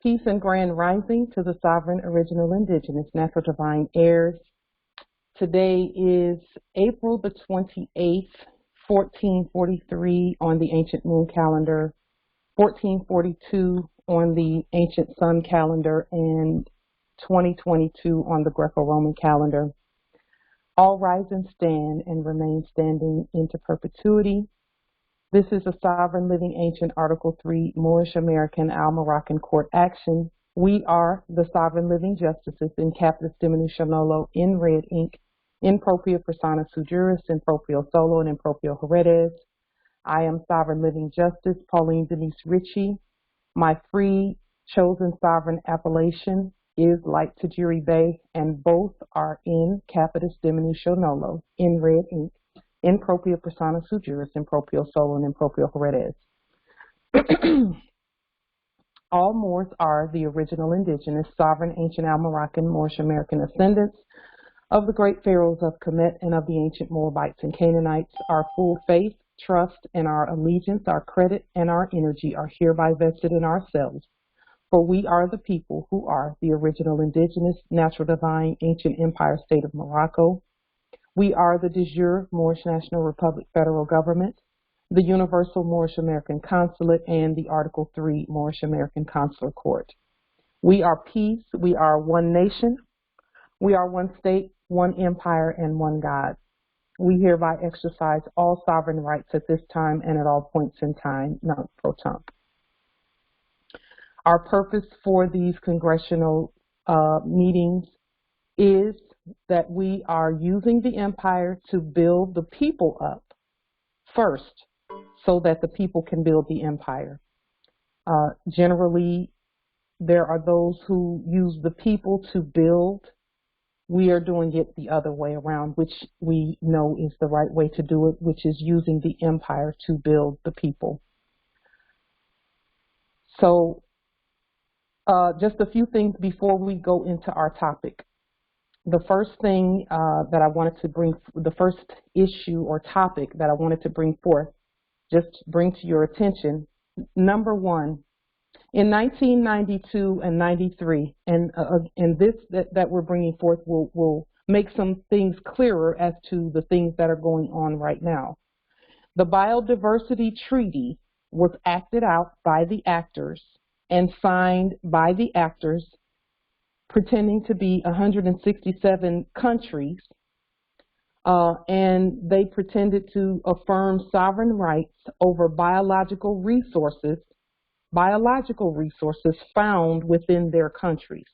Peace and grand rising to the sovereign, original, indigenous, natural, divine heirs. Today is April the 28th, 1443 on the ancient moon calendar, 1442 on the ancient sun calendar, and 2022 on the Greco-Roman calendar. All rise and stand and remain standing into perpetuity. This is a sovereign living ancient Article 3 Moorish American Al-Moroccan court action. We are the sovereign living justices in capitis diminution nolo in red ink, in propria persona sui juris, in proprio solo, and in proprio heredes. I am sovereign living justice Pauline Denise Ritchie. My free chosen sovereign appellation is like to jure bay, and both are in capitis diminution nolo in red ink, in propria persona sui juris, in proprio solo, and in proprio heredes. All Moors are the original indigenous, sovereign, ancient Al-Moroccan, Moorish American ascendants of the great pharaohs of Kemet and of the ancient Moabites and Canaanites. Our full faith, trust, and our allegiance, our credit, and our energy are hereby vested in ourselves. For we are the people who are the original indigenous, natural, divine, ancient empire state of Morocco. We are the de jure Moorish National Republic federal government, the Universal Moorish American Consulate, and the Article 3 Moorish American Consular Court. We are peace. We are one nation. We are one state, one empire, and one God. We hereby exercise all sovereign rights at this time and at all points in time, non-pro-tunc. Our purpose for these congressional meetings is that we are using the empire to build the people up first so that the people can build the empire. Generally, there are those who use the people to build. We are doing it the other way around, which we know is the right way to do it, which is using the empire to build the people. So just a few things before we go into our topic. The first thing that I wanted to bring, the first issue or topic that I wanted to bring forth, just bring to your attention, number one, in 1992 and 93, and this that we're bringing forth will make some things clearer as to the things that are going on right now. The Biodiversity Treaty was acted out by the actors and signed by the actors pretending to be 167 countries, and they pretended to affirm sovereign rights over biological resources found within their countries.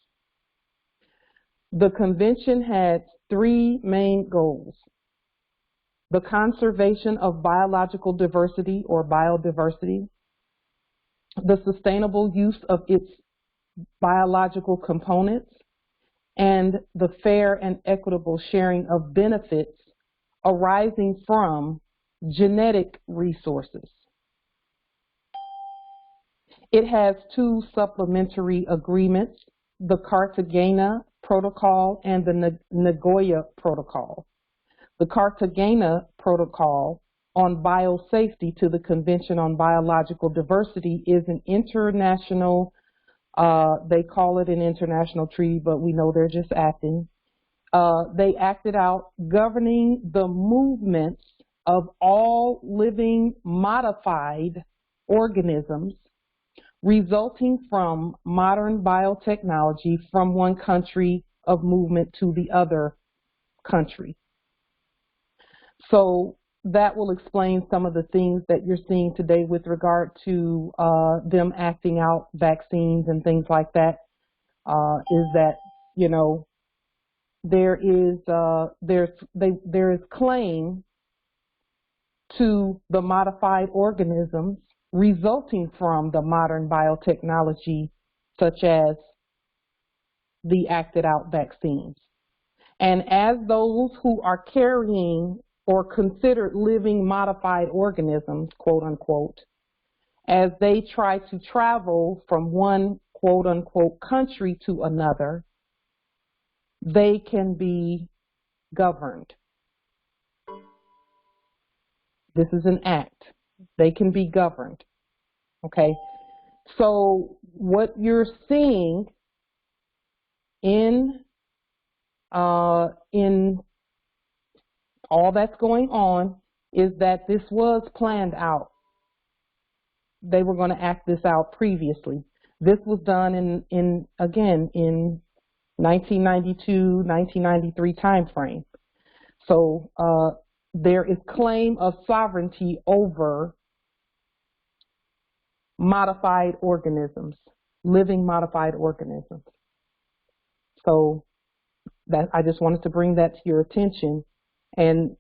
The convention had three main goals: the conservation of biological diversity or biodiversity, the sustainable use of its biological components, and the fair and equitable sharing of benefits arising from genetic resources. It has two supplementary agreements, the Cartagena Protocol and the Nagoya Protocol. The Cartagena Protocol on biosafety to the Convention on Biological Diversity is an international, they call it an international treaty, but we know they're just acting. They acted out governing the movements of all living modified organisms resulting from modern biotechnology from one country of movement to the other country. So that will explain some of the things that you're seeing today with regard to them acting out vaccines and things like that, is that, you know, there is claim to the modified organisms resulting from the modern biotechnology, such as the acted out vaccines. And as those who are carrying or considered living modified organisms, quote unquote, as they try to travel from one quote unquote country to another, they can be governed. This is an act. They can be governed. Okay, so what you're seeing in all that's going on is that this was planned out. They were going to act this out previously. This was done in 1992, 1993 time frame. So there is claim of sovereignty over modified organisms, living modified organisms. So that I just wanted to bring that to your attention. And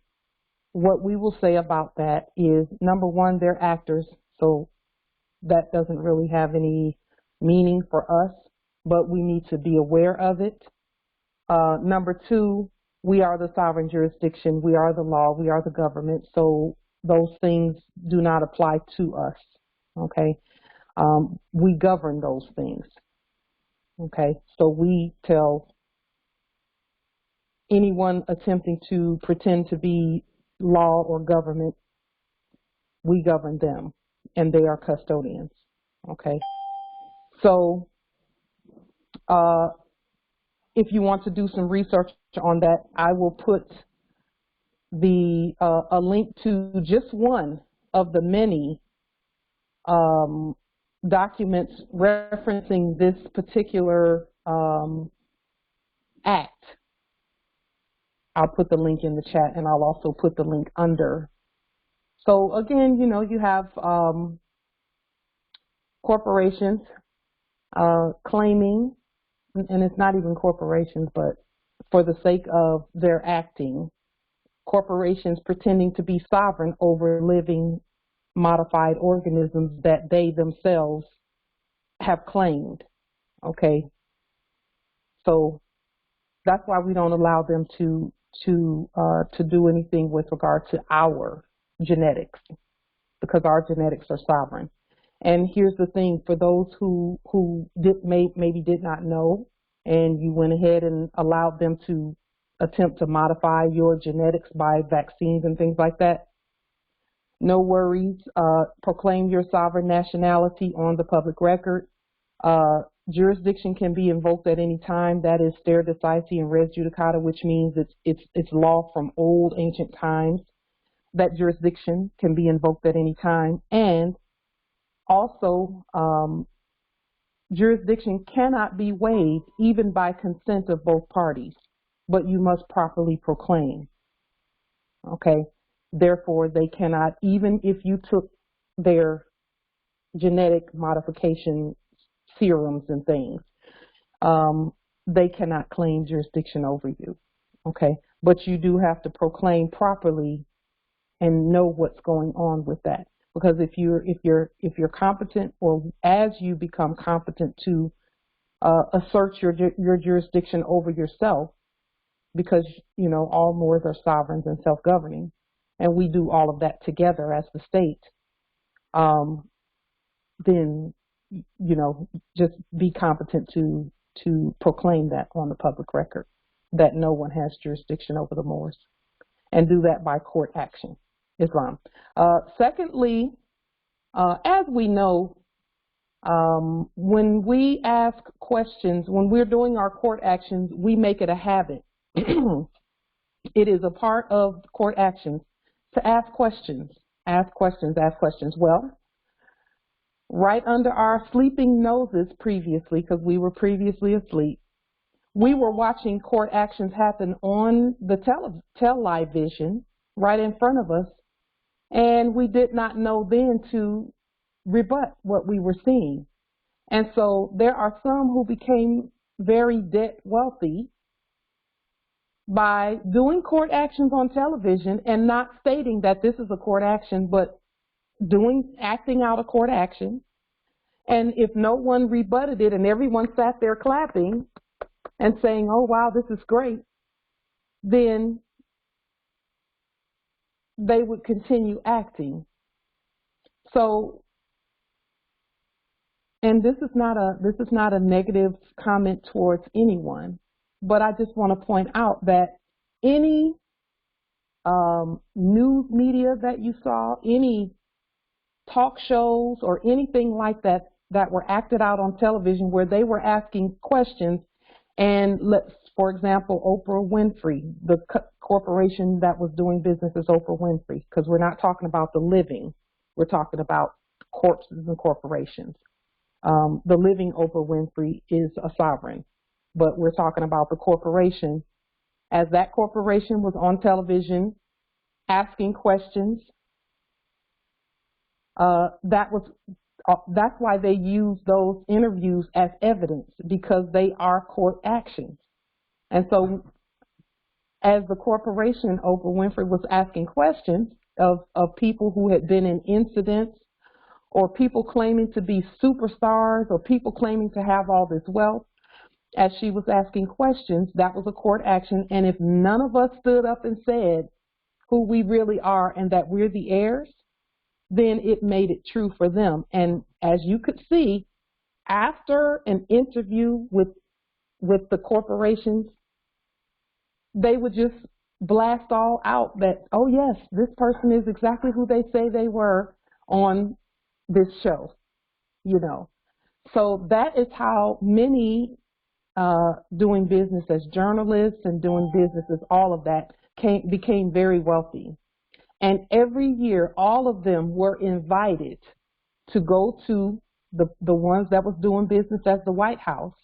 what we will say about that is, number one, they're actors, so that doesn't really have any meaning for us, but we need to be aware of it. Number two, we are the sovereign jurisdiction, we are the law, we are the government, so those things do not apply to us, okay? We govern those things, okay? So we tell anyone attempting to pretend to be law or government, we govern them, and they are custodians, okay? So if you want to do some research on that, I will put a link to just one of the many documents referencing this particular act. I'll put the link in the chat, and I'll also put the link under. So again, you know, you have corporations claiming, and it's not even corporations, but for the sake of their acting, corporations pretending to be sovereign over living modified organisms that they themselves have claimed, okay? So that's why we don't allow them to do anything with regard to our genetics, because our genetics are sovereign. And here's the thing, for those who maybe did not know, and you went ahead and allowed them to attempt to modify your genetics by vaccines and things like that, no worries. Proclaim your sovereign nationality on the public record. Jurisdiction can be invoked at any time. That is stare decisis and res judicata, which means it's law from old ancient times. That jurisdiction can be invoked at any time. And also, jurisdiction cannot be waived even by consent of both parties, but you must properly proclaim, okay? Therefore, they cannot, even if you took their genetic modification serums and things, they cannot claim jurisdiction over you, okay? But you do have to proclaim properly and know what's going on with that. Because if you're competent, or as you become competent to assert your jurisdiction over yourself, because you know all Moors are sovereigns and self-governing, and we do all of that together as the state, then you know just be competent to proclaim that on the public record that no one has jurisdiction over the Moors, and do that by court action. Islam. Secondly, as we know, when we ask questions, when we're doing our court actions, we make it a habit. It is a part of court actions to ask questions, ask questions, ask questions. Well, right under our sleeping noses previously, because we were previously asleep, we were watching court actions happen on the television right in front of us, and we did not know then to rebut what we were seeing. And so there are some who became very debt wealthy by doing court actions on television and not stating that this is a court action, but acting out a court action. And if no one rebutted it and everyone sat there clapping and saying, oh, wow, this is great, then they would continue acting. So, and this is not a negative comment towards anyone, but I just want to point out that any news media that you saw, any talk shows or anything like that that were acted out on television where they were asking questions. And for example, Oprah Winfrey, the corporation that was doing business as Oprah Winfrey, because we're not talking about the living, we're talking about corpses and corporations. The living Oprah Winfrey is a sovereign, but we're talking about the corporation. As that corporation was on television asking questions, that's why they use those interviews as evidence, because they are court actions. And so as the corporation, Oprah Winfrey, was asking questions of people who had been in incidents, or people claiming to be superstars, or people claiming to have all this wealth, as she was asking questions, that was a court action. And if none of us stood up and said who we really are and that we're the heirs, then it made it true for them. And as you could see, after an interview with the corporations, they would just blast all out that, oh yes, this person is exactly who they say they were on this show, you know. So that is how many doing business as journalists and doing businesses, all of that became very wealthy. And every year, all of them were invited to go to the ones that was doing business as the White House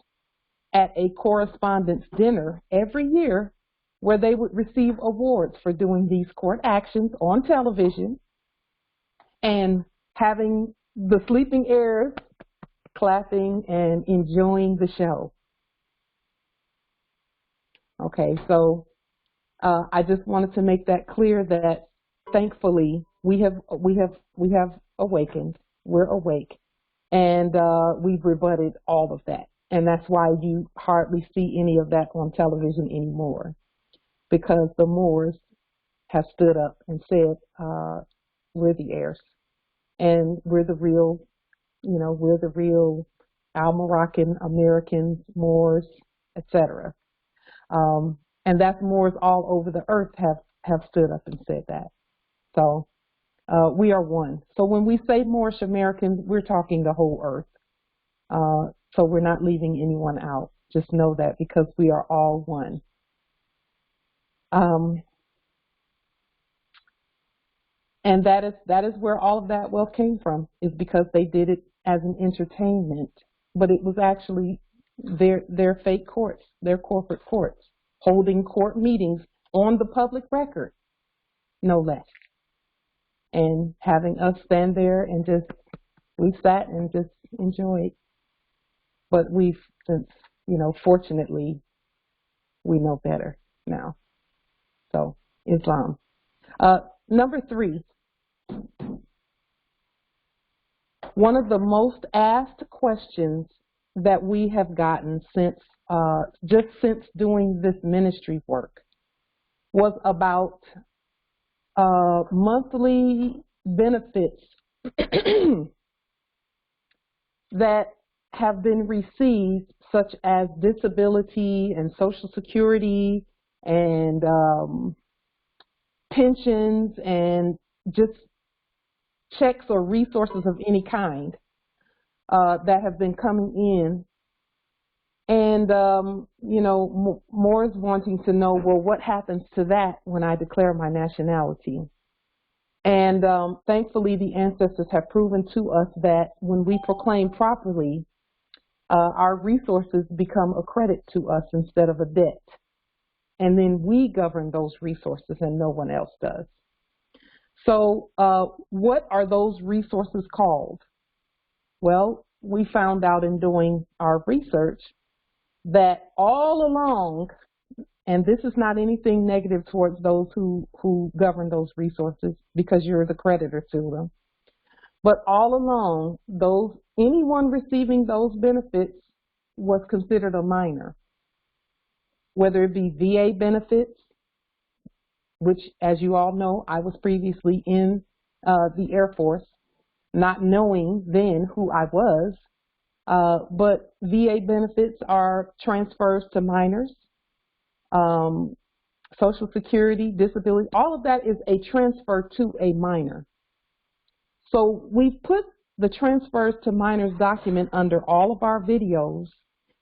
at a correspondence dinner every year, where they would receive awards for doing these court actions on television and having the sleeping heirs clapping and enjoying the show. Okay, so I just wanted to make that clear that thankfully we have awakened. We're awake, and we've rebutted all of that. And that's why you hardly see any of that on television anymore, because the Moors have stood up and said, we're the heirs, and we're the real, we're the real Al-Moroccan Americans, Moors, etc. And that's Moors all over the earth have stood up and said that. So we are one. So when we say Moorish Americans, we're talking the whole earth. So we're not leaving anyone out. Just know that, because we are all one. And that is where all of that wealth came from, is because they did it as an entertainment, but it was actually their fake courts, their corporate courts, holding court meetings on the public record, no less, and having us stand there and we sat and just enjoyed. But we've since, fortunately, we know better now. So Islam. Number 3, one of the most asked questions that we have gotten since doing this ministry work was about monthly benefits that have been received, such as disability and Social Security and pensions and just checks or resources of any kind that have been coming in. And, Moore is wanting to know, well, what happens to that when I declare my nationality? And thankfully, the ancestors have proven to us that when we proclaim properly, our resources become a credit to us instead of a debt. And then we govern those resources and no one else does. So what are those resources called? Well, we found out in doing our research that all along, and this is not anything negative towards those who govern those resources, because you're the creditor to them, but all along, anyone receiving those benefits was considered a minor, whether it be VA benefits, which, as you all know, I was previously in the Air Force, not knowing then who I was, but VA benefits are transfers to minors, Social Security, disability, all of that is a transfer to a minor. So we put the transfers to minors document under all of our videos.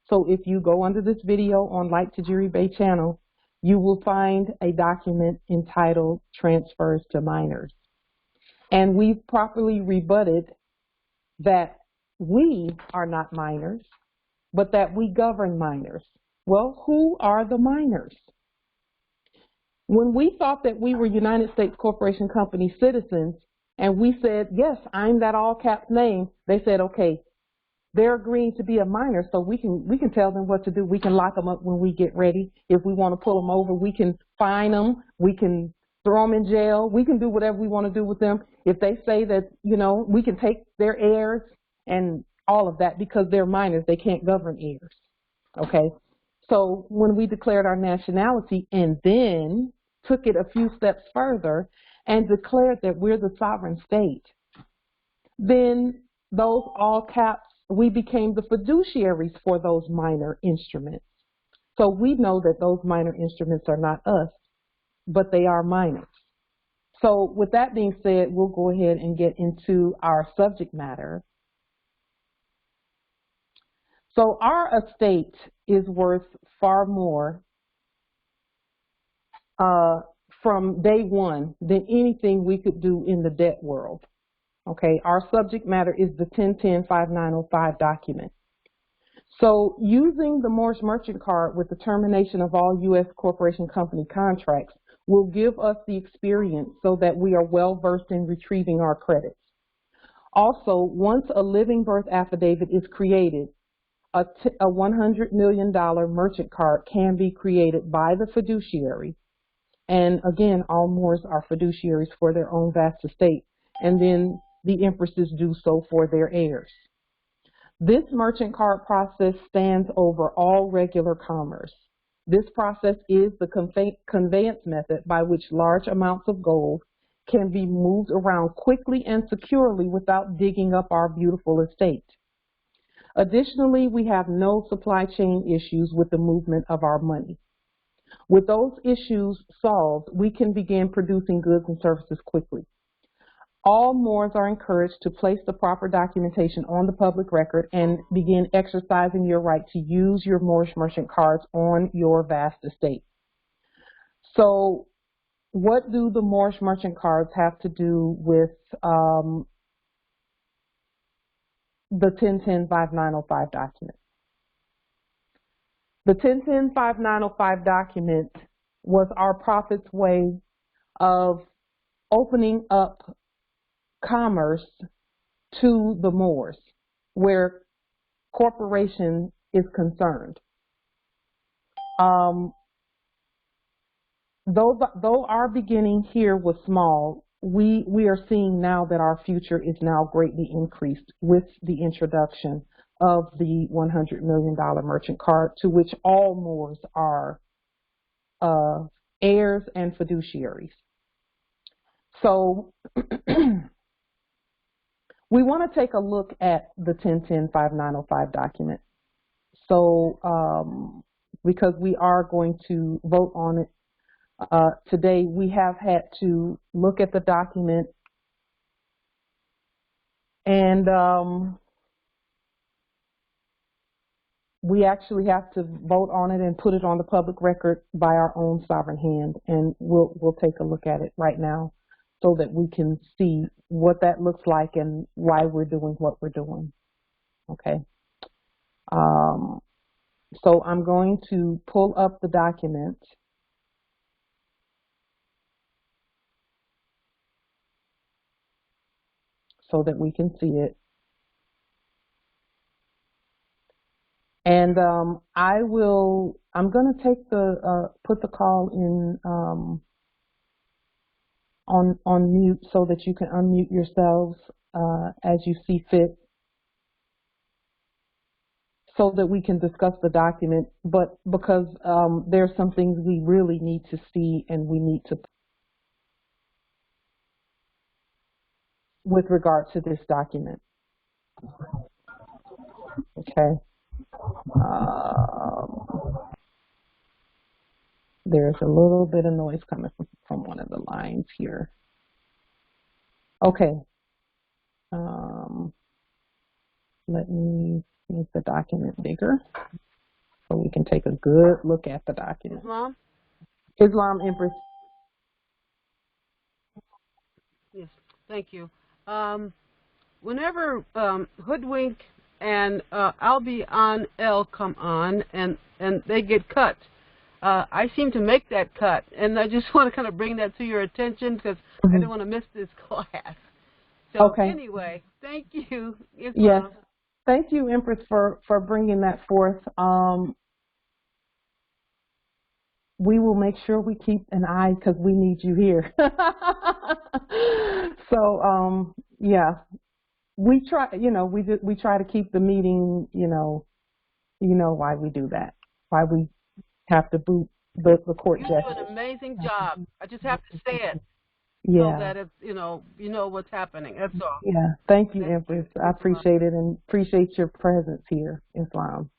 So if you go under this video on Like to Jure Bay channel, you will find a document entitled Transfers to Minors. And we've properly rebutted that we are not minors, but that we govern minors. Well, who are the minors? When we thought that we were United States Corporation Company citizens, and we said, yes, I'm that all caps name, they said, okay, they're agreeing to be a minor, so we can tell them what to do. We can lock them up when we get ready. If we want to pull them over, we can fine them. We can throw them in jail. We can do whatever we want to do with them. If they say that, you know, we can take their heirs and all of that because they're minors. They can't govern heirs. Okay? So when we declared our nationality and then took it a few steps further and declared that we're the sovereign state, then those all caps, we became the fiduciaries for those minor instruments. So we know that those minor instruments are not us, but they are minors. So with that being said, we'll go ahead and get into our subject matter. So our estate is worth far more from day one than anything we could do in the debt world. Okay, our subject matter is the 1010-5905 document. So using the Moorish merchant card with the termination of all U.S. corporation company contracts will give us the experience so that we are well versed in retrieving our credits. Also, once a living birth affidavit is created, a $100 million merchant card can be created by the fiduciary. And again, all Moors are fiduciaries for their own vast estate. And then the empresses do so for their heirs. This merchant card process stands over all regular commerce. This process is the conveyance method by which large amounts of gold can be moved around quickly and securely without digging up our beautiful estate. Additionally, we have no supply chain issues with the movement of our money. With those issues solved, we can begin producing goods and services quickly. All Moors are encouraged to place the proper documentation on the public record and begin exercising your right to use your Moorish merchant cards on your vast estate. So what do the Moorish merchant cards have to do with the 1010-5905 document? The 1010-5905 document was our prophet's way of opening up commerce to the Moors, where corporation is concerned. Though our beginning here was small, we are seeing now that our future is now greatly increased with the introduction of the $100 million merchant card, to which all Moors are heirs and fiduciaries. So we want to take a look at the 1010-5905 document. So because we are going to vote on it today, we have had to look at the document and we actually have to vote on it and put it on the public record by our own sovereign hand, and we'll take a look at it right now so that we can see what that looks like and why we're doing what we're doing. Okay. So I'm going to pull up the document. So that we can see it. And I'm going to take put the call in on mute so that you can unmute yourselves as you see fit, so that we can discuss the document. But because there's some things we really need to see and we need to, with regard to this document. Okay. There's a little bit of noise coming from one of the lines here. Okay. Let me make the document bigger so we can take a good look at the document. Islam Empress. Yes, thank you. Whenever hoodwink and I'll be on L come on and they get cut, I seem to make that cut, and I just want to kind of bring that to your attention because I didn't want to miss this class. So anyway, thank you. Yes, thank you, Empress, for bringing that forth. We will make sure we keep an eye because we need you here. So yeah, we try. We try to keep the meeting. You know why we do that. Why we have to boot the court justice. You do an amazing job. I just have to say it. Yeah. So that it's, you know what's happening. That's all. Yeah. Thank you, Empress. I appreciate it and appreciate your presence here, Islam.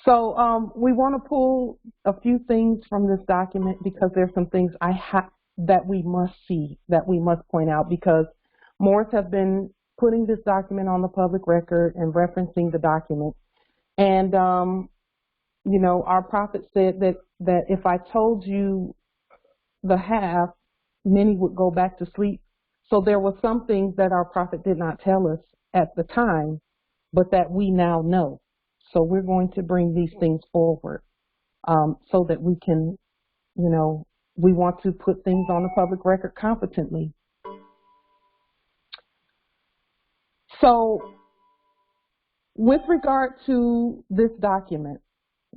So we want to pull a few things from this document because there's some things that we must see, that we must point out, because Moors have been putting this document on the public record and referencing the document. And, our prophet said that if I told you the half, many would go back to sleep. So there were some things that our prophet did not tell us at the time, but that we now know. So we're going to bring these things forward so that we can, we want to put things on the public record competently. So with regard to this document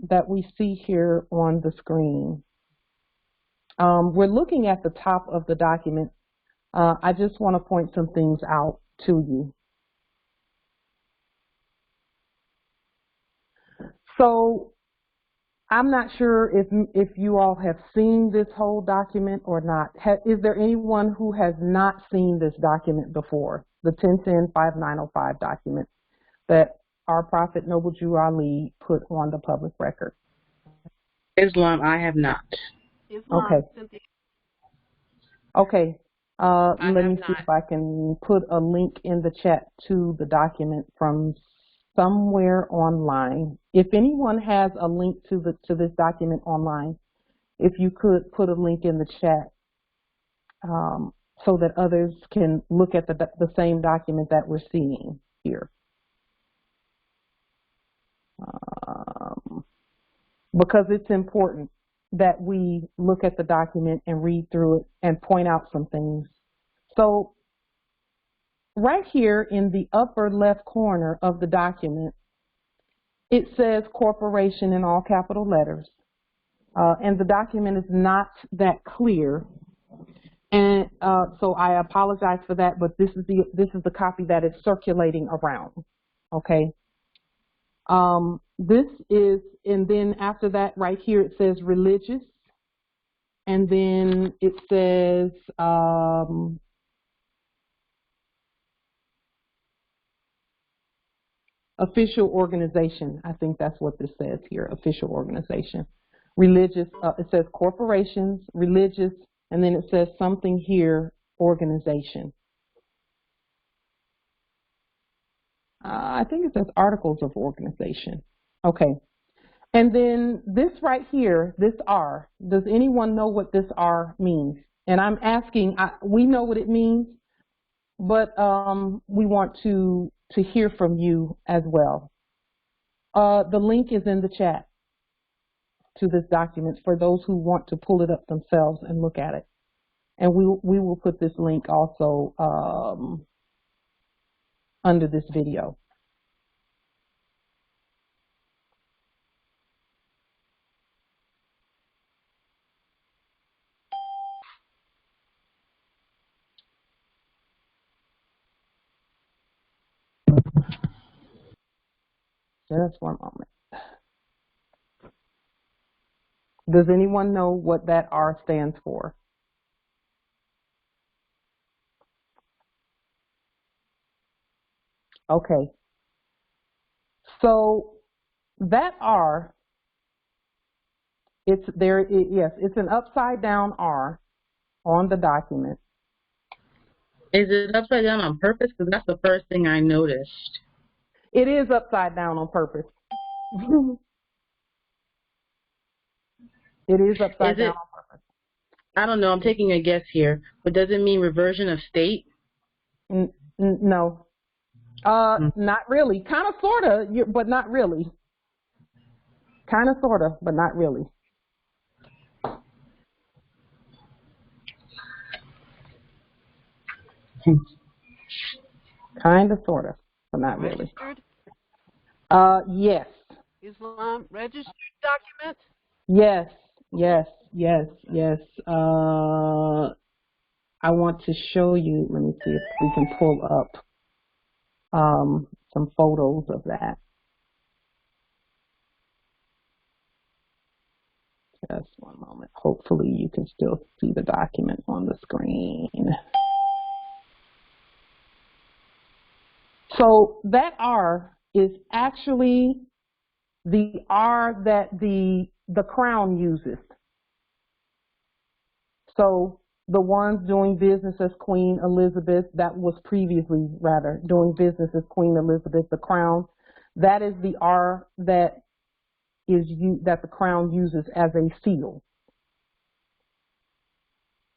that we see here on the screen, we're looking at the top of the document. I just want to point some things out to you. So I'm not sure if you all have seen this whole document or not. Is there anyone who has not seen this document before, the 1010-5905 document that our Prophet Noble Jew Ali put on the public record? Islam, I have not. Okay. Okay. Let me see if I can put a link in the chat to the document from somewhere online. If anyone has a link to this document online, if you could put a link in the chat so that others can look at the same document that we're seeing here. Because it's important that we look at the document and read through it and point out some things. So right here in the upper left corner of the document, it says corporation in all capital letters. And the document is not that clear. And so I apologize for that, but this is the copy that is circulating around. Okay. This is, and then after that right here it says religious, and then it says official organization. I think that's what this says here, official organization. Religious, it says corporations, religious, and then it says something here, organization. I think it says articles of organization. Okay. And then this right here, this R, does anyone know what this R means? And I'm asking, we know what it means, but we want to hear from you as well. The link is in the chat to this document for those who want to pull it up themselves and look at it. And we will put this link also under this video. Just one moment. Does anyone know what that R stands for? Okay. So that R, it's there. Yes, it's an upside down R on the document. Is it upside down on purpose? Because that's the first thing I noticed. It is upside down on purpose. It is upside down on purpose. I don't know. I'm taking a guess here, but does it mean reversion of state? No. Not really. Kind of, sort of, but not really. Kind of, sort of, but not really. Kind of, sort of, but not really. Registered? Yes. Islam registered document? Yes, yes, yes, yes. I want to show you, let me see if we can pull up some photos of that. Just one moment. Hopefully you can still see the document on the screen. So that R is actually the R that the Crown uses. So the ones doing business as Queen Elizabeth, that was previously rather doing business as Queen Elizabeth, the Crown, that is the R that that the Crown uses as a seal.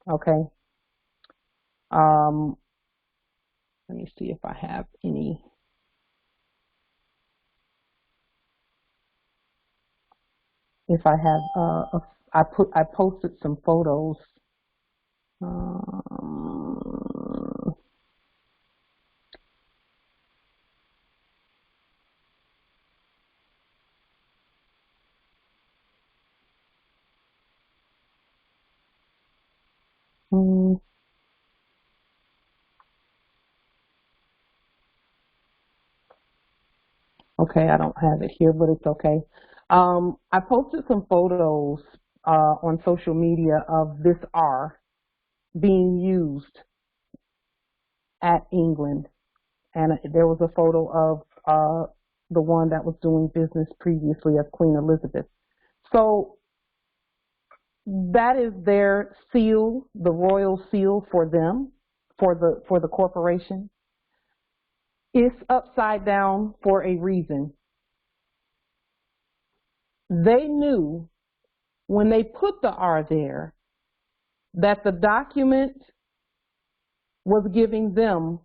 Okay. Let me see if I have any. If I have, I posted some photos. Okay, I don't have it here, but it's okay. I posted some photos on social media of this R being used at England, and there was a photo of the one that was doing business previously as Queen Elizabeth. So that is their seal, the royal seal for them, for the corporation. It's upside down for a reason. They knew when they put the R there that the document was giving them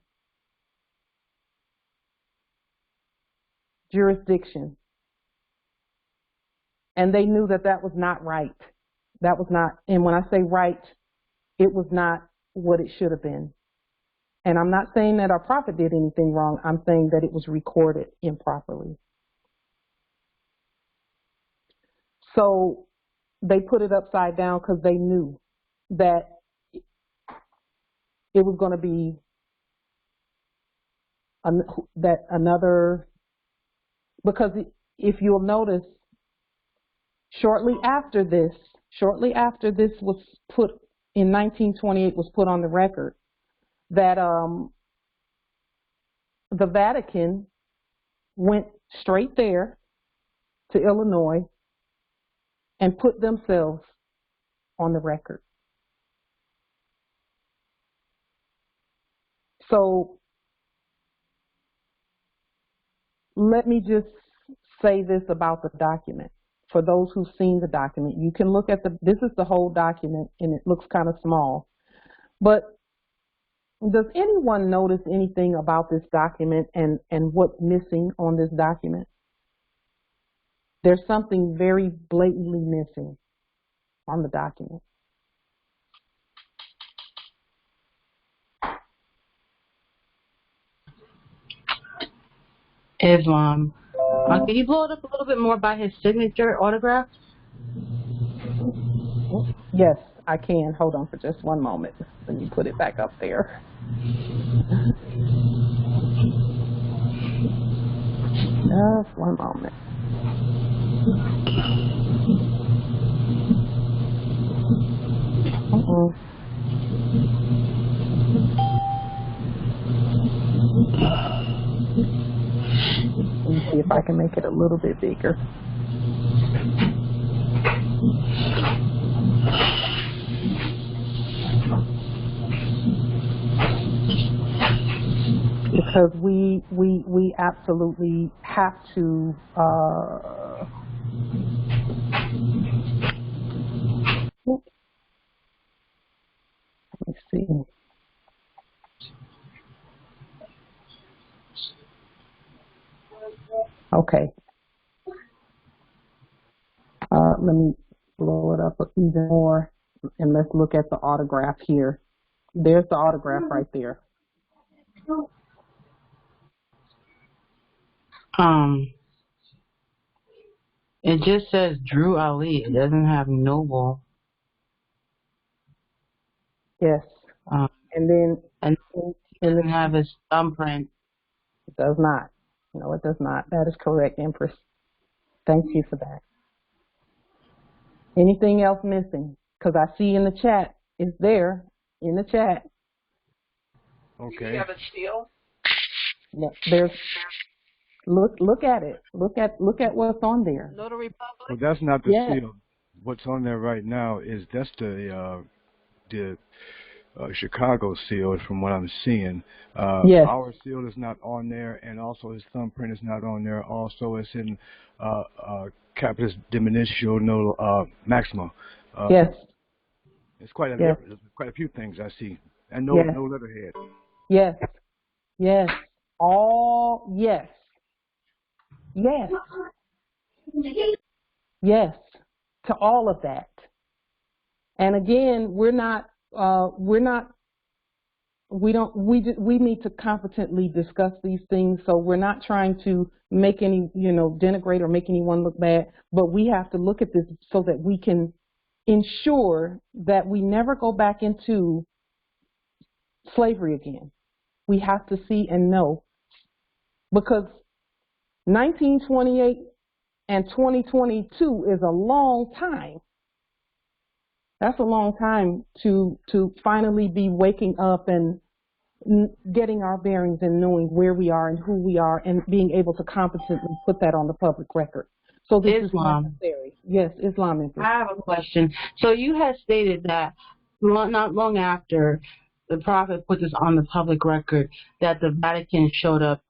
jurisdiction. And they knew that that was not right. That was not, and when I say right, it was not what it should have been. And I'm not saying that our prophet did anything wrong. I'm saying that it was recorded improperly. So they put it upside down because they knew that it was going to be another, because if you'll notice, shortly after this was put in 1928, was put on the record, that the Vatican went straight there to Illinois and put themselves on the record. So let me just say this about the document. For those who've seen the document, you can look at this is the whole document, and it looks kind of small. But does anyone notice anything about this document and what's missing on this document? There's something very blatantly missing on the document. Islam. Can you blow it up a little bit more by his signature, autograph? Yes, I can. Hold on for just one moment. Let me put it back up there. Just one moment. Let me see if I can make it a little bit bigger. It's because we absolutely have to let me see. Okay. Let me blow it up even more, and let's look at the autograph here. There's the autograph right there. It just says Drew Ali. It doesn't have Noble. Yes. And then it doesn't have his thumbprint. It does not. No, it does not. That is correct, Empress. Thank you for that. Anything else missing? Because I see in the chat, it's there in the chat. Okay. Do you have a seal? No, there's. Look at it. Look at what's on there. Notary public. Well, that's not the Yes. seal. What's on there right now is that's the Chicago seal, from what I'm seeing. Yes. Our seal is not on there, and also his thumbprint is not on there. Also, it's in capitis diminutio no maxima. Yes. It's quite a Yes. quite a few things I see, and no letterhead. Yes. Yes. All yes. Yes. Yes. To all of that. And again, we need to competently discuss these things. So we're not trying to make any, denigrate or make anyone look bad, but we have to look at this so that we can ensure that we never go back into slavery again. We have to see and know, because 1928 and 2022 is a long time. That's a long time to finally be waking up and getting our bearings and knowing where we are and who we are and being able to competently put that on the public record. So this is necessary. Yes, Islam. I have a question. So you had stated that not long after the Prophet put this on the public record, that the Vatican showed up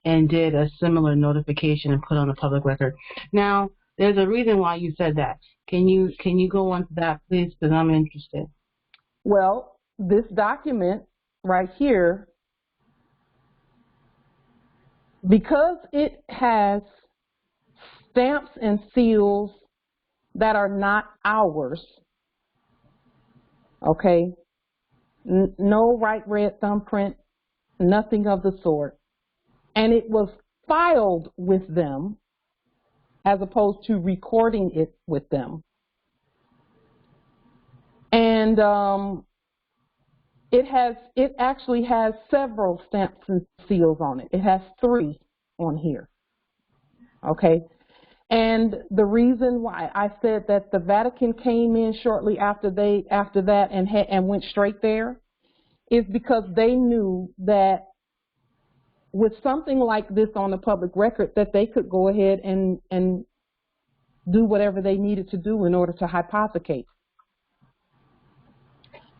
and did a similar notification and put on the public record. Now, there's a reason why you said that. Can you go on to that, please? Because I'm interested. Well, this document right here, because it has stamps and seals that are not ours, okay, no right red thumbprint, nothing of the sort, and it was filed with them as opposed to recording it with them. And it actually has several stamps and seals on it. It has 3 on here. Okay. And the reason why I said that the Vatican came in shortly after that and went straight there is because they knew that with something like this on the public record, that they could go ahead and do whatever they needed to do in order to hypothecate.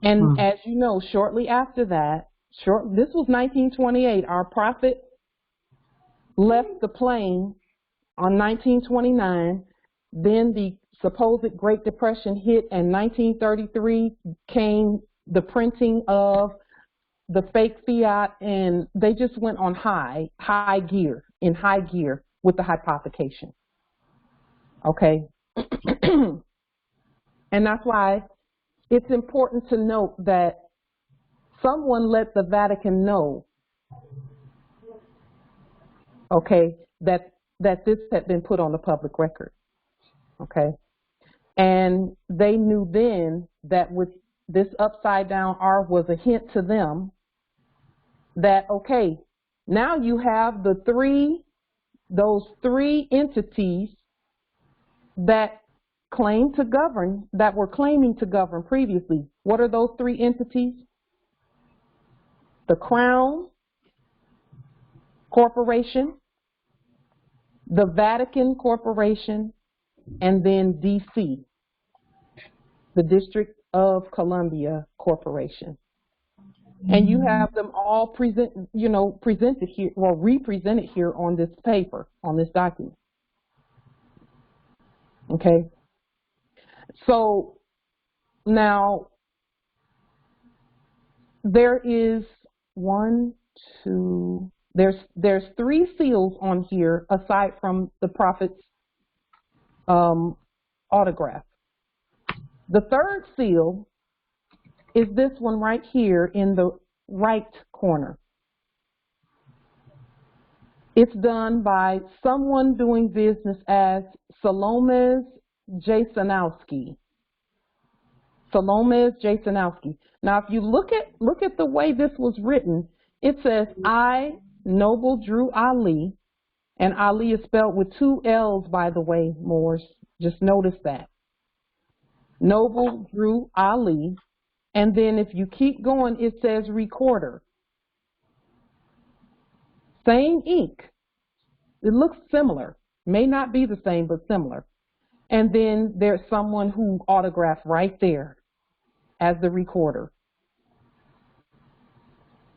And as you know, shortly after that, this was 1928, our prophet left the plane on 1929. Then the supposed Great Depression hit, and 1933 came the printing of the fake fiat, and they just went on high gear with the hypothecation. Okay. And that's why it's important to note that someone let the Vatican know, okay, that this had been put on the public record. Okay. And they knew then that with this upside down R was a hint to them that, okay, now you have those three entities that claim to govern, that were claiming to govern previously. What are those 3 entities? The Crown Corporation, the Vatican Corporation, and then DC, the District of Columbia Corporation. And you have them all presented here, well, represented here on this paper, on this document. Okay. So now there is there's 3 seals on here aside from the prophet's autograph. The 3rd seal is this one right here in the right corner. It's done by someone doing business as Salomez Jasonowski. Salomez Jasonowski. Now, if you look at the way this was written, it says, I, Noble Drew Ali, and Ali is spelled with 2 L's, by the way, Moors. Just notice that. Noble Drew Ali. And then if you keep going, it says recorder. Same ink. It looks similar. May not be the same, but similar. And then there's someone who autographed right there as the recorder.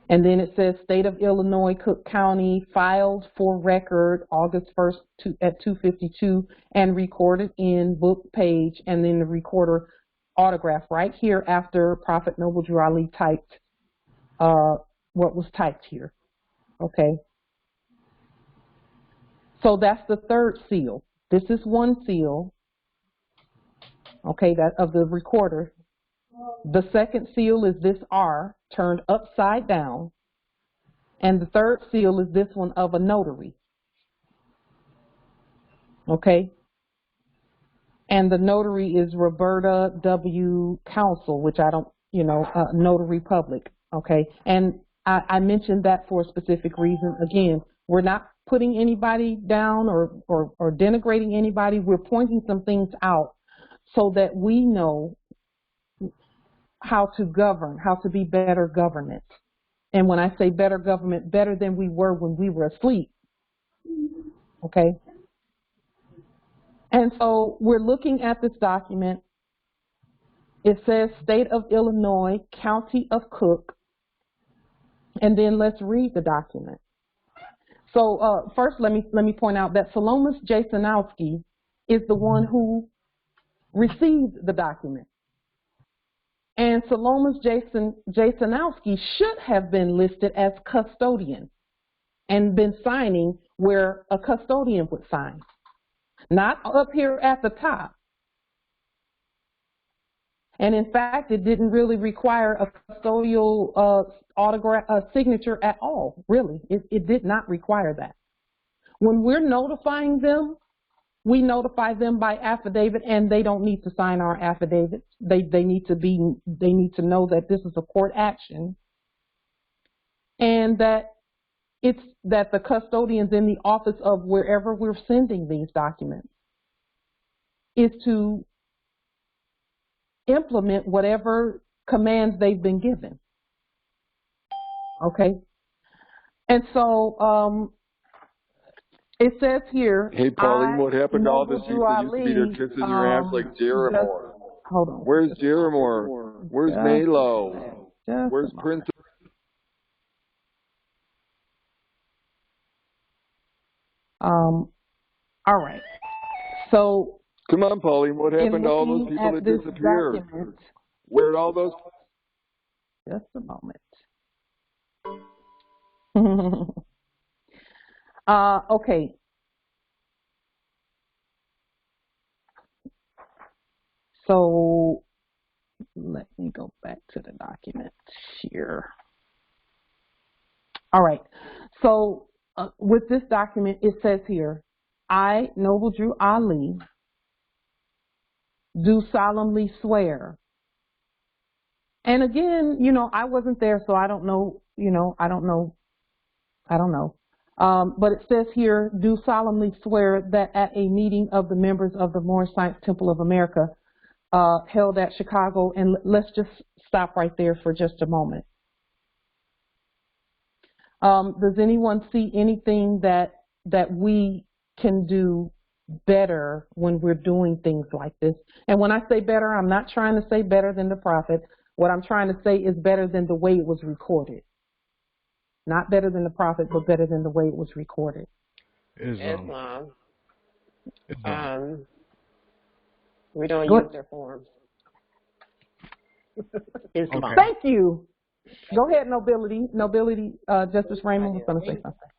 And then it says State of Illinois, Cook County, filed for record August 1st at 2:52 and recorded in book page, and then the recorder autograph right here after Prophet Noble Drew Ali typed what was typed here. Okay. So that's the 3rd seal. This is 1 seal, okay, that of the recorder. The 2nd seal is this R turned upside down, and the 3rd seal is this one of a notary. Okay. And the notary is Roberta W. Counsel, which I don't, notary public. Okay. And I mentioned that for a specific reason. Again, we're not putting anybody down or denigrating anybody. We're pointing some things out so that we know how to govern, how to be better government. And when I say better government, better than we were when we were asleep. Okay? And so we're looking at this document. It says State of Illinois, County of Cook. And then let's read the document. So first, let me point out that Salomez Jasonowski is the one who received the document. And Salomez Jasonowski should have been listed as custodian and been signing where a custodian would sign, not up here at the top. And in fact, it didn't really require a custodial autograph signature at all, really. It did not require that. When we're notifying them, we notify them by affidavit, and they don't need to sign our affidavits. They need to know that this is a court action, and that the custodians in the office of wherever we're sending these documents is to implement whatever commands they've been given. Okay, and so it says here. Hey, Pauline, what happened to all the sheep that used to be there kissing your ass like Jure? Hold on. Where's Jure? Where's Malo? Where's Prince? All right. So. Come on, Pauline. What happened to all those people that disappeared? Where'd all those? Just a moment. Okay. So let me go back to the document here. All right. So with this document, it says here, I, Noble Drew Ali, do solemnly swear. And again, I wasn't there, so I don't know, I don't know. But it says here, do solemnly swear that at a meeting of the members of the Moor Science Temple of America held at Chicago, and let's just stop right there for just a moment. Does anyone see anything that we can do better when we're doing things like this? And when I say better, I'm not trying to say better than the prophet. What I'm trying to say is better than the way it was recorded. Not better than the prophet, but better than the way it was recorded. Islam. We don't Go use ahead. their forms. Islam. Okay. Thank you. Go ahead, Nobility. Nobility, Justice Raymond was going to say something.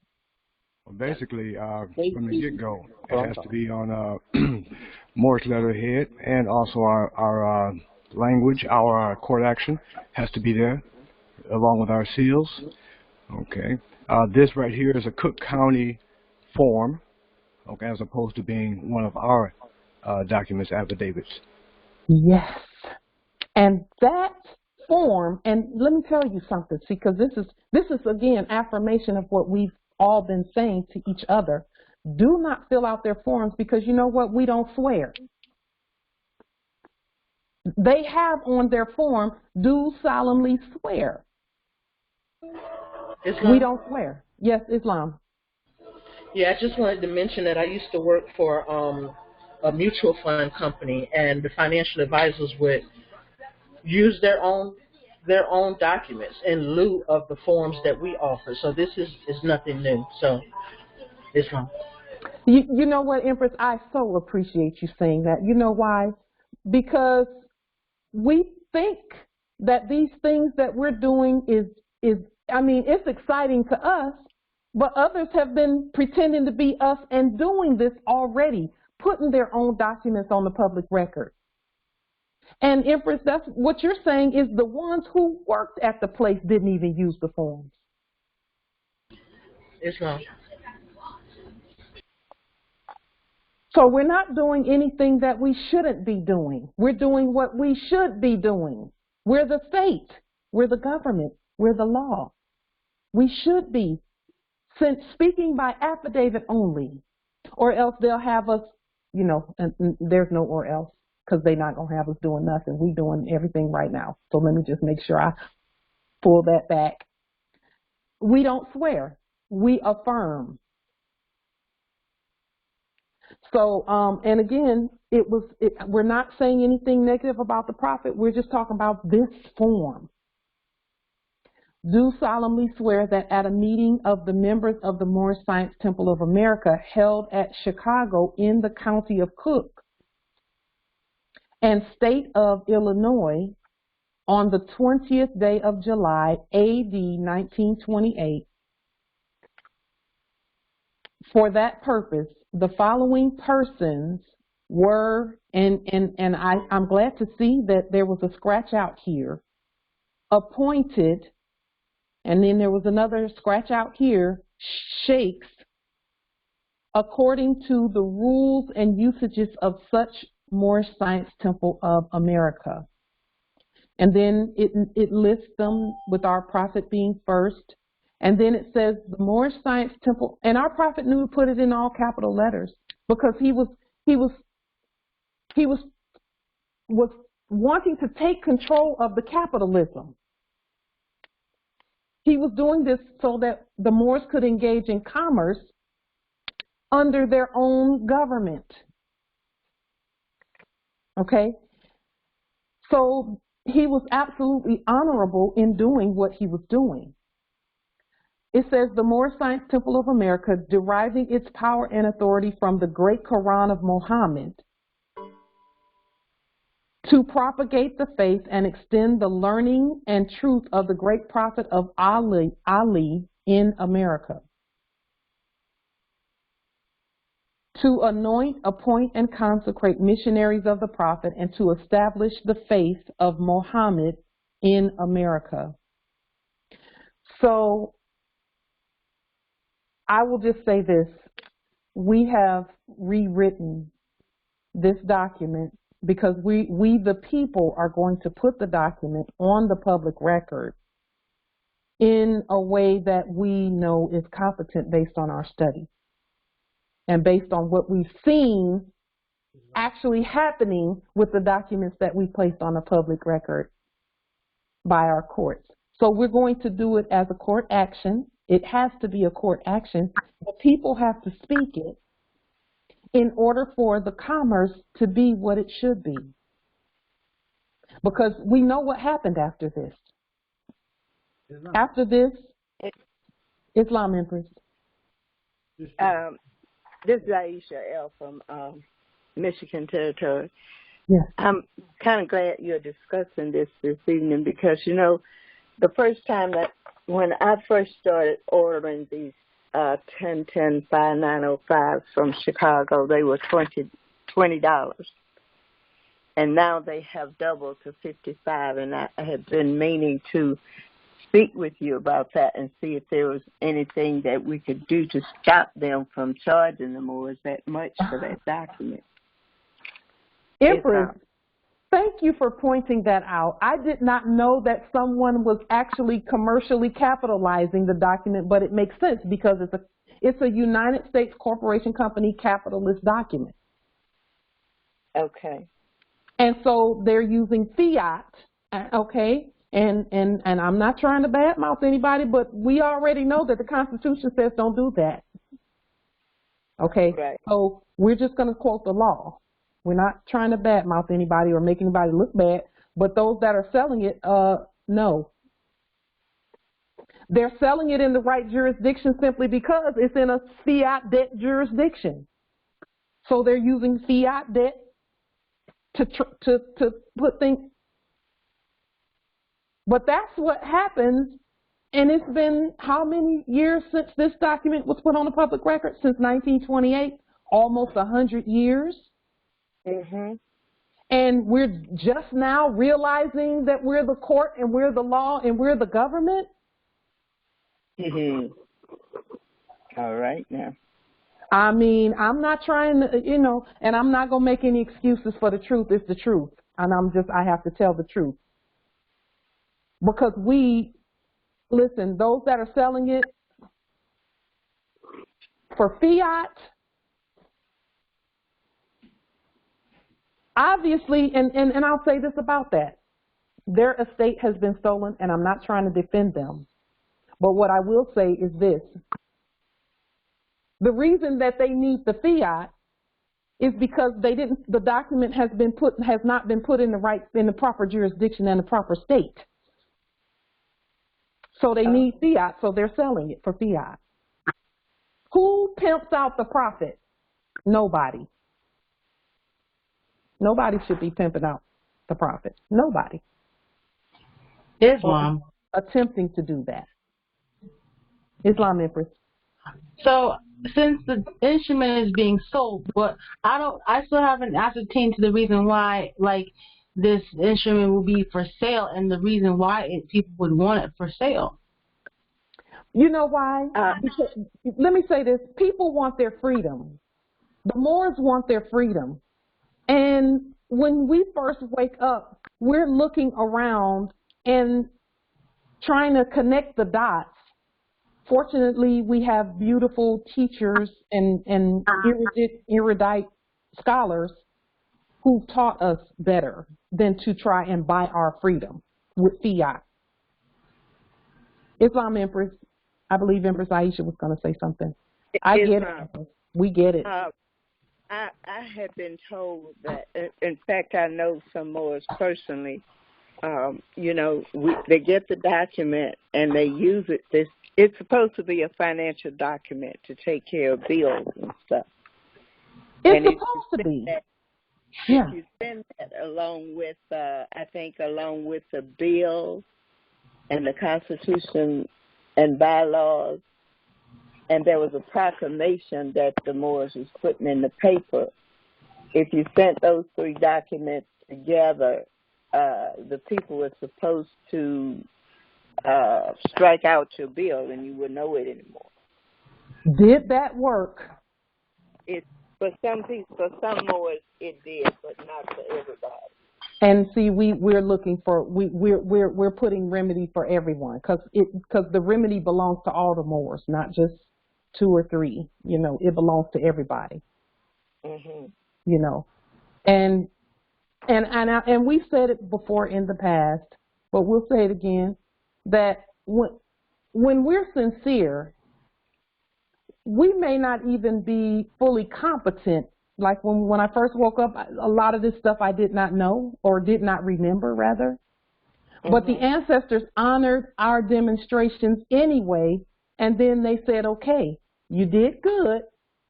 Well, basically, from the get-go, it has to be on Moorish letterhead, and also our language, our court action has to be there, along with our seals. Okay. This right here is a Cook County form, okay, as opposed to being one of our documents, affidavits. Yes. And that form, and let me tell you something, see, because this is again affirmation of what we've all been saying to each other. Do not fill out their forms, because you know what? We don't swear. They have on their form, do solemnly swear. Islam? We don't swear. Yes, Islam. Yeah, I just wanted to mention that I used to work for a mutual fund company, and the financial advisors would use their own documents in lieu of the forms that we offer. So this is nothing new. So, Islam. You know what, Empress? I so appreciate you saying that. You know why? Because we think that these things that we're doing is I mean, it's exciting to us, but others have been pretending to be us and doing this already, putting their own documents on the public record. And Empress, that's what you're saying is the ones who worked at the place didn't even use the forms. Islam. So we're not doing anything that we shouldn't be doing. We're doing what we should be doing. We're the state. We're the government. We're the law. We should be speaking by affidavit only, or else they'll have us, you know, and there's no or else, because they're not going to have us doing nothing. We're doing everything right now. So let me just make sure I pull that back. We don't swear. We affirm. So, and again, we're not saying anything negative about the prophet. We're just talking about this form. Do solemnly swear that at a meeting of the members of the Moorish Science Temple of America held at Chicago in the county of Cook and state of Illinois on the 20th day of July, AD 1928, for that purpose, the following persons were, and I'm glad to see that there was a scratch out here, appointed, and then there was another scratch out here, sheikhs, according to the rules and usages of such Moorish Science Temple of America. And then it lists them with our prophet being first. And then it says the Moorish Science Temple, and our prophet knew to put it in all capital letters because he was wanting to take control of the capitalism. He was doing this so that the Moors could engage in commerce under their own government. Okay? So he was absolutely honorable in doing what he was doing. It says the Moorish Science Temple of America, deriving its power and authority from the great Quran of Muhammad, to propagate the faith and extend the learning and truth of the great prophet of Ali in America. To anoint, appoint, and consecrate missionaries of the prophet and to establish the faith of Muhammad in America. So I will just say this. We have rewritten this document because we the people are going to put the document on the public record in a way that we know is competent based on our study and based on what we've seen actually happening with the documents that we placed on the public record by our courts. So we're going to do it as a court action. It has to be a court action. The people have to speak it in order for the commerce to be what it should be. because we know what happened after this. After this, Islam Empress. This is Aisha L. from Michigan Territory. Yes. I'm kind of glad you're discussing this evening because, you know, the first time that when I first started ordering these 1010-5905s from Chicago, they were $20. And now they have doubled to $55, and I have been meaning to speak with you about that and see if there was anything that we could do to stop them from charging the Moors that much for that document. Empress, thank you for pointing that out. I did not know that someone was actually commercially capitalizing the document, but it makes sense because it's a United States corporation company capitalist document. Okay. And so they're using fiat, okay? And I'm not trying to badmouth anybody, but we already know that the Constitution says don't do that. Okay? Right. So we're just going to quote the law. We're not trying to badmouth anybody or make anybody look bad, but those that are selling it, no. They're selling it in the right jurisdiction simply because it's in a fiat debt jurisdiction. So they're using fiat debt to put things. But that's what happens, and it's been how many years since this document was put on the public record? Since 1928, almost 100 years. Mm-hmm. And we're just now realizing that we're the court and we're the law and we're the government? Mm-hmm. All right now. I mean, I'm not trying to, you know, and I'm not going to make any excuses for the truth. It's the truth. And I have to tell the truth. Because listen, those that are selling it for fiat, obviously, and I'll say this about that, their estate has been stolen, and I'm not trying to defend them. But what I will say is this. The reason that they need the fiat is because the document has not been put in the proper jurisdiction and the proper state. So they need fiat, so they're selling it for fiat. Who pimps out the profit? Nobody. Nobody should be pimping out the profit. Nobody. Islam. Attempting to do that. Islam Empress. So since the instrument is being sold, but I still haven't ascertained to the reason why, like, this instrument will be for sale and the reason why people would want it for sale. You know why? Let me say this. People want their freedom. The Moors want their freedom. And when we first wake up, we're looking around and trying to connect the dots. Fortunately, we have beautiful teachers and erudite scholars who taught us better than to try and buy our freedom with fiat. Islam Empress, I believe Empress Aisha was going to say something. I get it. We get it. I have been told that, in fact, I know some Moors personally, you know, they get the document and they use it. It's supposed to be a financial document to take care of bills and stuff. It's supposed to be. Yeah. If you send that along with, I think, along with the bill and the Constitution and bylaws, and there was a proclamation that the Moors was putting in the paper. If you sent those three documents together, the people were supposed to strike out your bill and you wouldn't know it anymore. Did that work? For some people, for some Moors, it did, but not for everybody. And see, we're looking for we're putting remedy for everyone because the remedy belongs to all the Moors, not just 2 or 3. You know, it belongs to everybody. Mm-hmm. You know, and we've said it before in the past, but we'll say it again, that when we're sincere, we may not even be fully competent Like when I first woke up, a lot of this stuff I did not know or did not remember, rather. But the ancestors honored our demonstrations anyway, and then they said, okay, you did good,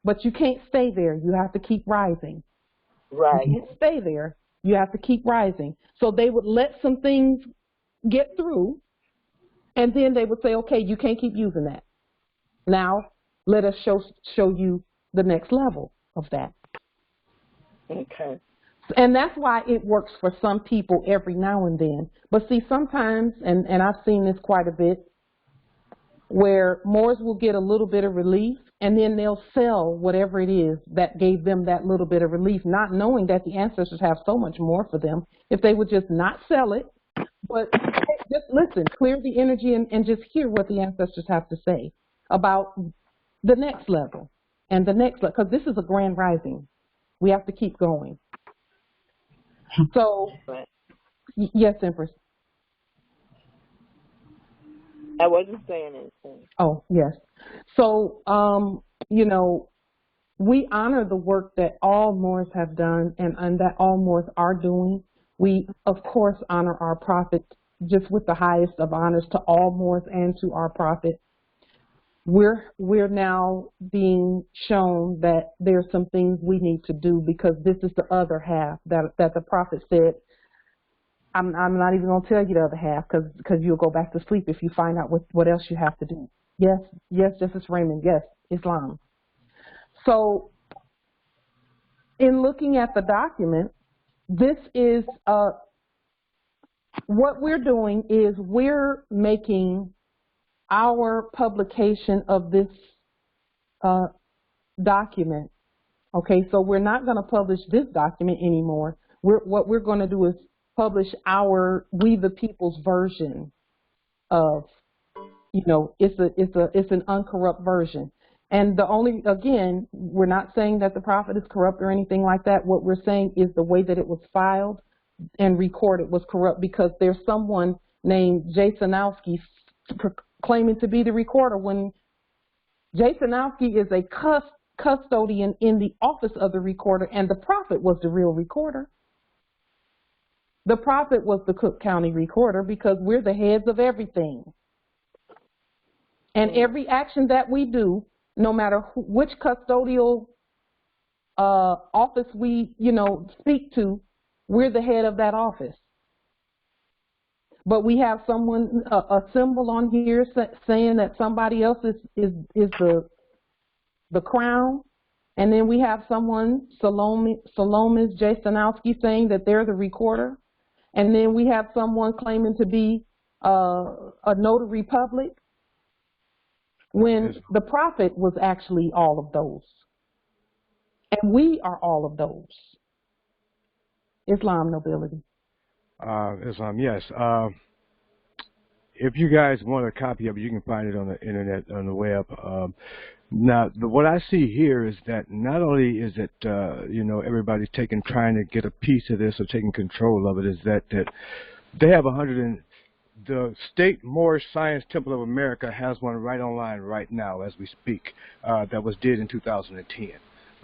but you can't stay there. You have to keep rising. Right. You can't stay there. You have to keep rising. So they would let some things get through, and then they would say, okay, you can't keep using that. Now, let us show you the next level of that. Okay. And that's why it works for some people every now and then. But see, sometimes, and I've seen this quite a bit, where Moors will get a little bit of relief, and then they'll sell whatever it is that gave them that little bit of relief, not knowing that the ancestors have so much more for them if they would just not sell it, but just listen, clear the energy, and just hear what the ancestors have to say about the next level and the next level, because this is a grand rising. We have to keep going. So, yes, Empress. I wasn't saying anything. Oh, yes. So, you know, we honor the work that all Moors have done and that all Moors are doing. We, of course, honor our prophet just with the highest of honors to all Moors and to our prophet. We're now being shown that there's some things we need to do, because this is the other half that the prophet said. I'm not even going to tell you the other half, because you'll go back to sleep if you find out what else you have to do. Yes, Justice Raymond, yes, Islam. So in looking at the document, this is what we're doing is we're making our publication of this document. Okay, so we're not going to publish this document anymore. What we're going to do is publish our We the People's version of, you know, it's an uncorrupt version. And again, we're not saying that the prophet is corrupt or anything like that. What we're saying is the way that it was filed and recorded was corrupt, because there's someone named Jasonowski claiming to be the recorder, when Jasonowski is a custodian in the office of the recorder, and the prophet was the real recorder. The prophet was the Cook County recorder, because we're the heads of everything. And every action that we do, no matter which custodial office we, speak to, we're the head of that office. But we have someone, a symbol on here saying that somebody else is the crown. And then we have someone, Salomis Jasonowski, saying that they're the recorder. And then we have someone claiming to be a notary public, when the prophet was actually all of those. And we are all of those. Islam, nobility. Islam, yes. If you guys want a copy of it, you can find it on the internet, on the web. Now, what I see here is that not only is it, everybody's trying to get a piece of this or taking control of it, is that they have the State Moorish Science Temple of America has one right online right now as we speak, that was did in 2010.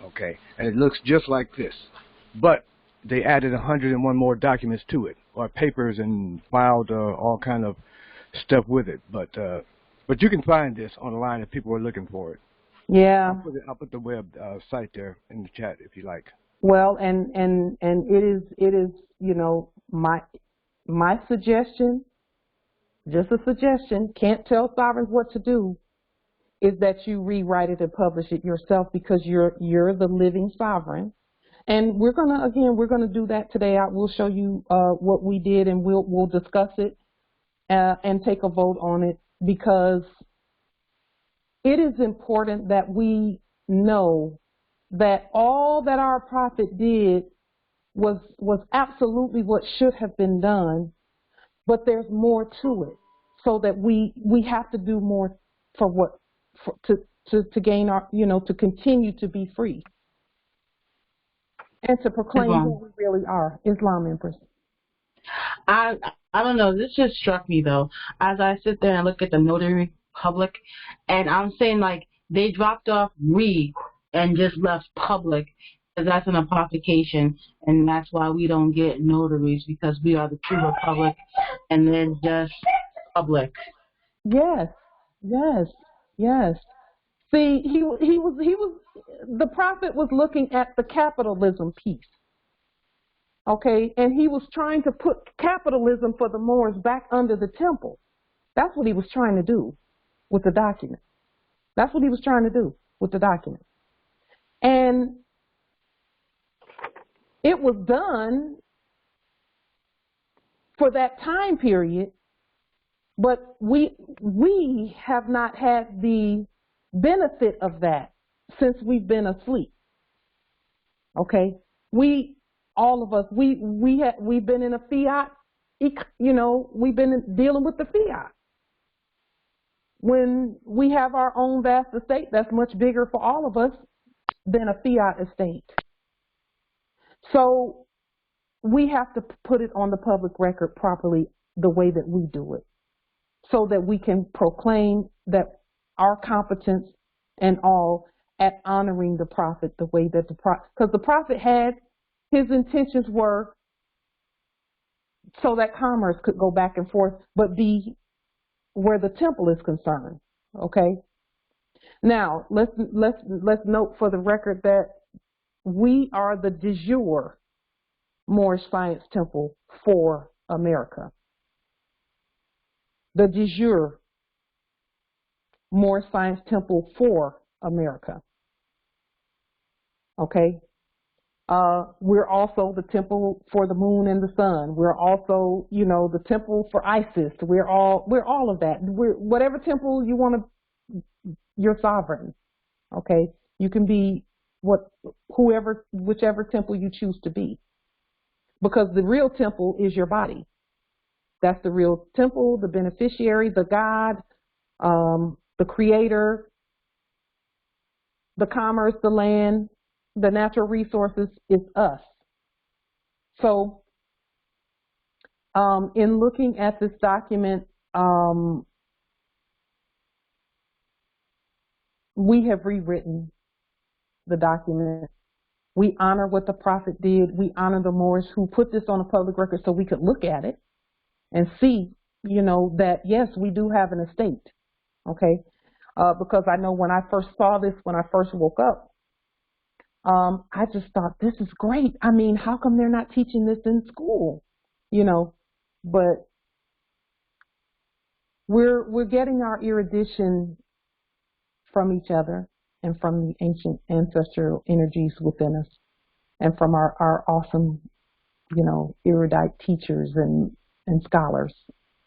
Okay, and it looks just like this, but they added 101 more documents to it, or papers, and filed all kind of stuff with it. But you can find this online if people are looking for it. Yeah. I'll put the web site there in the chat if you like. Well, and it is my suggestion, just a suggestion, can't tell sovereigns what to do, is that you rewrite it and publish it yourself, because you're the living sovereign. And we're gonna do that today. I will show you what we did, and we'll discuss it and take a vote on it, because it is important that we know that all that our prophet did was absolutely what should have been done, but there's more to it, so that we have to do more to gain our, to continue to be free and to proclaim Islam. who we really are. Islam, Empress. I don't know. This just struck me though, as I sit there and look at the notary public, and I'm saying, like, they dropped off re and just left public. that's an application, and that's why we don't get notaries, because we are the true republic, and they're just public. Yes, yes, yes. See, the prophet was looking at the capitalism piece, okay, and he was trying to put capitalism for the Moors back under the temple. That's what he was trying to do with the document. That's what he was trying to do with the document. And it was done for that time period, but we have not had the benefit of that since we've been asleep. Okay? All of us, we've been in a fiat, we've been dealing with the fiat. When we have our own vast estate that's much bigger for all of us than a fiat estate. So we have to put it on the public record properly the way that we do it, so that we can proclaim that our competence and all at honoring the prophet the way that because the prophet had, his intentions were so that commerce could go back and forth, but be where the temple is concerned. Okay. Now let's note for the record that we are the de jure Moorish Science Temple for America. The de jure Moorish Science Temple for America. Okay. We're also the temple for the moon and the sun. We're also, the temple for Isis. We're all of that. Whatever temple you want to, you're sovereign. Okay. You can be whichever temple you choose to be, because the real temple is your body. That's the real temple, the beneficiary, the God, the creator, the commerce, the land, the natural resources is us. So in looking at this document, we have rewritten the document. We honor what the prophet did. We honor the Moors who put this on a public record so we could look at it and see, that yes, we do have an estate. Okay. Because I know when I first saw this, when I first woke up, I just thought, this is great. I mean, how come they're not teaching this in school? But we're getting our erudition from each other and from the ancient ancestral energies within us, and from our awesome, erudite teachers and scholars,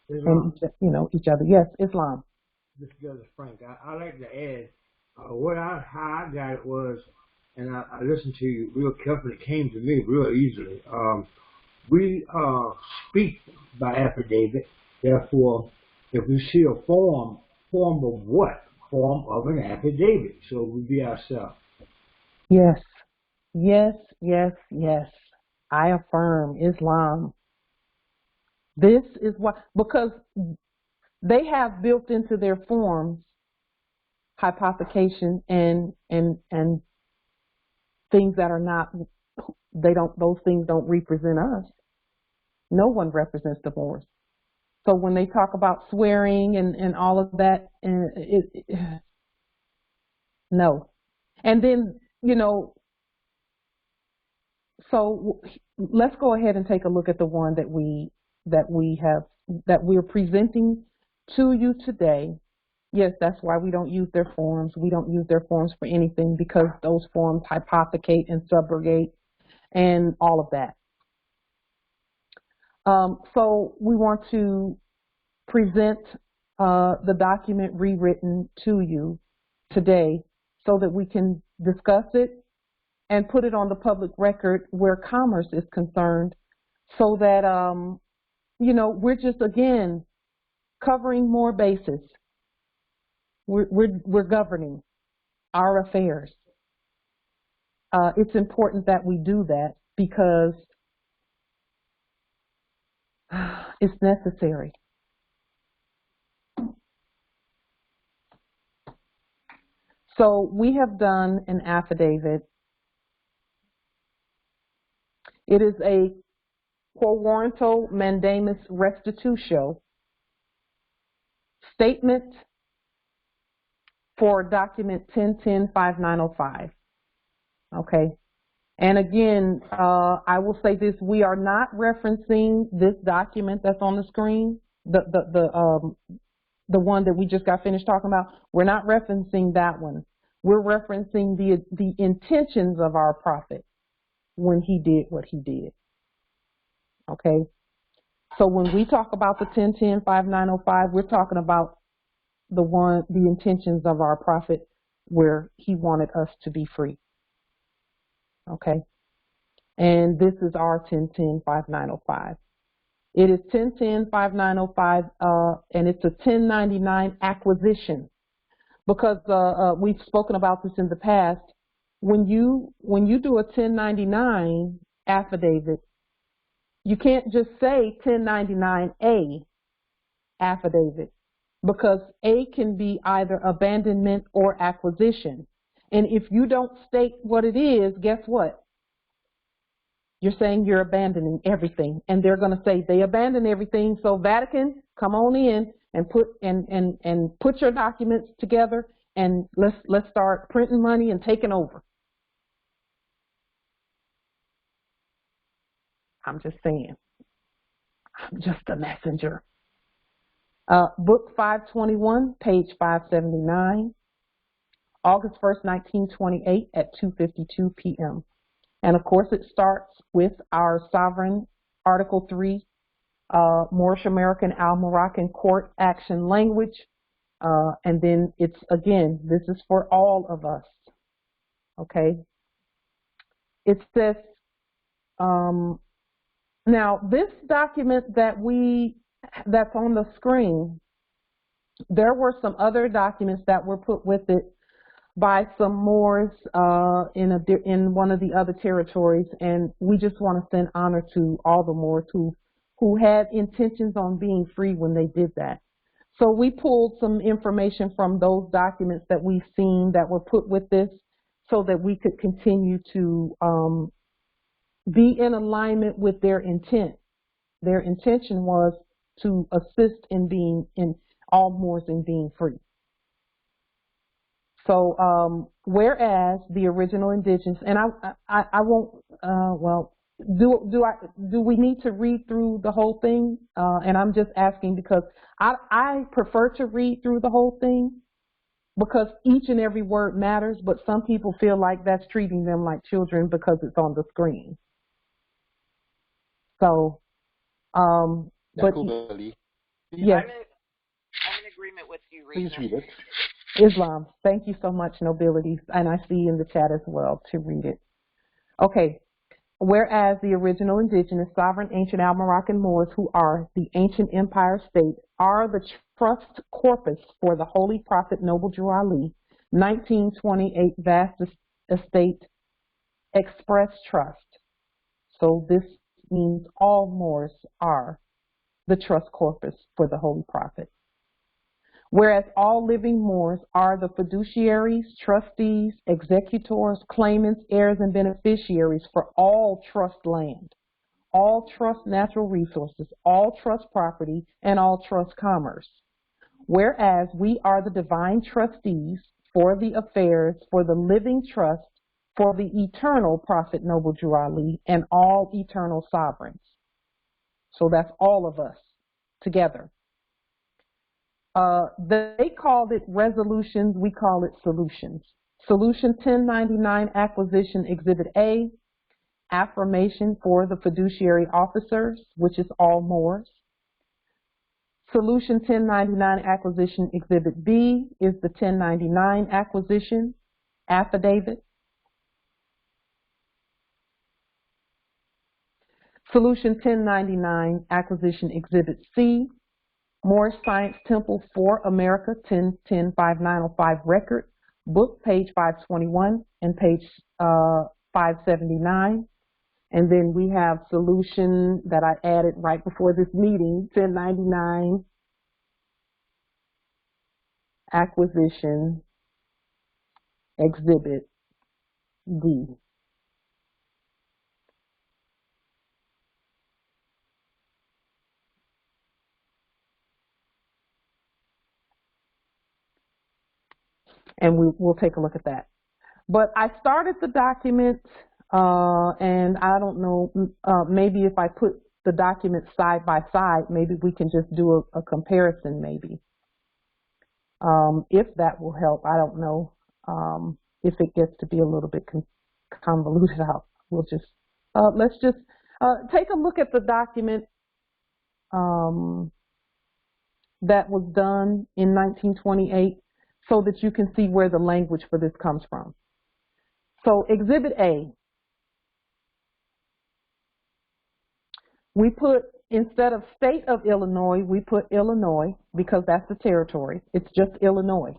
Islam. And each other. Yes, Islam. This is Frank. I like to add how I got it was, and I listened to you real carefully. It came to me real easily. We speak by affidavit. Therefore, if we see a form of what? Form of an affidavit. So we be ourselves. Yes, yes, yes, yes. I affirm Islam. This is what, because they have built into their forms hypothecation and things that are not, those things don't represent us. No one represents the Moors. So when they talk about swearing and all of that, no. And then, so let's go ahead and take a look at the one that we're presenting to you today. Yes, that's why we don't use their forms. We don't use their forms for anything, because those forms hypothecate and subrogate and all of that. So we want to present the document rewritten to you today so that we can discuss it and put it on the public record where commerce is concerned, so that, we're just, again, covering more bases. We're governing our affairs. It's important that we do that because it's necessary. So we have done an affidavit It is a quo warranto Mandamus restitutio statement for document 1010-5905. Okay. And again, I will say this: we are not referencing this document that's on the screen, the one that we just got finished talking about. We're not referencing that one. We're referencing the intentions of our prophet when he did what he did. Okay. So when we talk about the 1010-5905, we're talking about the intentions of our prophet where he wanted us to be free. Okay. And this is our 1010-5905. It is 1010-5905, and it's a 1099 acquisition, because we've spoken about this in the past. When you do a 1099 affidavit, you can't just say 1099A affidavit, because A can be either abandonment or acquisition. And if you don't state what it is, guess what? You're saying you're abandoning everything. And they're going to say they abandon everything. So Vatican, come on in and put your documents together, and let's start printing money and taking over. I'm just saying. I'm just a messenger. Book 521, page 579, August 1st, 1928 at 2:52 p.m. And of course, it starts with our sovereign Article 3, Moorish American Al-Moroccan court action language. And then it's, again, this is for all of us. Okay. It says, now this document that's on the screen, there were some other documents that were put with it by some Moors in one of the other territories, and we just want to send honor to all the Moors who had intentions on being free when they did that. So we pulled some information from those documents that we've seen that were put with this, so that we could continue to be in alignment with their intent. Their intention was to assist in all Moors in being free. So, whereas the original indigenous, and I won't, well, do we need to read through the whole thing? And I'm just asking because I prefer to read through the whole thing, because each and every word matters, but some people feel like that's treating them like children because it's on the screen. So, but yes. I'm in agreement with you, Please read it. Islam. Thank you so much, nobility. And I see in the chat as well to read it. Okay. Whereas the original indigenous sovereign ancient Al-Moroccan Moors, who are the ancient empire state, are the trust corpus for the Holy Prophet Noble Jure Ali, 1928 vast estate express trust. So this means all Moors are the trust corpus for the Holy Prophet. Whereas all living Moors are the fiduciaries, trustees, executors, claimants, heirs, and beneficiaries for all trust land, all trust natural resources, all trust property, and all trust commerce. Whereas we are the divine trustees for the affairs, for the living trust, for the eternal Prophet Noble Jure Ali, and all eternal sovereigns. So that's all of us together. They called it resolutions, we call it solutions. Solution 1099 Acquisition Exhibit A, affirmation for the fiduciary officers, which is all Moors. Solution 1099 Acquisition Exhibit B is the 1099 acquisition affidavit. Solution 1099 Acquisition Exhibit C, Moorish Science Temple for America 1010-5905 record, book page 521 and page 579. And then we have solution that I added right before this meeting, 1099 Acquisition Exhibit D. and we'll take a look at that. But I started the document, and I don't know, maybe if I put the documents side by side, maybe we can just do a comparison, maybe. If that will help, I don't know. If it gets to be a little bit convoluted, we'll just, let's just take a look at the document that was done in 1928 so that you can see where the language for this comes from. So Exhibit A, we put, instead of state of Illinois, we put Illinois because that's the territory. It's just Illinois.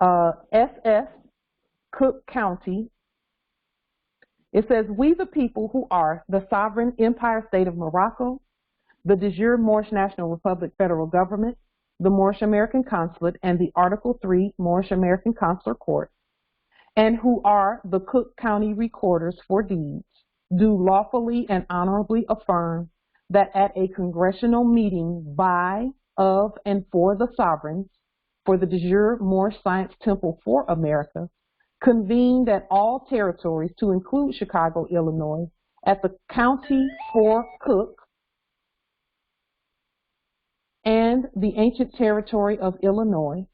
SS, Cook County. It says, we the people who are the sovereign empire state of Morocco, the de jure Moorish National Republic federal government, the Moorish American Consulate, and the Article 3 Moorish American Consular Court, and who are the Cook County recorders for deeds, do lawfully and honorably affirm that at a congressional meeting by, of, and for the sovereigns, for the de jure Moorish Science Temple for America, convened at all territories to include Chicago, Illinois, at the county for Cook, and the ancient territory of Illinois,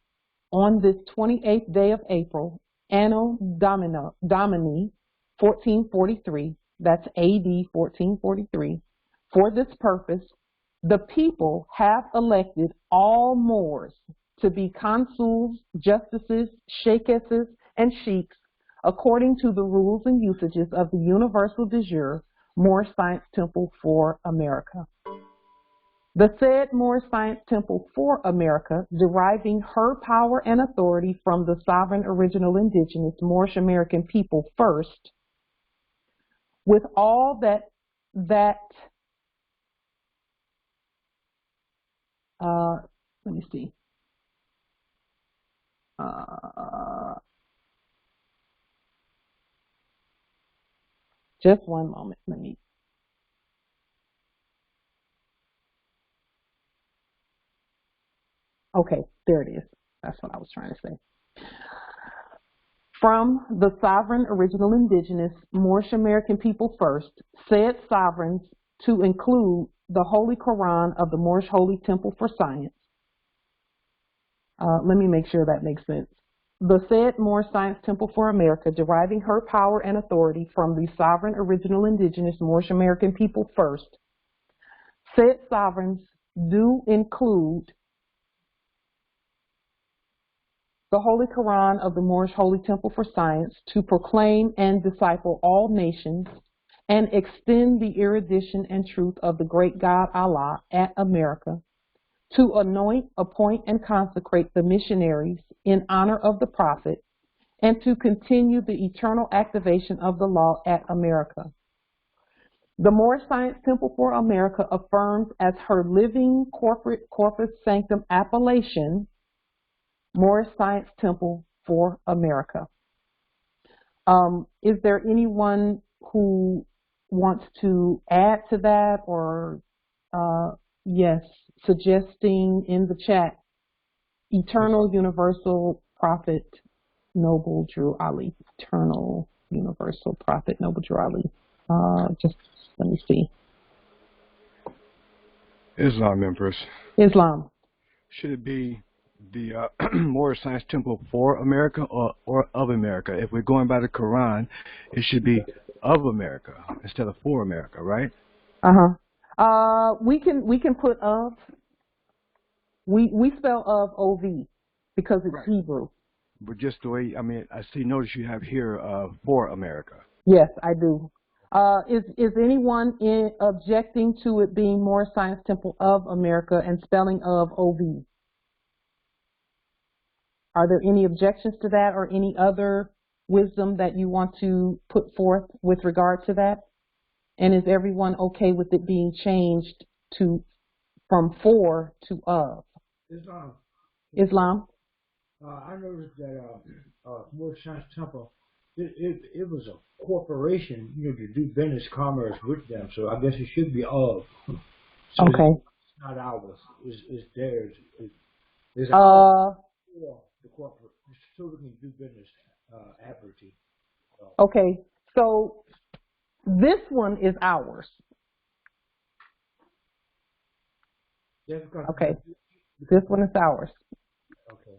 on this 28th day of April, Anno Domini 1443, that's AD 1443, for this purpose, the people have elected all Moors to be consuls, justices, sheikhesses, and sheiks, according to the rules and usages of the Universal de jure Moorish Science Temple for America. The said Moorish Science Temple for America, deriving her power and authority from the sovereign original indigenous Moorish American people first, with all that let me see. Just one moment, let me. Okay, there it is. That's what I was trying to say. From the sovereign original indigenous Moorish American people first, said sovereigns to include the Holy Quran of the Moorish Holy Temple for Science. Let me make sure that makes sense. The said Moorish Science Temple for America, deriving her power and authority from the sovereign original indigenous Moorish American people first, said sovereigns do include the Holy Quran of the Moorish Holy Temple for Science to proclaim and disciple all nations and extend the erudition and truth of the great God Allah at America, to anoint, appoint, and consecrate the missionaries in honor of the prophet, and to continue the eternal activation of the law at America. The Moorish Science Temple for America affirms as her living corporate corpus sanctum appellation, Moorish Science Temple for America. Is there anyone who wants to add to that, or yes, suggesting in the chat, Eternal Universal Prophet Noble Drew Ali. Eternal Universal Prophet Noble Drew Ali. Just let me see. Islam, Empress. Islam. Should it be the Moorish Science Temple for America or of America? If we're going by the Quran, it should be of America instead of for America, right? We can put of. We spell of O-V because it's right. Hebrew. But just the way, I mean, notice you have here for America. Yes, I do. Is anyone objecting to it being Moorish Science Temple of America and spelling of O-V? Are there any objections to that, or any other wisdom that you want to put forth with regard to that? And is everyone okay with it being changed from for to of? Islam. I noticed that Moorish Science Temple, it was a corporation, to do business commerce with them. So I guess it should be of. So okay. It's not ours. It's theirs. It's the corporate, so we can do business admiralty. Okay, so this one is ours. Okay, this one is ours. Okay.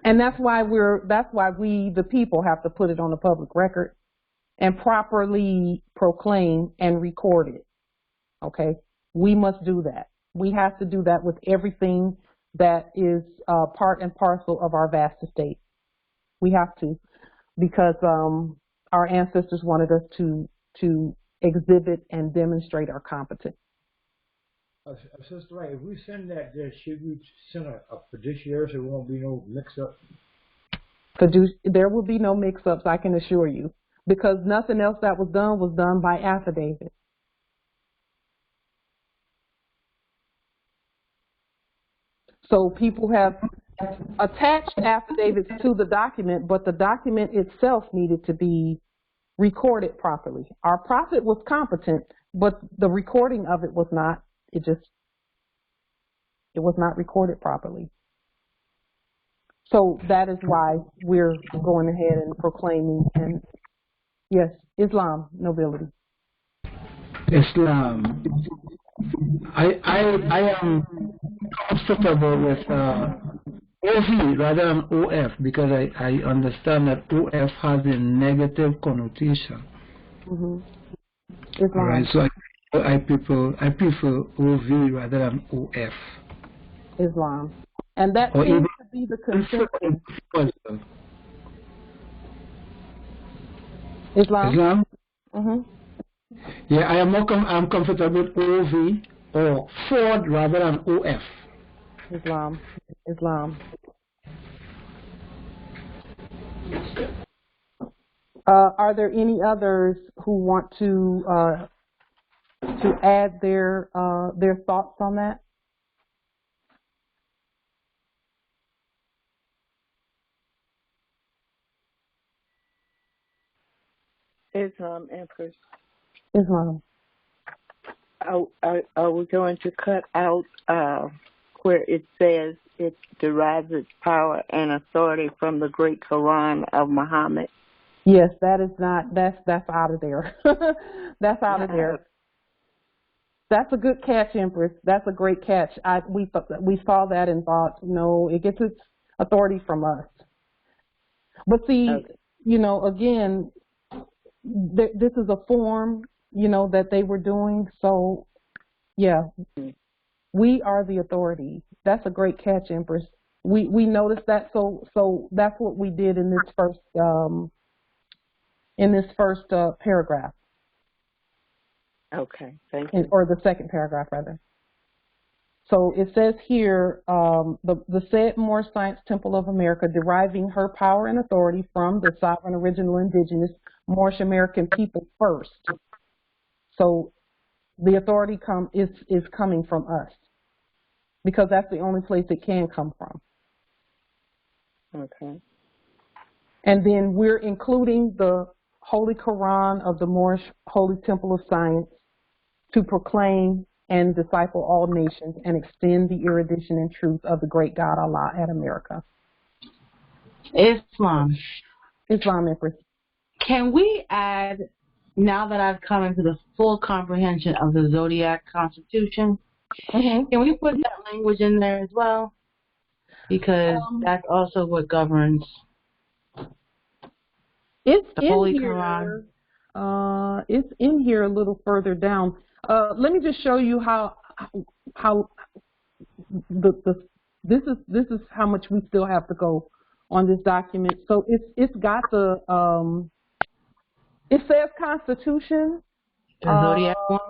And that's why we, the people, have to put it on the public record and properly proclaim and record it. Okay, we must do that. We have to do that with everything that is part and parcel of our vast estate. We have to, because our ancestors wanted us to exhibit and demonstrate our competence. Sister Wright, if we send that, should we send a fiduciary so there won't be no mix-up? There will be no mix-ups, I can assure you, because nothing else that was done by affidavit. So people have attached affidavits to the document, but the document itself needed to be recorded properly. Our prophet was competent, but the recording of it was not. It was not recorded properly. So that is why we're going ahead and proclaiming. And yes, Islam, nobility. Islam. I am comfortable with OV rather than OF, because I understand that OF has a negative connotation. Islam. Right, so I prefer OV rather than OF. Islam. And that seems to be the consensus. Islam? Yeah, I'm comfortable with OV or Ford rather than OF. Islam. Are there any others who want to add their thoughts on that? Islam, Empress. Islam. Are we going to cut out where it says it derives its power and authority from the great Quran of Muhammad? Yes, that is not. That's out of there. That's out of there. That's a good catch, Empress. That's a great catch. We saw that and thought, no, it gets its authority from us. But see, again, this is a form, that they were doing. So, yeah, we are the authority. That's a great catch, Empress. We noticed that. So that's what we did in this first paragraph. Okay, thank you. Or the second paragraph, rather. So it says here, the said Moor Science Temple of America, deriving her power and authority from the sovereign original indigenous Moorish American people first. So the authority is coming from us, because that's the only place it can come from. Okay. And then we're including the Holy Quran of the Moorish Holy Temple of Science to proclaim and disciple all nations and extend the erudition and truth of the great God Allah at America. Islam, Empress. Can we add, now that I've come into the full comprehension of the Zodiac Constitution, can we put that language in there as well? Because that's also what governs the Holy Quran. It's in here a little further down. Let me just show you how this is how much we still have to go on this document. So it's got the it says Constitution. The Zodiac one.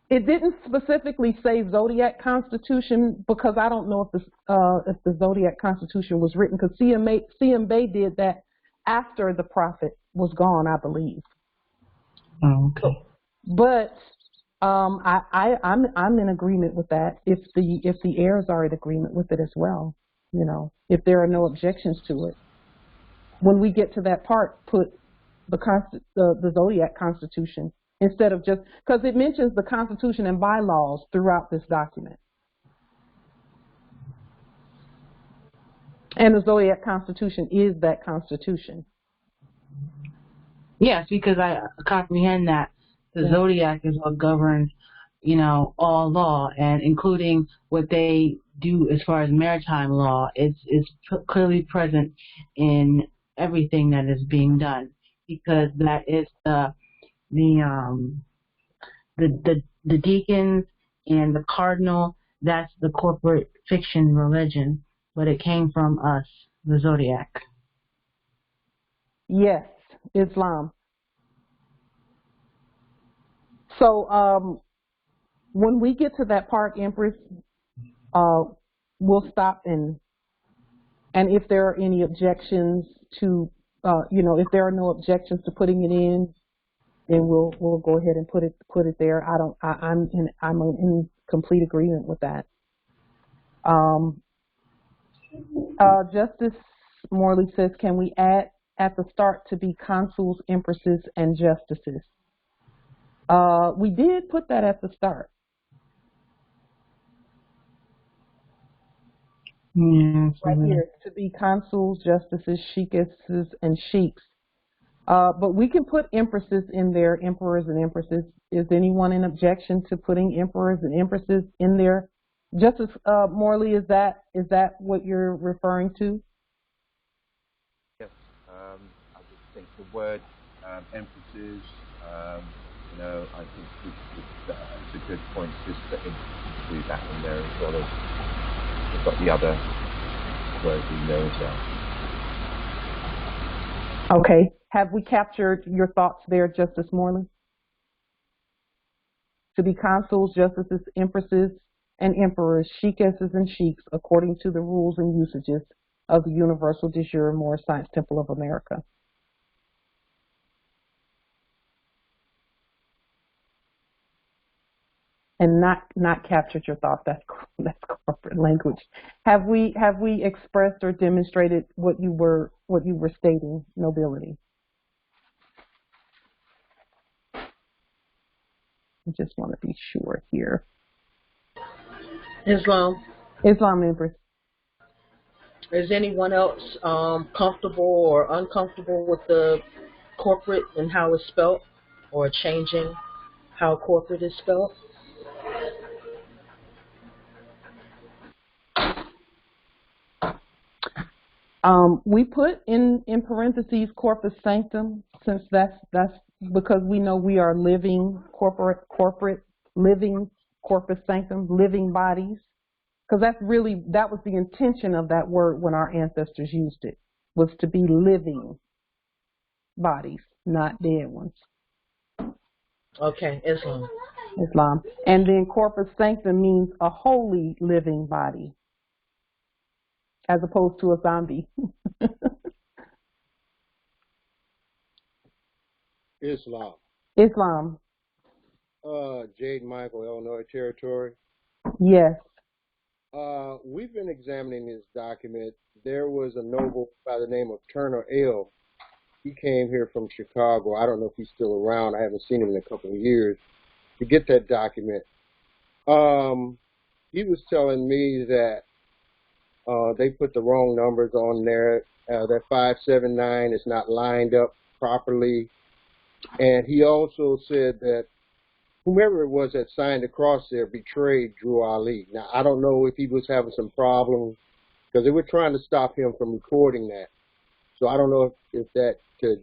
It didn't specifically say Zodiac Constitution, because I don't know if the Zodiac Constitution was written, because CMB did that after the prophet was gone, I believe. Oh, okay. But I'm in agreement with that. If the heirs are in agreement with it as well, if there are no objections to it. When we get to that part, put the Zodiac Constitution instead of just, because it mentions the Constitution and bylaws throughout this document. And the Zodiac Constitution is that constitution. Yes, because I comprehend that the Zodiac is what governs, you know, all law, and including what they do as far as maritime law. It's clearly present in everything that is being done, because that is the deacons and the cardinal. That's the corporate fiction religion, but it came from us, the Zodiac. Yes, Islam. So when we get to that part, Empress, we'll stop and if there are any objections to, you know, if there are no objections to putting it in, then we'll go ahead and put it there. I'm in complete agreement with that. Justice Morley says, can we add at the start to be consuls, empresses, and justices? We did put that at the start. Right here, to be consuls, justices, sheikesses, and sheiks. But we can put empresses in there, emperors and empresses. Is anyone in objection to putting emperors and empresses in there? Justice Morley, is that what you're referring to? Yes, I would think the word empresses, you know, I think it's a good point just to include that in there, as well as we've got the other words we know as well. Okay. Have we captured your thoughts there, Justice Morley? To be consuls, justices, empresses, and emperors, sheikesses, and sheiks, according to the rules and usages of the Universal de Jure Moorish Science Temple of America. And not captured your thought. That's corporate language. Have we expressed or demonstrated what you were stating, nobility? I just want to be sure here. Islam, Empress. Is anyone else comfortable or uncomfortable with the corporate and how it's spelled, or changing how corporate is spelled? We put in parentheses corpus sanctum, since that's because we know we are living corporate living corpus sanctum, living bodies, because that was the intention of that word when our ancestors used it, was to be living bodies, not dead ones. Okay, Islam. And then corpus sanctum means a holy living body, as opposed to a zombie. Islam. Jade Michael, Illinois Territory. Yes. We've been examining this document. There was a noble by the name of Turner L. He came here from Chicago. I don't know if he's still around. I haven't seen him in a couple of years to get that document. He was telling me that they put the wrong numbers on there. That 579 is not lined up properly. And he also said that whomever it was that signed across there betrayed Drew Ali. Now, I don't know if he was having some problems, because they were trying to stop him from recording that. So I don't know if that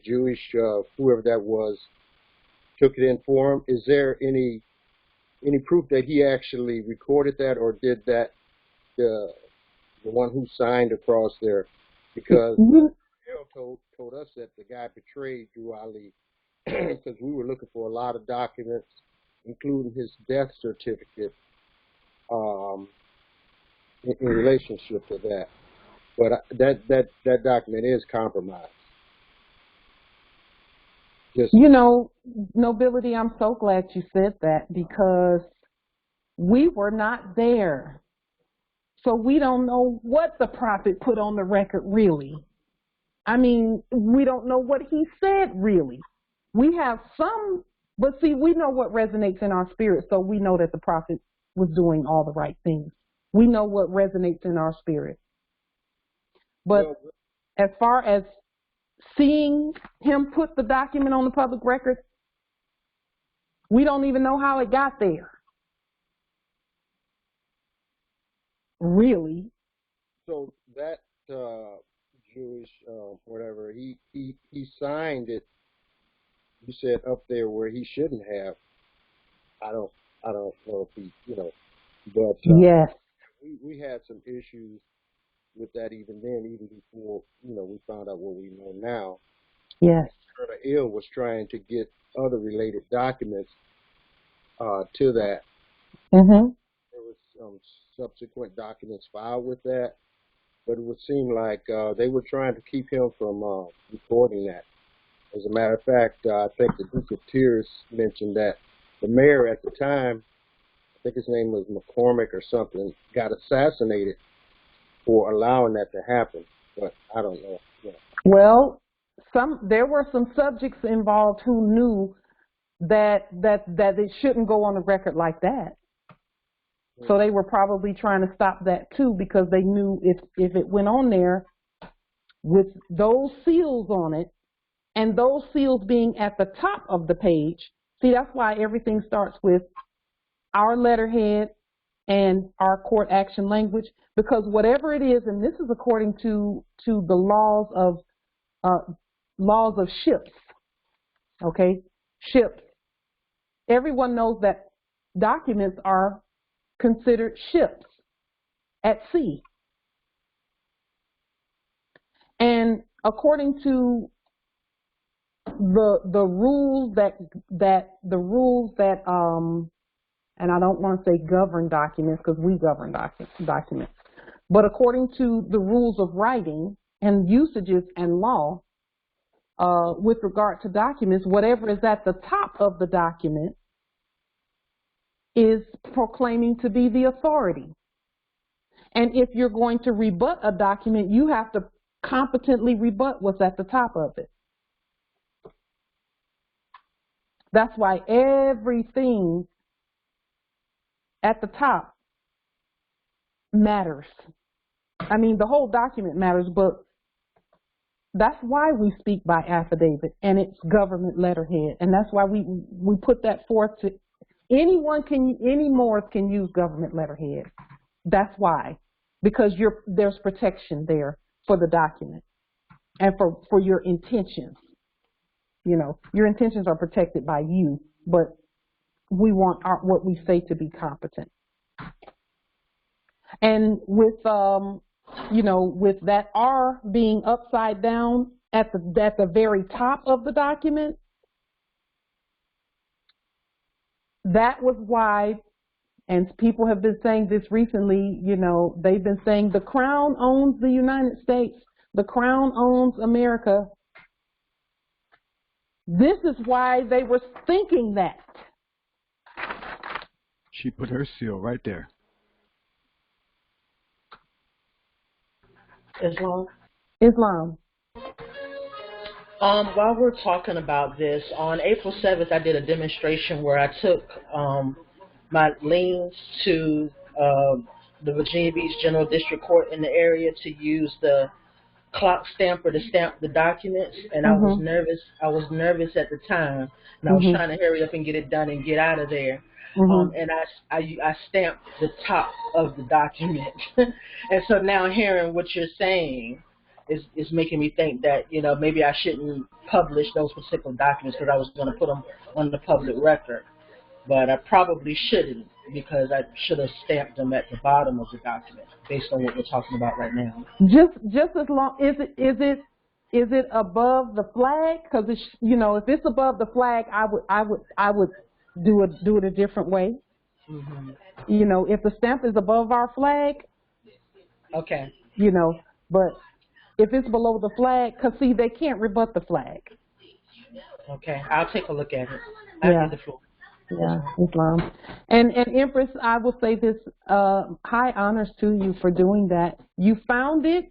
Jewish, whoever that was, took it in for him. Is there any proof that he actually recorded that, or did that the one who signed across there? Because Harold told us that the guy betrayed Drew Ali, because we were looking for a lot of documents, including his death certificate, in relationship to that. But that document is compromised. You know, nobility, I'm so glad you said that, because we were not there. So we don't know what the prophet put on the record, really. I mean, we don't know what he said, really. We have some, but see, we know what resonates in our spirit, so we know that the prophet was doing all the right things. We know what resonates in our spirit. But as far as seeing him put the document on the public record, we don't even know how it got there. Really. So that Jewish whatever, he signed it, you said, up there where he shouldn't have. I don't know if he, but yes, we had some issues with that even then, even before we found out what we know now. Yes. Ill was trying to get other related documents to that. Mm-hmm. There was some subsequent documents filed with that, but it would seem like they were trying to keep him from reporting that. As a matter of fact, I think the Duke of Tears mentioned that the mayor at the time, I think his name was McCormick or something, got assassinated for allowing that to happen. But I don't know. Yeah. Well, there were some subjects involved who knew that it shouldn't go on the record like that. So they were probably trying to stop that too, because they knew if it went on there with those seals on it, and those seals being at the top of the page, see, that's why everything starts with our letterhead and our court action language, because whatever it is, and this is according to the laws of ships, okay, ships. Everyone knows that documents are considered ships at sea. And according to the rules that and I don't want to say govern documents, because we govern documents, but according to the rules of writing and usages and law with regard to documents, whatever is at the top of the document is proclaiming to be the authority. And if you're going to rebut a document, you have to competently rebut what's at the top of it. That's why everything at the top matters. I mean, the whole document matters, but that's why we speak by affidavit, and it's government letterhead. And that's why we put that forth to any Moors can use government letterhead. That's why, because there's protection there for the document and for your intentions. Your intentions are protected by you, but we want what we say to be competent. And with with that R being upside down at the very top of the document, that was why, and people have been saying this recently, they've been saying the Crown owns the United States, the Crown owns America. This is why they were thinking that. She put her seal right there. Islam. While we're talking about this, on April 7th, I did a demonstration where I took my liens to the Virginia Beach General District Court in the area to use the clock stamper to stamp the documents, and I was nervous. I was nervous at the time, and I was trying to hurry up and get it done and get out of there. And I stamped the top of the document, and so now hearing what you're saying is making me think that maybe I shouldn't publish those particular documents because I was going to put them on the public record, but I probably shouldn't, because I should have stamped them at the bottom of the document based on what we're talking about right now. Just as long is it above the flag? Because if it's above the flag, I would do it a different way. If the stamp is above our flag, okay. But if it's below the flag, because see, they can't rebut the flag. Okay, I'll take a look at it. Yeah. Yeah, Islam. And Empress, I will say this, high honors to you for doing that. You found it,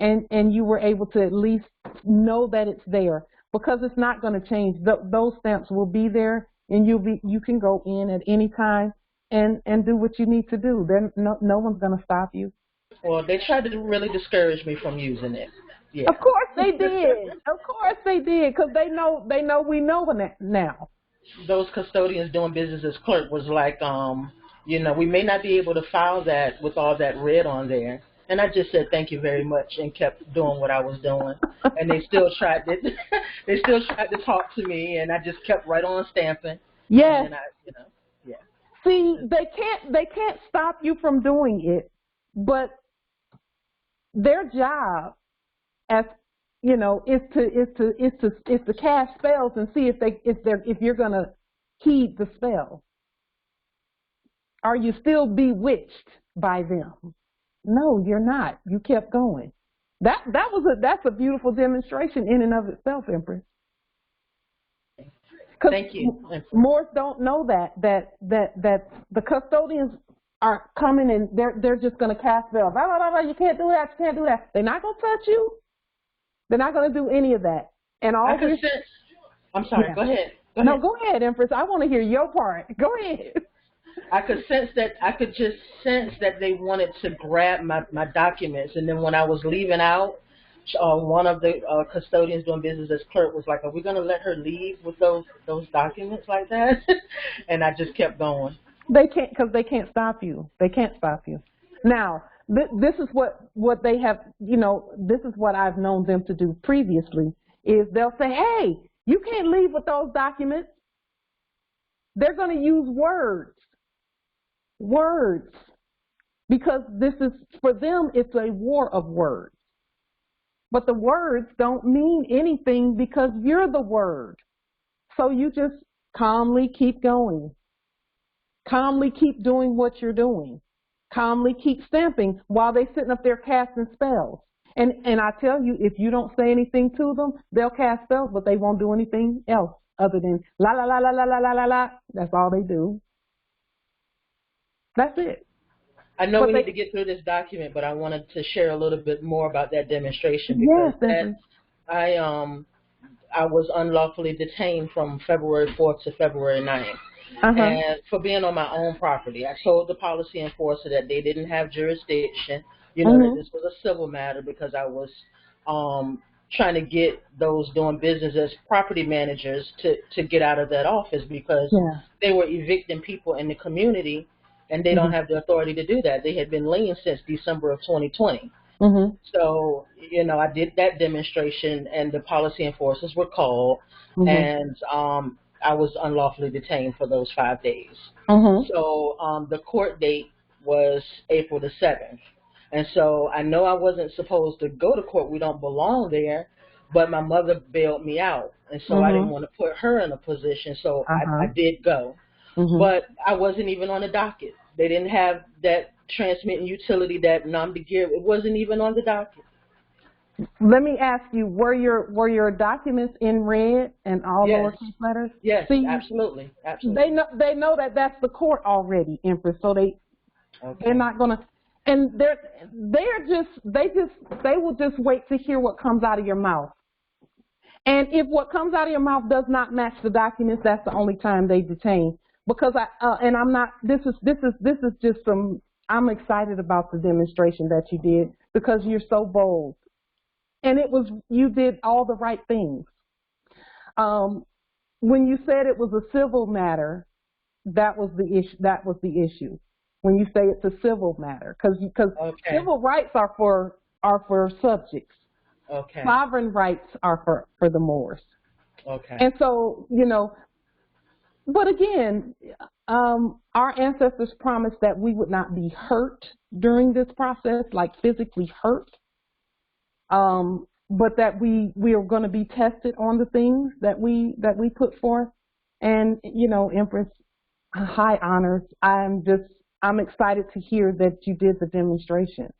and you were able to at least know that it's there, because it's not going to change. Those stamps will be there, and you can go in at any time and do what you need to do. No one's going to stop you. Well, they tried to really discourage me from using it. Yeah. Of course they did. Of course they did, because they know we know now. Those custodians doing business as clerk was like, you know, we may not be able to file that with all that red on there. And I just said thank you very much and kept doing what I was doing. And they still tried to they still tried to talk to me, and I just kept right on stamping. Yes. And I, you know, yeah. See, they can't stop you from doing it, but their job, as you know, is to cast spells and see if you're gonna heed the spell. Are you still bewitched by them? No, you're not. You kept going. That's a beautiful demonstration in and of itself, Empress. Thank you. Moors don't know that the custodians are coming and they're just going to cast spells. Blah, blah, blah, blah, you can't do that. You can't do that. They're not going to touch you. They're not going to do any of that. And all I'm sorry. Yeah. Go ahead. No, go ahead, Empress. I want to hear your part. Go ahead. I could just sense that they wanted to grab my documents, and then when I was leaving out, one of the custodians doing business as clerk was like, "Are we going to let her leave with those documents like that?" And I just kept going. They can't, because they can't stop you. They can't stop you. Now, this is what they have. You know, this is what I've known them to do previously. Is they'll say, "Hey, you can't leave with those documents." They're going to use words, because this is, for them, it's a war of words. But the words don't mean anything because you're the word. So you just calmly keep going. Calmly keep doing what you're doing. Calmly keep stamping while they're sitting up there casting spells. And I tell you, if you don't say anything to them, they'll cast spells, but they won't do anything else other than la la la la la la la la la. That's all they do. That's it. I know we need to get through this document, but I wanted to share a little bit more about that demonstration, because I was unlawfully detained from February 4th to February 9th. And for being on my own property. I told the policy enforcer that they didn't have jurisdiction, you know, that this was a civil matter, because I was trying to get those doing business as property managers to get out of that office, because they were evicting people in the community, and they don't have the authority to do that. They had been lien since December of 2020. So, you know, I did that demonstration, and the policy enforcers were called, and I was unlawfully detained for those 5 days. So the court date was April the 7th. And so I know I wasn't supposed to go to court. We don't belong there. But my mother bailed me out. And so I didn't want to put her in a position. So I did go. But I wasn't even on the docket. They didn't have that transmitting utility, that nom-de-guerre. It wasn't even on the docket. Let me ask you, were your documents in red and all lowercase letters? Yes, see, absolutely. They know that that's the court already, Empress. So they're not gonna, and they will just wait to hear what comes out of your mouth. And if what comes out of your mouth does not match the documents, that's the only time they detain. Because I'm not. This is just some. I'm excited about the demonstration that you did, because you're so bold. And you did all the right things. When you said it was a civil matter, that was the issue. When you say it's a civil matter, because civil rights are for subjects. Sovereign rights are for the Moors. And so, you know, but again, our ancestors promised that we would not be hurt during this process, like physically hurt. But that we are going to be tested on the things that we put forth. And, you know, Empress, high honors. I'm excited to hear that you did the demonstration,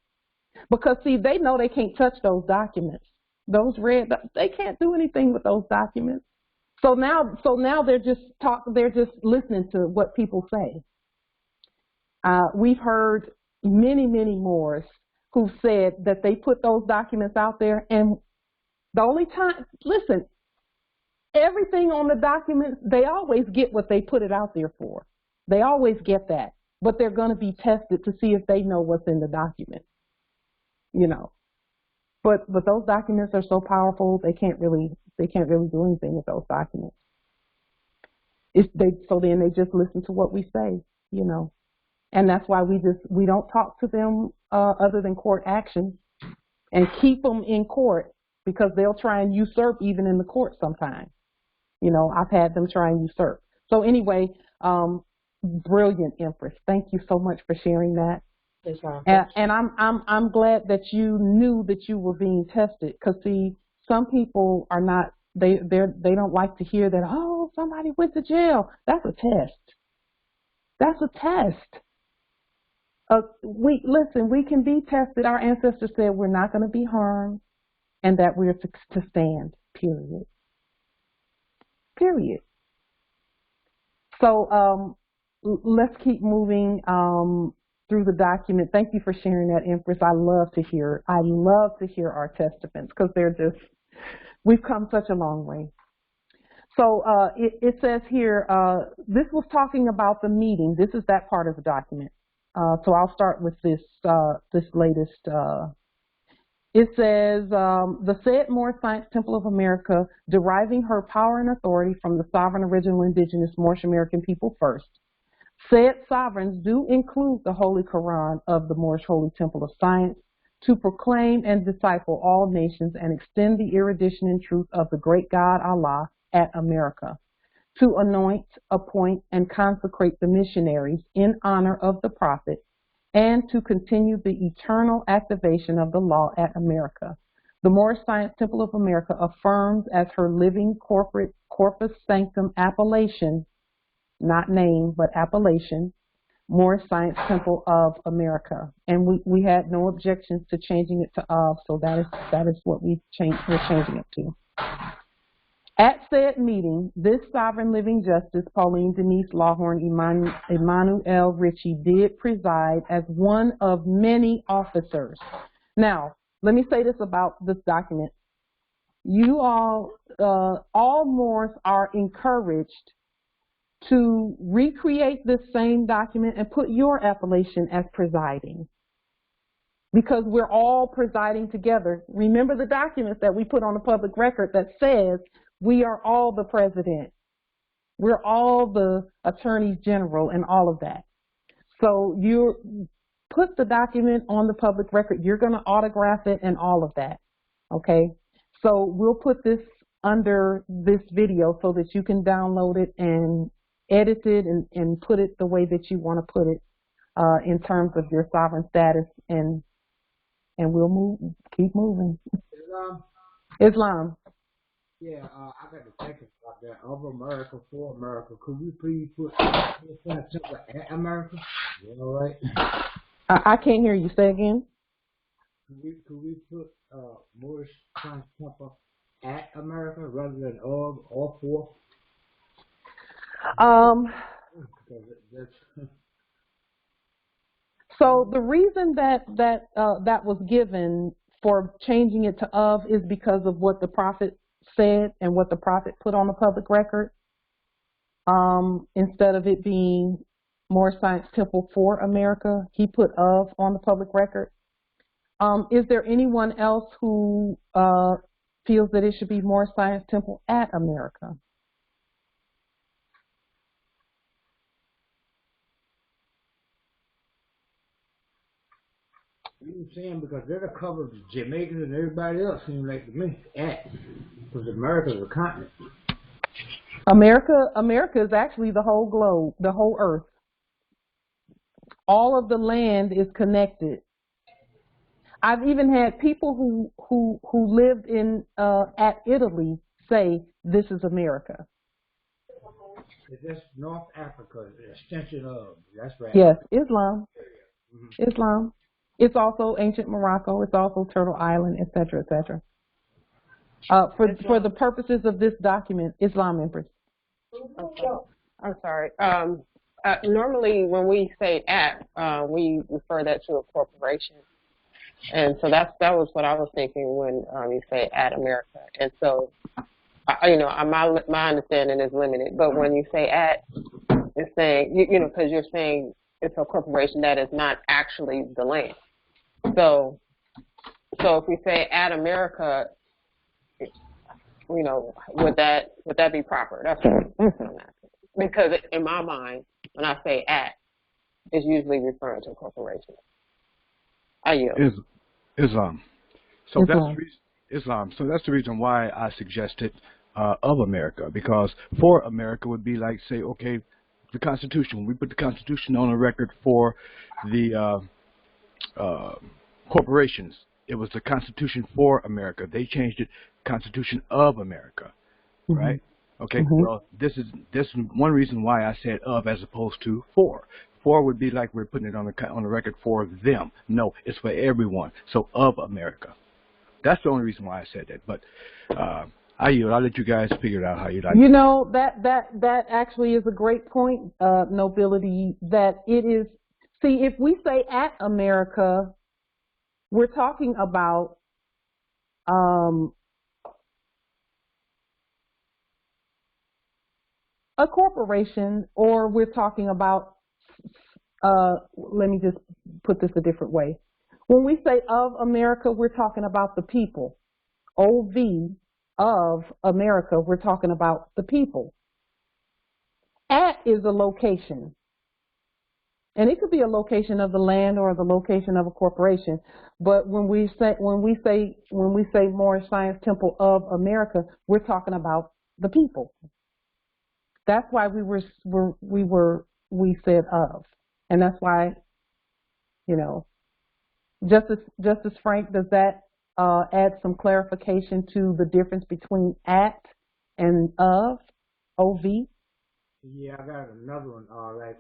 because see, they know they can't touch those documents. Those they can't do anything with those documents. So now they're just listening to what people say. We've heard many Moors who said that they put those documents out there, and the only time, listen, everything on the documents, they always get what they put it out there for. They always get that, but they're going to be tested to see if they know what's in the document. you know. But those documents are so powerful, they can't really do anything with those documents. So then they just listen to what we say, you know. And that's why we don't talk to them other than court action, and keep them in court, because they'll try and usurp even in the court sometimes. You know, I've had them try and usurp. So anyway, brilliant, Empress. Thank you so much for sharing that. And I'm glad that you knew that you were being tested, because see, some people are not. They don't like to hear that. Oh, somebody went to jail. That's a test. That's a test. We can be tested. Our ancestors said we're not going to be harmed, and that we're to stand. Period. Period. So let's keep moving through the document. Thank you for sharing that, Empress. I love to hear our testaments, because we've come such a long way. So it says here, this was talking about the meeting. This is that part of the document. So I'll start with this latest. It says, the said Moor Science Temple of America, deriving her power and authority from the sovereign original indigenous Moorish American people first. Said sovereigns do include the Holy Quran of the Moorish Holy Temple of Science, to proclaim and disciple all nations and extend the erudition and truth of the great God Allah at America, to anoint, appoint, and consecrate the missionaries in honor of the prophet, and to continue the eternal activation of the law at America. The Moorish Science Temple of America affirms as her living corpus sanctum appellation, not name, but appellation, Moorish Science Temple of America. And we had no objections to changing it to of, so that is what we're changing it to. At said meeting, this sovereign living justice, Pauline Denise Lawhorn Emmanuel Ritchie, did preside as one of many officers. Now, let me say this about this document. You all Moors are encouraged to recreate this same document and put your appellation as presiding, because we're all presiding together. Remember the documents that we put on the public record that says we are all the president. We're all the attorneys general and all of that. So you put the document on the public record. You're going to autograph it and all of that. Okay? So we'll put this under this video so that you can download it and edit it and put it the way that you want to put it in terms of your sovereign status, and we'll keep moving. Islam. Yeah, I got to think about that. Of America, for America. Could we please put Temple at America? Yeah, all right. I can't hear you. Say again. Could we put Moorish Science Temple at America rather than of or for? So the reason that was given for changing it to of is because of what the prophet said and what the prophet put on the public record. Instead of it being Moorish Science Temple for America, he put of on the public record. Is there anyone else who feels that it should be Moorish Science Temple at America? You know what I'm saying? Because they're the cover of the Jamaicans and everybody else, seems like to me, because America's a continent. America is actually the whole globe, the whole earth. All of the land is connected. I've even had people who lived in at Italy say this is America. It's just North Africa, the extension of. That's right. Yes, Islam. Mm-hmm. Islam. It's also ancient Morocco. It's also Turtle Island, et cetera, et cetera. For the purposes of this document, Islam, Empress. Okay. I'm sorry. Normally, when we say at, we refer that to a corporation, and so that was what I was thinking when you say at America. And so, my understanding is limited. But when you say at, it's saying because you're saying it's a corporation that is not actually the land. So So if we say at America, you know, would that be proper? That's what I'm asking. Because in my mind, when I say at, it's usually referring to a corporation. I yield. Islam. So that's the reason, Islam. So that's the reason why I suggested of America, because for America would be like, say, okay, the Constitution. We put the Constitution on a record for the corporations. It was the Constitution for America. They changed it, Constitution of America, right? Okay. Well, this is one reason why I said of as opposed to for. For would be like we're putting it on the record for them. No, it's for everyone. So of America. That's the only reason why I said that. But I yield. I'll let you guys figure it out how you like. You know, that actually is a great point, Nobility. That it is. See, if we say at America, we're talking about a corporation, or we're talking about. Let me just put this a different way. When we say of America, we're talking about the people. OV of America, we're talking about the people. At is a location. And it could be a location of the land or the location of a corporation. But when we say Moorish Science Temple of America, we're talking about the people. That's why we said of. And that's why, you know, Justice Frank, does that add some clarification to the difference between at and of, OV? Yeah, I got another one. Like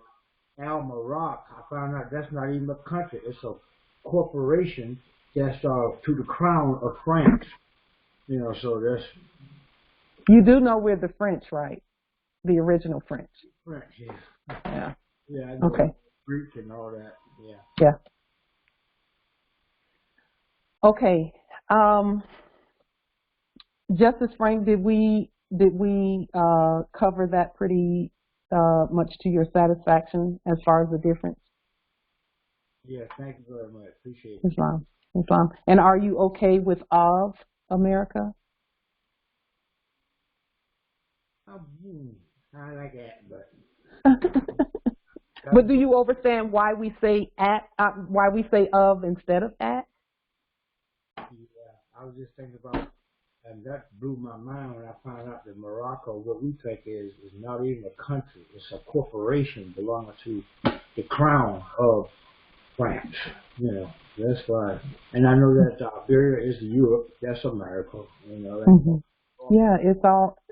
Al Maroc, I found out that's not even a country. It's a corporation that's to the crown of France. You know, so that's. You do know we're the French, right? The original French. French, yeah. Yeah. Yeah. I know. Okay. Greek and all that. Yeah. Yeah. Okay. Justice Frank, did we cover that pretty much to your satisfaction as far as the difference? Yeah, thank you very much. Appreciate it. Islam. And are you okay with of America? I like that, but. But do you understand why we say at, why we say of instead of at? Yeah, I was just thinking about, and that blew my mind when I found out that Morocco, what we think is not even a country. It's a corporation belonging to the crown of France. You know, that's why. And I know that Iberia is Europe. That's America. You know. That's Yeah,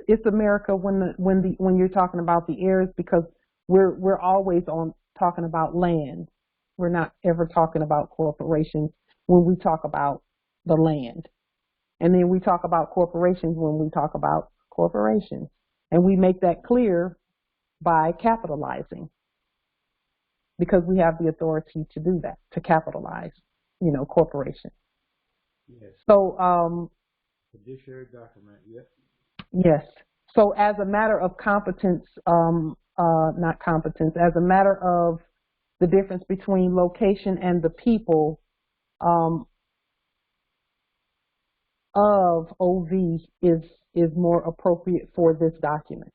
it's America when you're talking about the heirs, because we're always talking about land. We're not ever talking about corporations when we talk about the land. And then we talk about corporations when we talk about corporations. And we make that clear by capitalizing, because we have the authority to do that, to capitalize, you know, corporation. Yes. So, fiduciary document, yep. Yes. So as a matter of competence, not competence, as a matter of the difference between location and the people, of OV is more appropriate for this document.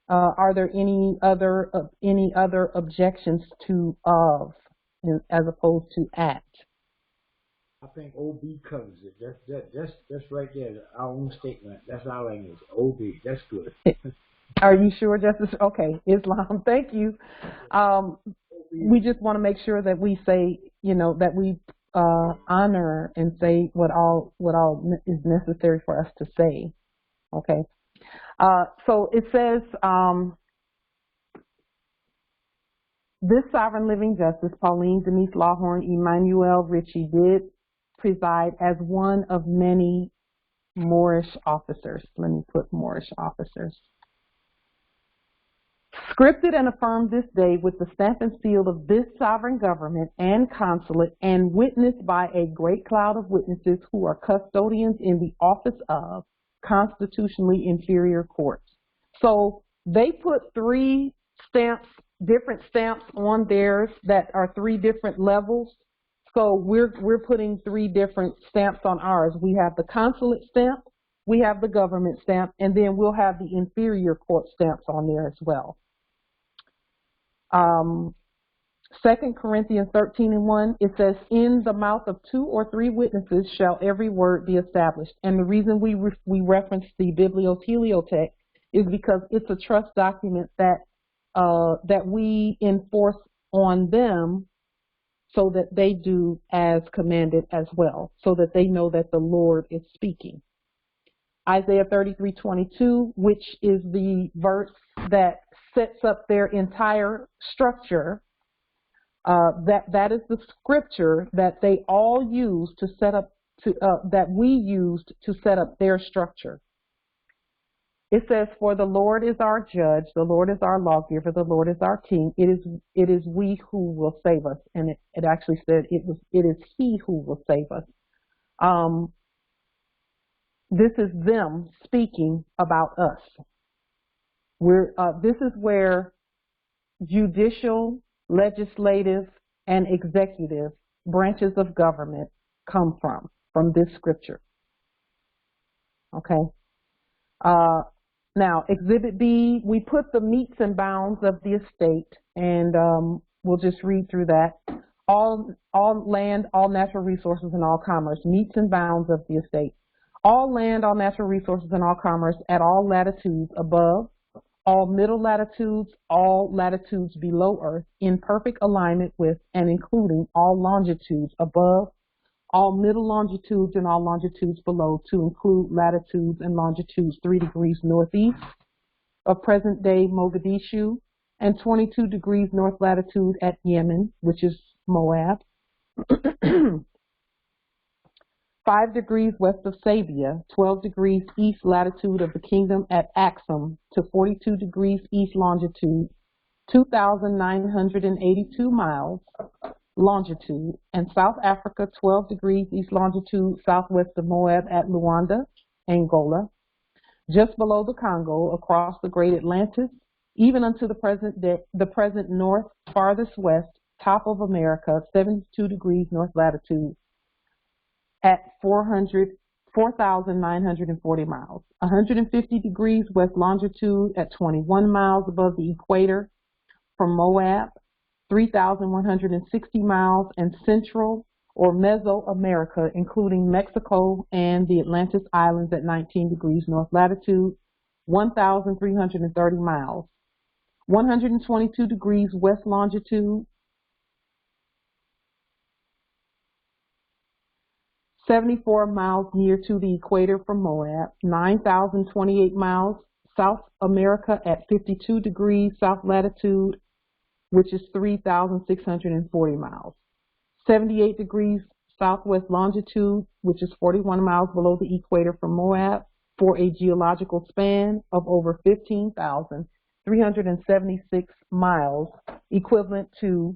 Are there any other objections to of as opposed to at? I think OB covers it. That's right there. Our own statement. That's our language. OB. That's good. Are you sure, Justice? Okay, Islam. Thank you. We just want to make sure that we say, you know, that we honor and say what all is necessary for us to say. Okay. So it says, this sovereign living justice, Pauline Denise Lawhorn Emmanuel Ritchie, did preside as one of many Moorish officers. Let me put Moorish officers. Scripted and affirmed this day with the stamp and seal of this sovereign government and consulate, and witnessed by a great cloud of witnesses who are custodians in the office of constitutionally inferior courts. So they put three stamps, different stamps on theirs that are three different levels. So we're putting 3 different stamps on ours. We have the consulate stamp, we have the government stamp, and then we'll have the inferior court stamps on there as well. 2 Corinthians 13:1, it says, in the mouth of 2 or 3 witnesses shall every word be established. And the reason we reference the biblioteliotext is because it's a trust document that that we enforce on them so that they do as commanded as well, so that they know that the Lord is speaking. Isaiah 33:22, which is the verse that sets up their entire structure, that is the scripture that they all use to set up that we used to set up their structure. It says, for the Lord is our judge, the Lord is our lawgiver, the Lord is our king. It is we who will save us. And it actually said it is he who will save us. This is them speaking about us. This is where judicial, legislative, and executive branches of government come from this scripture. Okay. Now, Exhibit B, we put the metes and bounds of the estate, and we'll just read through that. All land, all natural resources, and all commerce, metes and bounds of the estate. All land, all natural resources, and all commerce at all latitudes above, all middle latitudes, all latitudes below Earth, in perfect alignment with and including all longitudes above, all middle longitudes and all longitudes below, to include latitudes and longitudes 3 degrees northeast of present-day Mogadishu and 22 degrees north latitude at Yemen, which is Moab, 5 degrees west of Sabia, 12 degrees east latitude of the kingdom at Axum, to 42 degrees east longitude, 2,982 miles longitude, and South Africa, 12 degrees east longitude southwest of Moab at Luanda, Angola, just below the Congo, across the Great Atlantis, even unto the present north, farthest west, top of America, 72 degrees north latitude at 4,940 miles, 150 degrees west longitude at 21 miles above the equator from Moab, 3,160 miles, and central or Mesoamerica, including Mexico and the Atlantis Islands at 19 degrees north latitude, 1,330 miles, 122 degrees west longitude, 74 miles near to the equator from Moab, 9,028 miles, South America at 52 degrees south latitude, which is 3,640 miles. 78 degrees southwest longitude, which is 41 miles below the equator from Moab, for a geological span of over 15,376 miles, equivalent to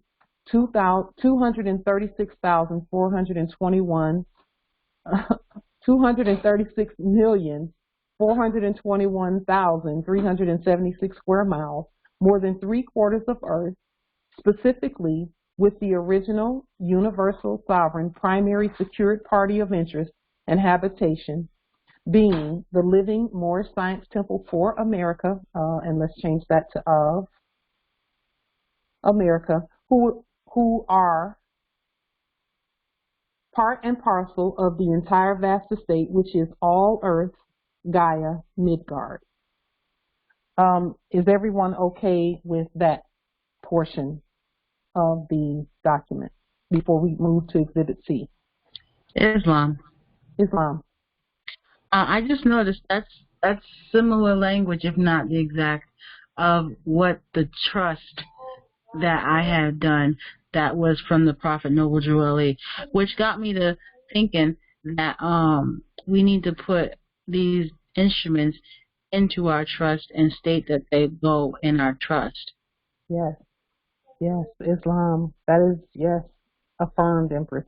236,421,376 square miles, more than 3/4 of Earth, specifically with the original, universal, sovereign, primary secured party of interest and habitation, being the living Moorish Science Temple for America, and let's change that to of America, who are part and parcel of the entire vast estate, which is all Earth, Gaia, Midgard. Is everyone okay with that portion of the document before we move to Exhibit C? Islam. I just noticed that's similar language, if not the exact, of what the trust that I had done that was from the Prophet Noble Joeli, which got me to thinking that we need to put these instruments into our trust and state that they go in our trust. Yes, Islam. That is, yes, affirmed, Empress.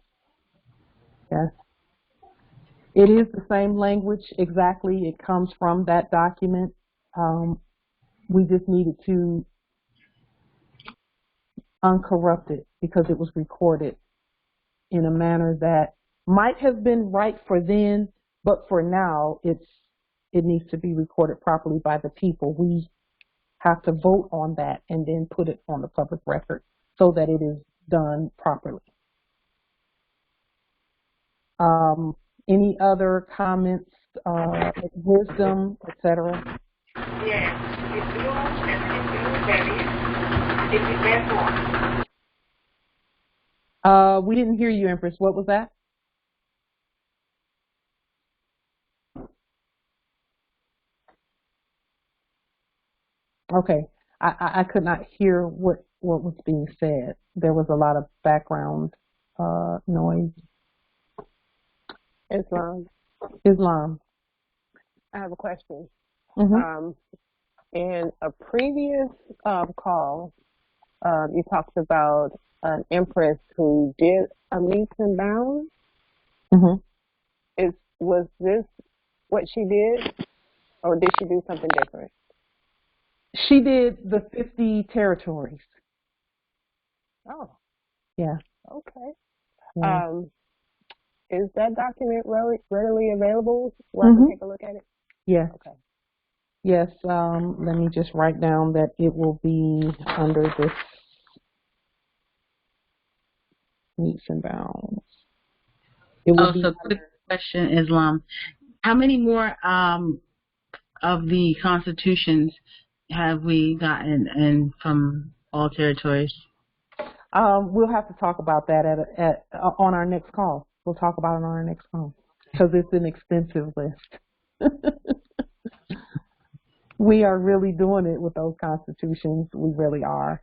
Yes. It is the same language exactly. It comes from that document. We just needed to uncorrupt it because it was recorded in a manner that might have been right for then, but for now, it needs to be recorded properly by the people. We have to vote on that and then put it on the public record so that it is done properly. Any other comments, wisdom, etc.? Yes, if you if you We didn't hear you, Empress. What was that? Okay, I could not hear what was being said. There was a lot of background noise. Islam. I have a question. Mm-hmm. In a previous call, you talked about an empress who did a meets and bounds. Mm-hmm. Was this what she did, or did she do something different? She did the 50 territories. Oh. Yeah. Okay. Yeah. Is that document readily available where I can take a look at it? Yes. Okay. Yes. Let me just write down that it will be under this meets and bounds. It will be quick question, Islam. How many more of the constitutions have we gotten in from all territories? We'll have to talk about that on our next call. We'll talk about it on our next call because it's an extensive list. We are really doing it with those constitutions. We really are.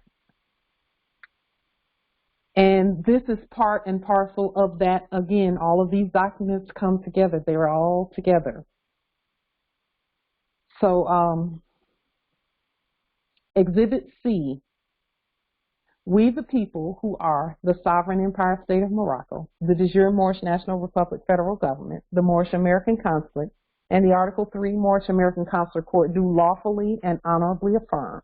And this is part and parcel of that. Again, all of these documents come together. They're all together. So Exhibit C. We the people who are the sovereign empire state of Morocco, the de jure Moorish National Republic federal government, the Moorish American consulate, and the Article 3 Moorish American Consular Court do lawfully and honorably affirm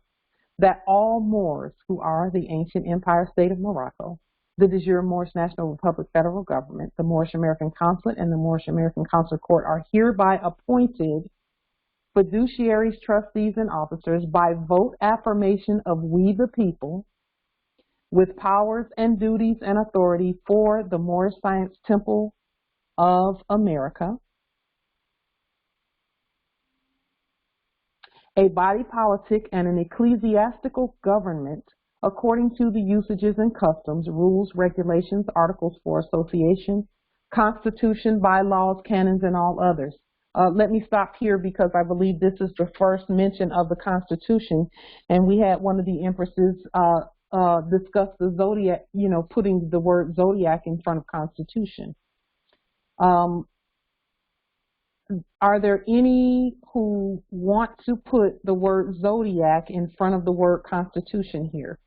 that all Moors who are the ancient empire state of Morocco, the de jure Moorish National Republic federal government, the Moorish American consulate, and the Moorish American Consular Court are hereby appointed fiduciaries, trustees, and officers by vote affirmation of we the people, with powers and duties and authority for the Moorish Science Temple of America, a body politic and an ecclesiastical government according to the usages and customs, rules, regulations, articles for association, constitution, bylaws, canons, and all others. Let me stop here because I believe this is the first mention of the Constitution, and we had one of the empresses discuss the Zodiac, putting the word Zodiac in front of Constitution. Are there any who want to put the word Zodiac in front of the word Constitution here?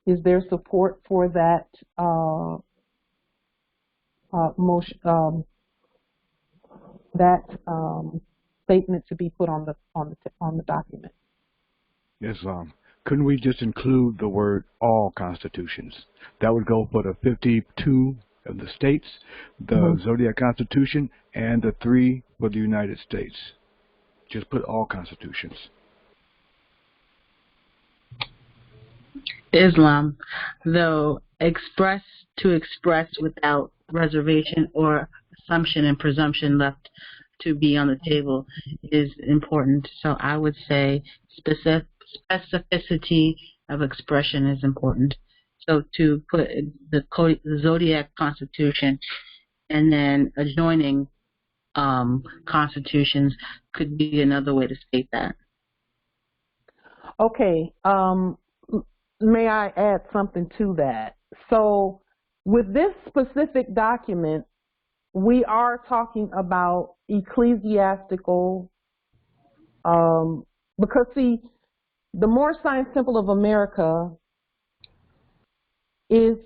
Is there support for that motion, statement to be put on the document? Yes, couldn't we just include the word all constitutions? That would go for the 52 of the states, the Zodiac Constitution, and the 3 for the United States. Just put all constitutions. Islam, though express without reservation or assumption and presumption left to be on the table is important. So I would say specificity of expression is important. So to put the Zodiac Constitution and then adjoining constitutions could be another way to state that. Okay. May I add something to that? So with this specific document, we are talking about ecclesiastical, because see, the Moorish Science Temple of America is,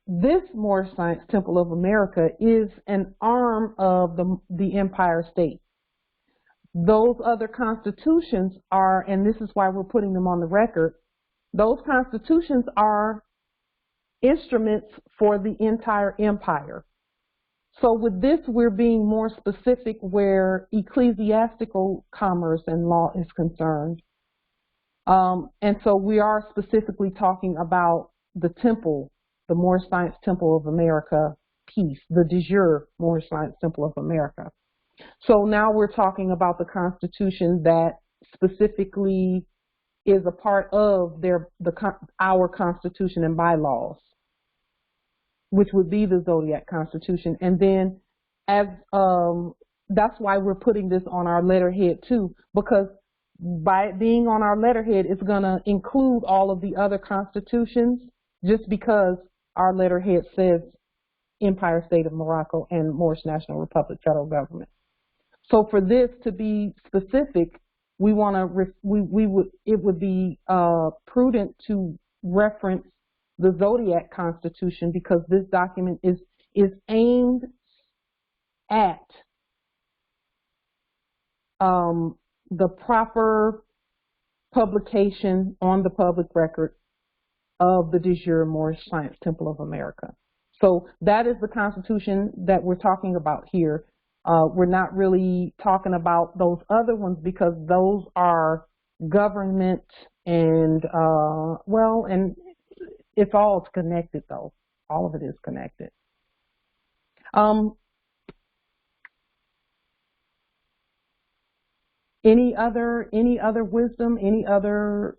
this Moorish Science Temple of America is an arm of the Empire State. Those other constitutions are, and this is why we're putting them on the record, those constitutions are instruments for the entire empire. So with this, we're being more specific where ecclesiastical commerce and law is concerned. And so we are specifically talking about the temple, the Moorish Science Temple of America piece, the de jure Moorish Science Temple of America. So now we're talking about the Constitution that specifically is a part of our Constitution and bylaws, which would be the Zodiac Constitution. And then that's why we're putting this on our letterhead too, because by it being on our letterhead, it's going to include all of the other constitutions just because our letterhead says Empire State of Morocco and Moorish National Republic Federal Government. So for this to be specific, we want to it would be prudent to reference the Zodiac Constitution because this document is aimed at the proper publication on the public record of the de jure Moorish Science Temple of America. So that is the Constitution that we're talking about here. We're not really talking about those other ones because those are government and, well, and it's all connected though. All of it is connected. Any other wisdom, any other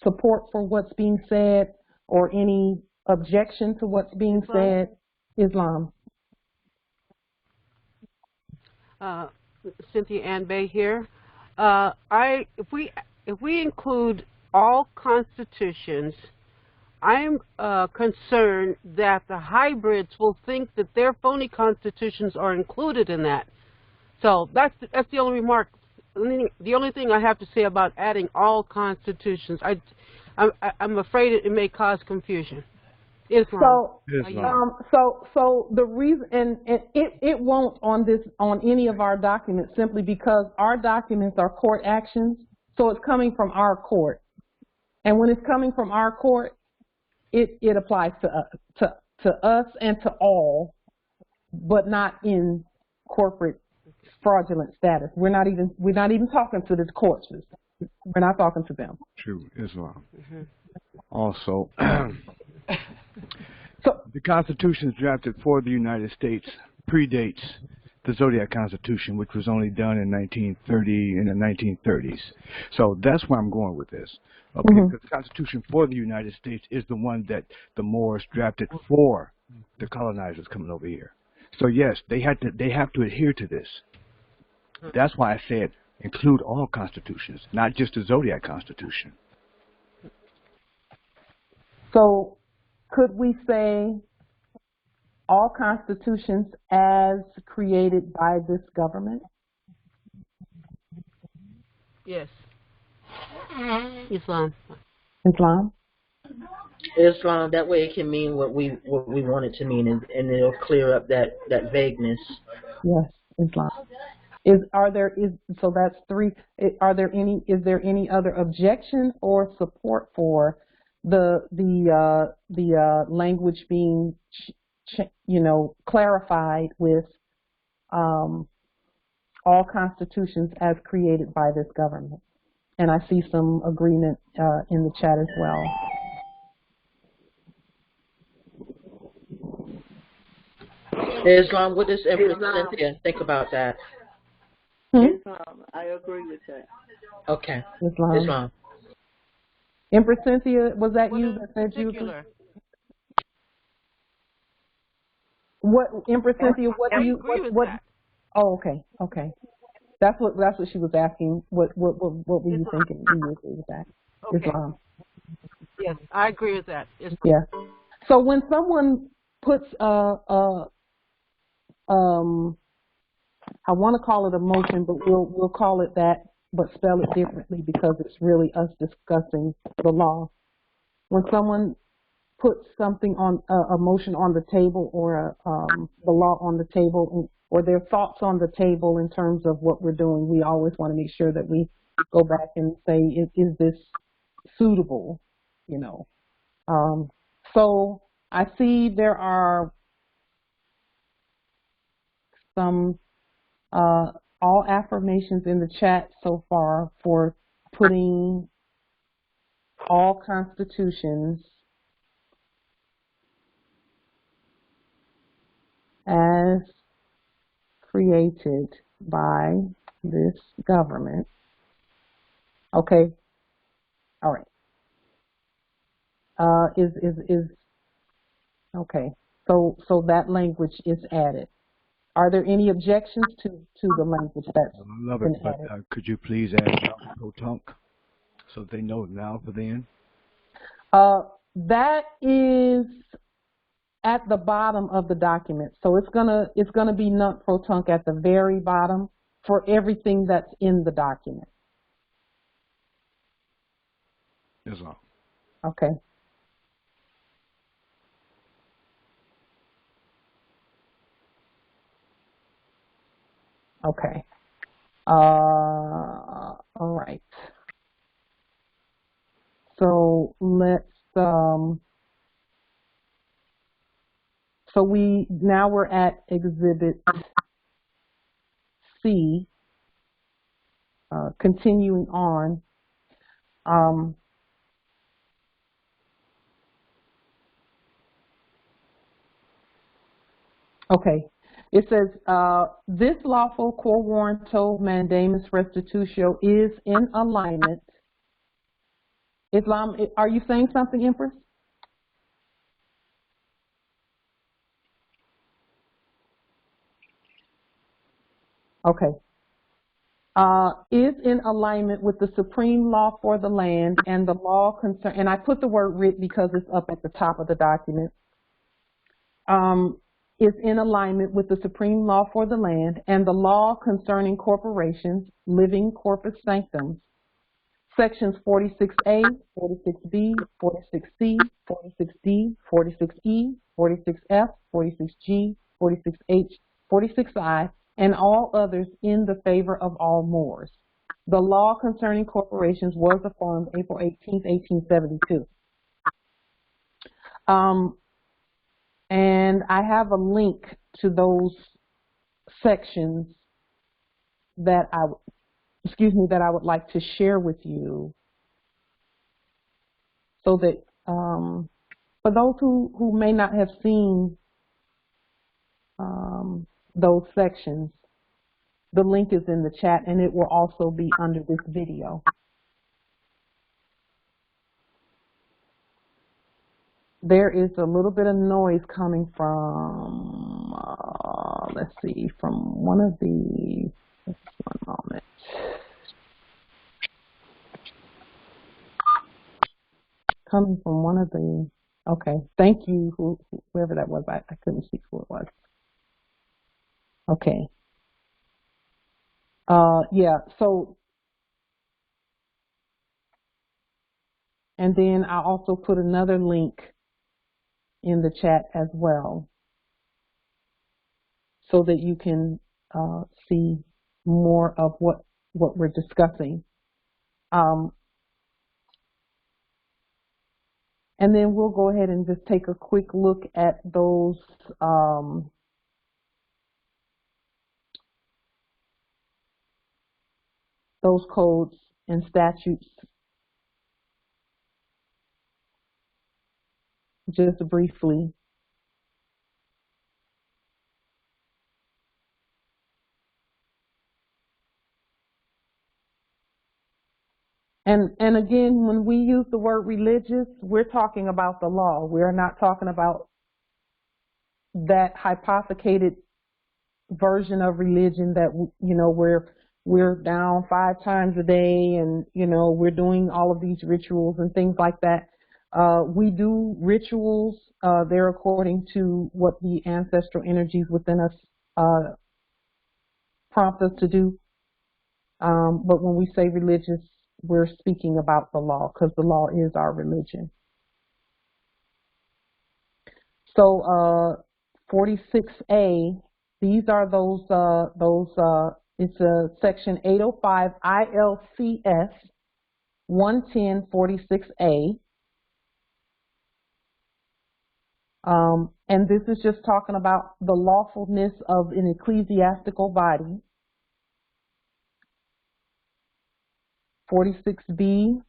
support for what's being said or any objection to what's being said? Islam. Cynthia Ann Bay here. If we include all constitutions, I'm concerned that the hybrids will think that their phony constitutions are included in that. So that's the only remark. The only thing I have to say about adding all constitutions, I'm afraid it may cause confusion. So the reason, and it won't on any of our documents simply because our documents are court actions, so it's coming from our court, and when it's coming from our court, it applies to us and to all, but not in corporate fraudulent status. We're not even talking to the courts. We're not talking to them. True, Islam. Mm-hmm. Also, the Constitution drafted for the United States predates the Zodiac Constitution, which was only done in 1930 in the 1930s. So that's where I'm going with this. Okay, because the Constitution for the United States is the one that the Moors drafted for the colonizers coming over here. So yes, they have to adhere to this. That's why I said include all constitutions, not just the Zodiac Constitution. So could we say all constitutions as created by this government? Yes. Islam. Islam? Islam, that way it can mean what we want it to mean, and it'll clear up that vagueness. Yes, Islam. So that's three. Is there any other objection or support for the language being clarified with all constitutions as created by this government? And I see some agreement in the chat as well. Islam, what does Empress Cynthia think about that? Islam, I agree with that. Okay. Islam. Empress Cynthia, was that you that said you agree? What, Empress Cynthia, what do you what Oh, okay. That's what she was asking. What were you thinking? Do you agree with that? Okay. Islam. Yes, I agree with that. Islam. Yeah. So when someone puts I want to call it a motion, but we'll call it that, but spell it differently because it's really us discussing the law. When someone puts something on a motion on the table or the law on the table, or their thoughts on the table in terms of what we're doing, we always want to make sure that we go back and say, is this suitable you know. So I see there are some all affirmations in the chat so far for putting all constitutions as created by this government. Okay. All right. Okay. So that language is added. Are there any objections to the language that's love been it, but added? could you please add pro-tunk so they know now for then? That is at the bottom of the document. So it's gonna be nunc pro tunc at the very bottom for everything that's in the document. That's all. Okay. Okay. All right. So let's so we're at Exhibit C. Continuing on. Okay. It says, this lawful quo warranto mandamus restitutio is in alignment. Islam, are you saying something, Empress? Okay. Is in alignment with the supreme law for the land and the law concern, and I put the word writ because it's up at the top of the document. Is in alignment with the supreme law for the land and the law concerning corporations, living corpus sanctums, sections 46A, 46B, 46C, 46D, 46E, 46F, 46G, 46H, 46I, and all others in the favor of all Moors. The law concerning corporations was affirmed April 18, 1872. And I have a link to those sections that I would like to share with you, so that for those who may not have seen those sections, the link is in the chat and it will also be under this video. There is a little bit of noise coming from, let's see, from one of the, just one moment. Coming from one of the, okay, thank you, whoever that was, I couldn't see who it was. Okay. Yeah, so, and then I also put another link in the chat as well, so that you can see more of what we're discussing. And then we'll go ahead and just take a quick look at those codes and statutes just briefly. And again, when we use the word religious, we're talking about the law. We're not talking about that hypothecated version of religion that, you know, we're down 5 times a day and, you know, we're doing all of these rituals and things like that. We do rituals. They're according to what the ancestral energies within us prompt us to do. But when we say religious, we're speaking about the law, because the law is our religion. So 46A, these are those it's a section 805 ILCS 110 46A. And this is just talking about the lawfulness of an ecclesiastical body. 46B,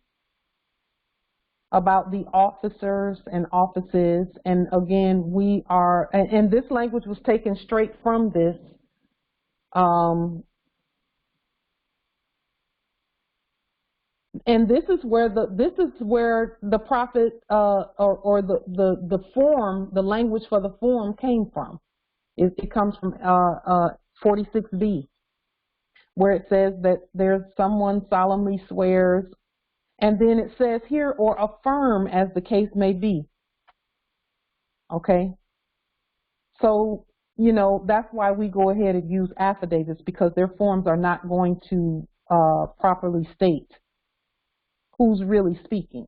about the officers and offices. And again, we are, and this language was taken straight from this. And this is where the prophet or the form, the language for the form came from. It comes from 46B, where it says that there's someone solemnly swears, and then it says here, or affirm as the case may be. Okay? So, you know, that's why we go ahead and use affidavits, because their forms are not going to properly state who's really speaking.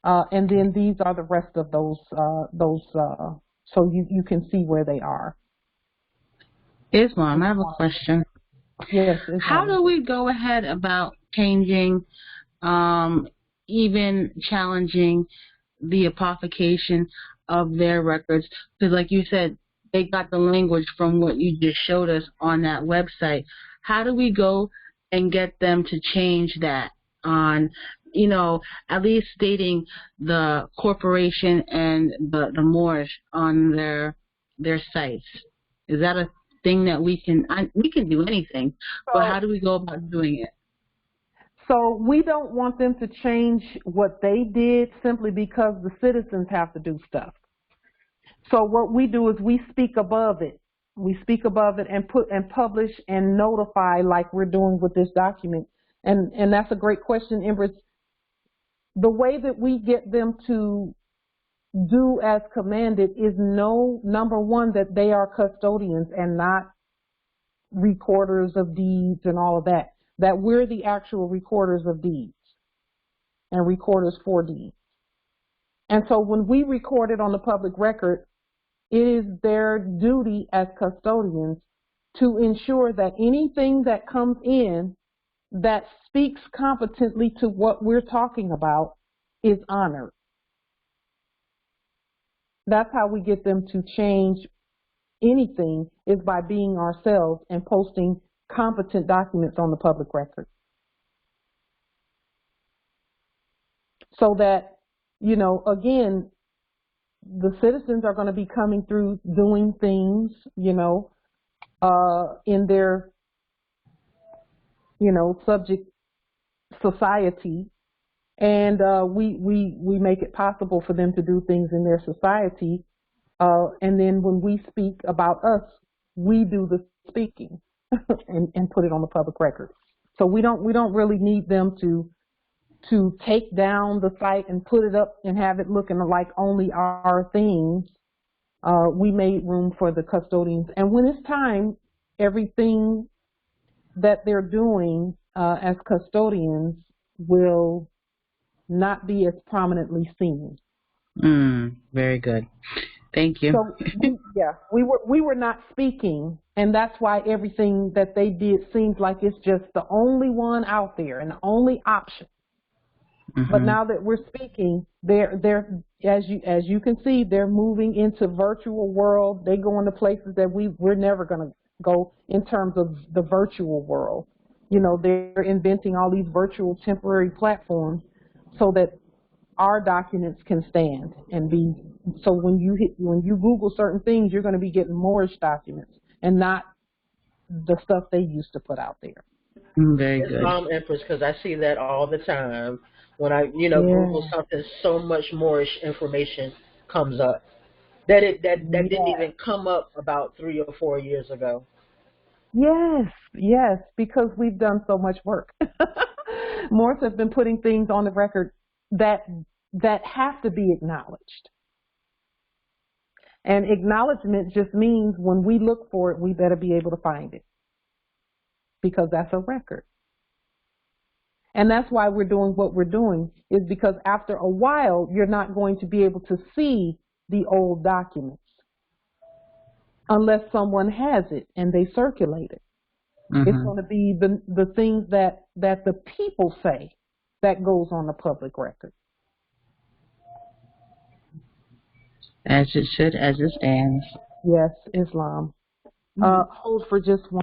And then these are the rest of those, so you can see where they are. Islam, I have a question. Yes. Islam. How do we go ahead about changing, even challenging the apocryphation of their records? Because like you said, they got the language from what you just showed us on that website. How do we go and get them to change that on, you know, at least stating the corporation and the moorishe on their sites? Is that a thing that we can do anything, but how do we go about doing it? So we don't want them to change what they did simply because the citizens have to do stuff. So what we do is we speak above it. We speak above it and publish and notify, like we're doing with this document. And that's a great question, Empress. The way that we get them to do as commanded is number one, that they are custodians and not recorders of deeds and all of that. That we're the actual recorders of deeds and recorders for deeds. And so when we record it on the public record, it is their duty as custodians to ensure that anything that comes in that speaks competently to what we're talking about is honored. That's how we get them to change anything, is by being ourselves and posting competent documents on the public record. So that, you know, again, the citizens are going to be coming through doing things, you know, in their, you know, subject society. And we make it possible for them to do things in their society. And then when we speak about us, we do the speaking and put it on the public record. So we don't really need them to take down the site and put it up and have it looking like only our things. We made room for the custodians. And when it's time, everything that they're doing as custodians will not be as prominently seen. Very good. Thank you. So we were not speaking, and that's why everything that they did seems like it's just the only one out there and the only option. But now that we're speaking, they're as you can see, they're moving into virtual world. They go into places that we're never going to go in terms of the virtual world. You know, they're inventing all these virtual temporary platforms so that our documents can stand and be. So when you Google certain things, you're going to be getting moorishe documents and not the stuff they used to put out there. Very good. Empress, because I see that all the time. When I, Google something, so much moorishe information comes up that didn't even come up about 3 or 4 years ago. Yes, because we've done so much work. Moors have been putting things on the record that have to be acknowledged. And acknowledgement just means when we look for it, we better be able to find it, because that's a record. And that's why we're doing what we're doing, is because after a while, you're not going to be able to see the old documents unless someone has it and they circulate it. It's going to be the things that the people say that goes on the public record. As it should, as it stands. Yes, Islam. Hold for just one.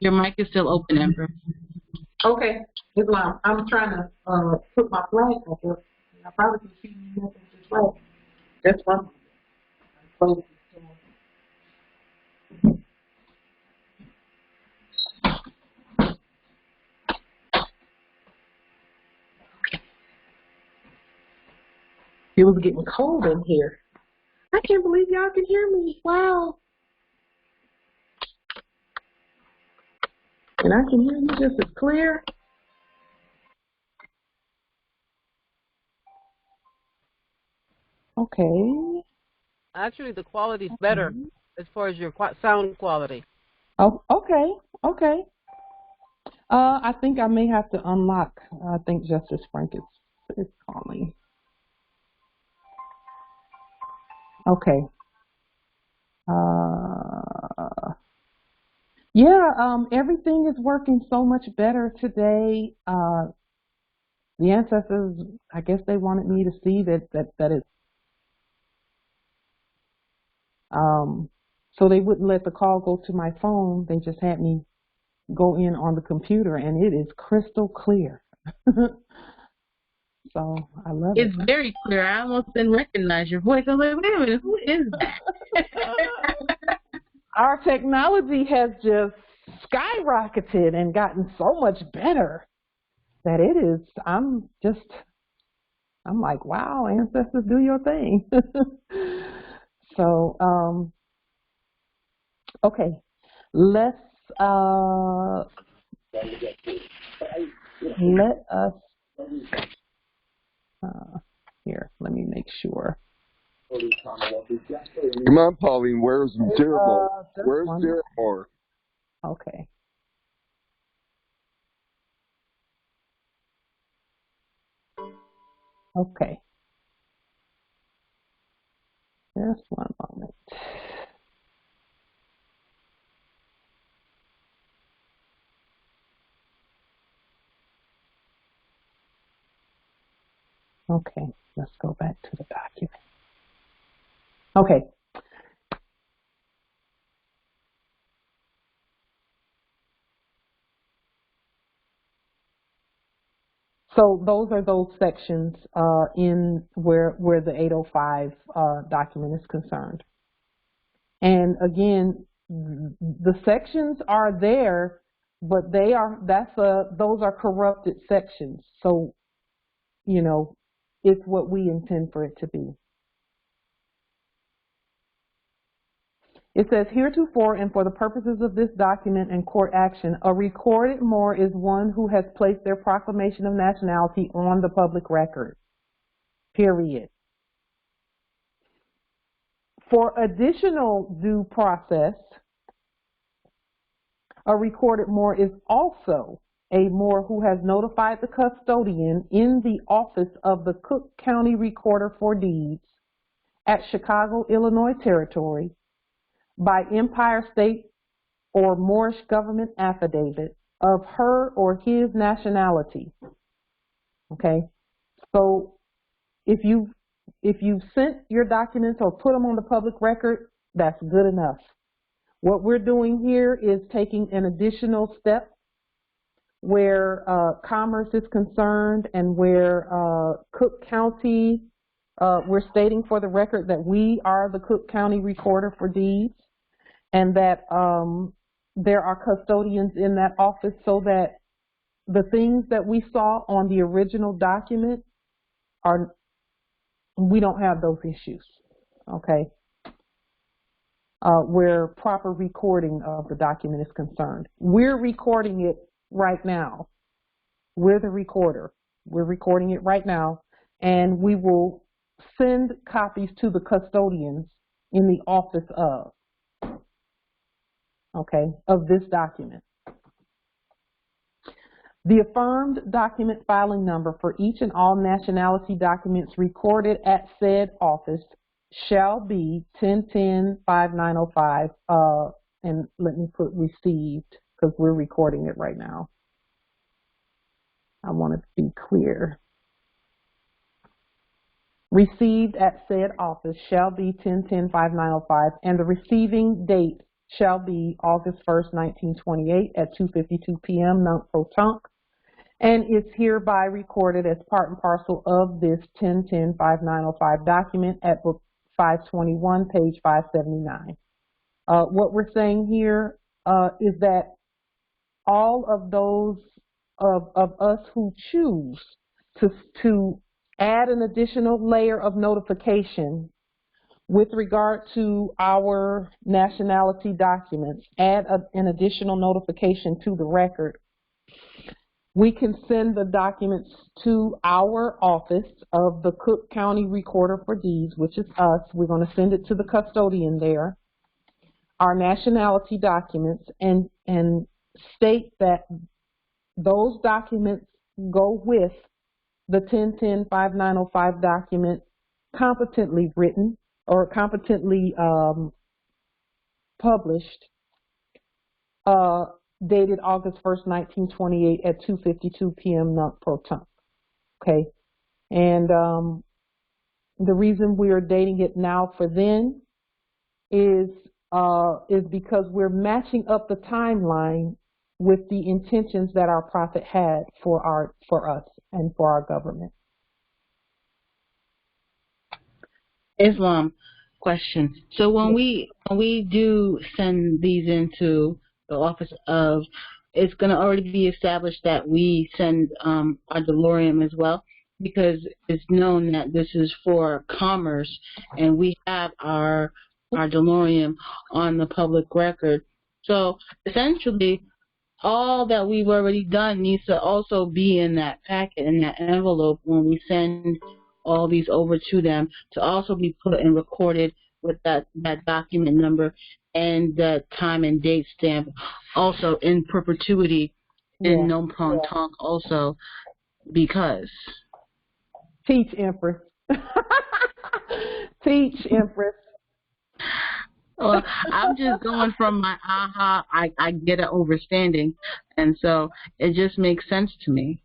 Your mic is still open, Emperor. Okay, Islam. I'm trying to put my flag up here. I probably can see you up this flag. That's one. It was getting cold in here. I can't believe y'all can hear me. Wow. And I can hear you just as clear. Okay. Actually, the quality is better as far as your sound quality. Oh, okay. Okay. I think I may have to unlock. I think Justice Frank is calling. Okay. Yeah, everything is working so much better today. The ancestors, I guess they wanted me to see that it's, so they wouldn't let the call go to my phone. They just had me go in on the computer, and it is crystal clear. So I love it. It's very clear. I almost didn't recognize your voice. I was like, wait a minute, who is that? Our technology has just skyrocketed and gotten so much better that it is, I'm like, wow, ancestors, do your thing. So, okay, let's, let us, here, let me make sure. Come on, Pauline, where's Moor? Where's Moor? Okay. Okay. Just one moment. Okay, let's go back to the document. Okay. So those are those sections in where the 805 document is concerned. And again, the sections are there, but those are corrupted sections. So, you know, it's what we intend for it to be. It says, heretofore and for the purposes of this document and court action, a recorded Moor is one who has placed their proclamation of nationality on the public record, period. For additional due process, a recorded Moor is also a Moor who has notified the custodian in the office of the Cook County Recorder for Deeds at Chicago, Illinois Territory, by Empire State or Moorish government affidavit of her or his nationality. Okay, so if you've sent your documents or put them on the public record, that's good enough. What we're doing here is taking an additional step where commerce is concerned and where Cook County, we're stating for the record that we are the Cook County Recorder for Deeds, and that there are custodians in that office, so that the things that we saw on the original document we don't have those issues, okay? Where proper recording of the document is concerned. We're recording it right now. We're the recorder. We're recording it right now, and we will send copies to the custodians in the office of, okay, of this document. The affirmed document filing number for each and all nationality documents recorded at said office shall be 1010-5905, and let me put received because we're recording it right now. I want it to be clear. Received at said office shall be 1010-5905, and the receiving date shall be August 1st, 1928 at 2:52 p.m. non-protunct, and is hereby recorded as part and parcel of this 1010-5905 document at book 521, page 579. What we're saying here is that all of those of us who choose to add an additional layer of notification with regard to our nationality documents, add an additional notification to the record, we can send the documents to our office of the Cook County Recorder for Deeds, which is us. We're going to send it to the custodian there, our nationality documents, and state that those documents go with the 1010-5905 document competently written or competently published, dated August 1st, 1928 at 2:52 p.m. non-protunct. Okay, and the reason we are dating it now for then is because we're matching up the timeline with the intentions that our prophet had for us and for our government. Islam question. So when we do send these into the office of, it's going to already be established that we send our DeLorean as well, because it's known that this is for commerce, and we have our DeLorean on the public record. So essentially, all that we've already done needs to also be in that packet, in that envelope, when we send all these over to them, to also be put and recorded with that document number and the time and date stamp, also in perpetuity, in non-protunct also, because. Teach, Empress. Teach, Empress. Well, I'm just going from my aha, I get an overstanding, and so it just makes sense to me.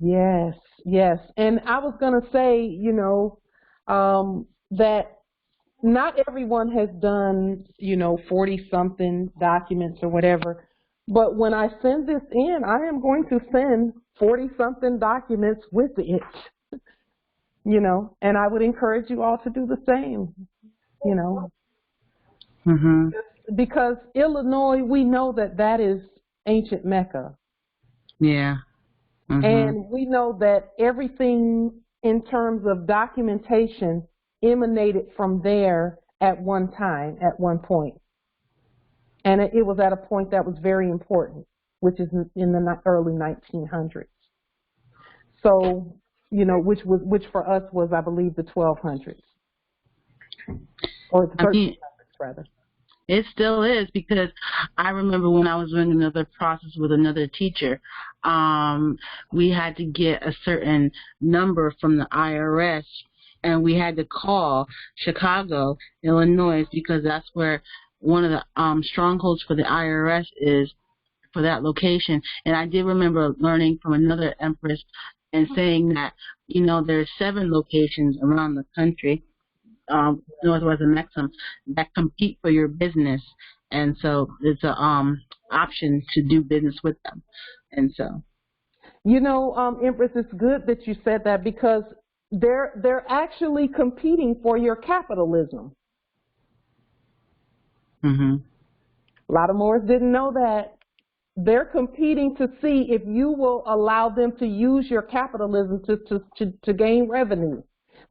Yes, yes. And I was going to say, you know, that not everyone has done, you know, 40-something documents or whatever, but when I send this in, I am going to send 40-something documents with it, you know, and I would encourage you all to do the same, you know. Mm-hmm. Because Illinois, we know that is ancient Mecca. Yeah. Mm-hmm. And we know that everything in terms of documentation emanated from there at one time, at one point. And it was at a point that was very important, which is in the early 1900s. So, you know, which for us was, I believe, the 1200s. Or the 1300s, rather. It still is, because I remember when I was doing another process with another teacher, we had to get a certain number from the IRS, and we had to call Chicago, Illinois, because that's where one of the strongholds for the IRS is, for that location. And I did remember learning from another empress and saying that, you know, there's 7 locations around the country, Northwest and Maxim, that compete for your business, and so it's a option to do business with them. And so, you know, Empress, it's good that you said that, because they're actually competing for your capitalism. Mm-hmm. A lot of Moors didn't know that. They're competing to see if you will allow them to use your capitalism to gain revenue.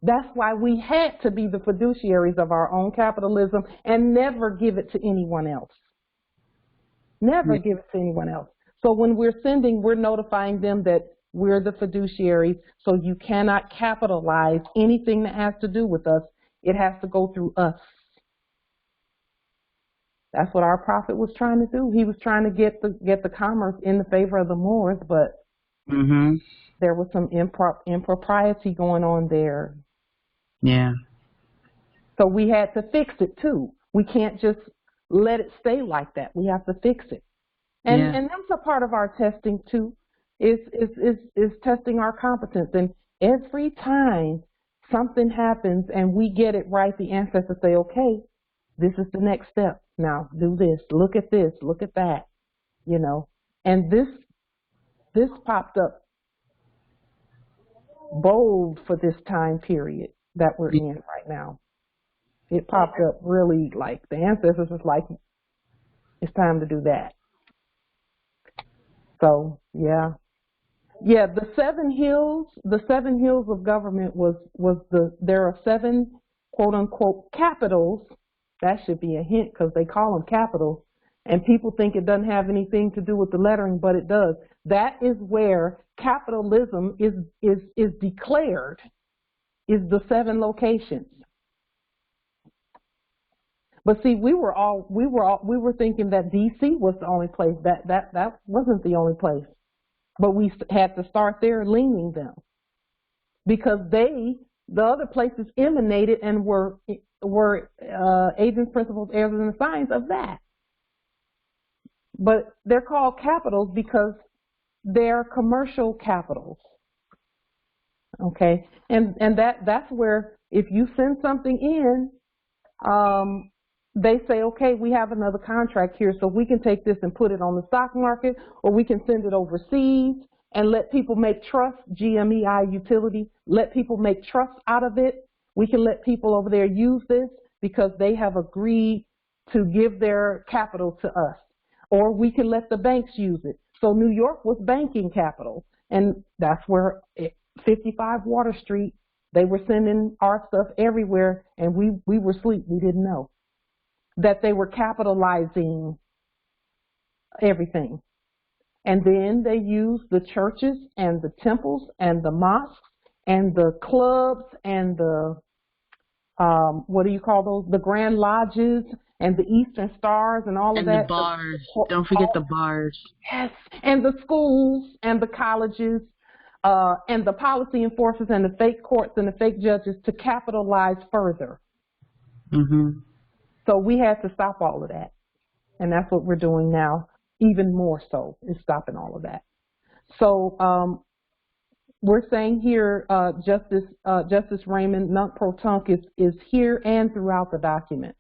That's why we had to be the fiduciaries of our own capitalism and never give it to anyone else. Never give it to anyone else. So when we're sending, we're notifying them that we're the fiduciaries, so you cannot capitalize anything that has to do with us. It has to go through us. That's what our prophet was trying to do. He was trying to get the commerce in the favor of the Moors, but there was some impropriety going on there. Yeah. So we had to fix it too. We can't just let it stay like that. We have to fix it. And that's a part of our testing too, is testing our competence. And every time something happens and we get it right, the ancestors say, okay, this is the next step. Now do this, look at that, you know. And this popped up bold for this time period that we're in right now. It popped up really like the ancestors was like, it's time to do that. So yeah, the seven hills of government there are 7 quote unquote capitals. That should be a hint because they call them capitals, and people think it doesn't have anything to do with the lettering, but it does. That is where capitalism is declared, is the 7 locations. But see, we were thinking that DC was the only place. That wasn't the only place. But we had to start there leaning them, because the other places emanated and were agents, principles, heirs, and signs of that. But they're called capitals because they're commercial capitals. Okay, and that's where if you send something in, they say, okay, we have another contract here, so we can take this and put it on the stock market, or we can send it overseas and let people make trust, GMEI utility, let people make trust out of it. We can let people over there use this because they have agreed to give their capital to us. Or we can let the banks use it. So New York was banking capital, and that's where 55 Water Street, they were sending our stuff everywhere, and we were asleep, we didn't know that they were capitalizing everything. And then they used the churches and the temples and the mosques and the clubs and the, what do you call those? The Grand Lodges and the Eastern Stars and all of that. And the bars. Don't forget the bars. Yes. And the schools and the colleges and the policy enforcers and the fake courts and the fake judges to capitalize further. Mm-hmm. So we had to stop all of that. And that's what we're doing now, even more so, is stopping all of that. So we're saying here, Justice Raymond Nunc Pro Tunc is here and throughout the document.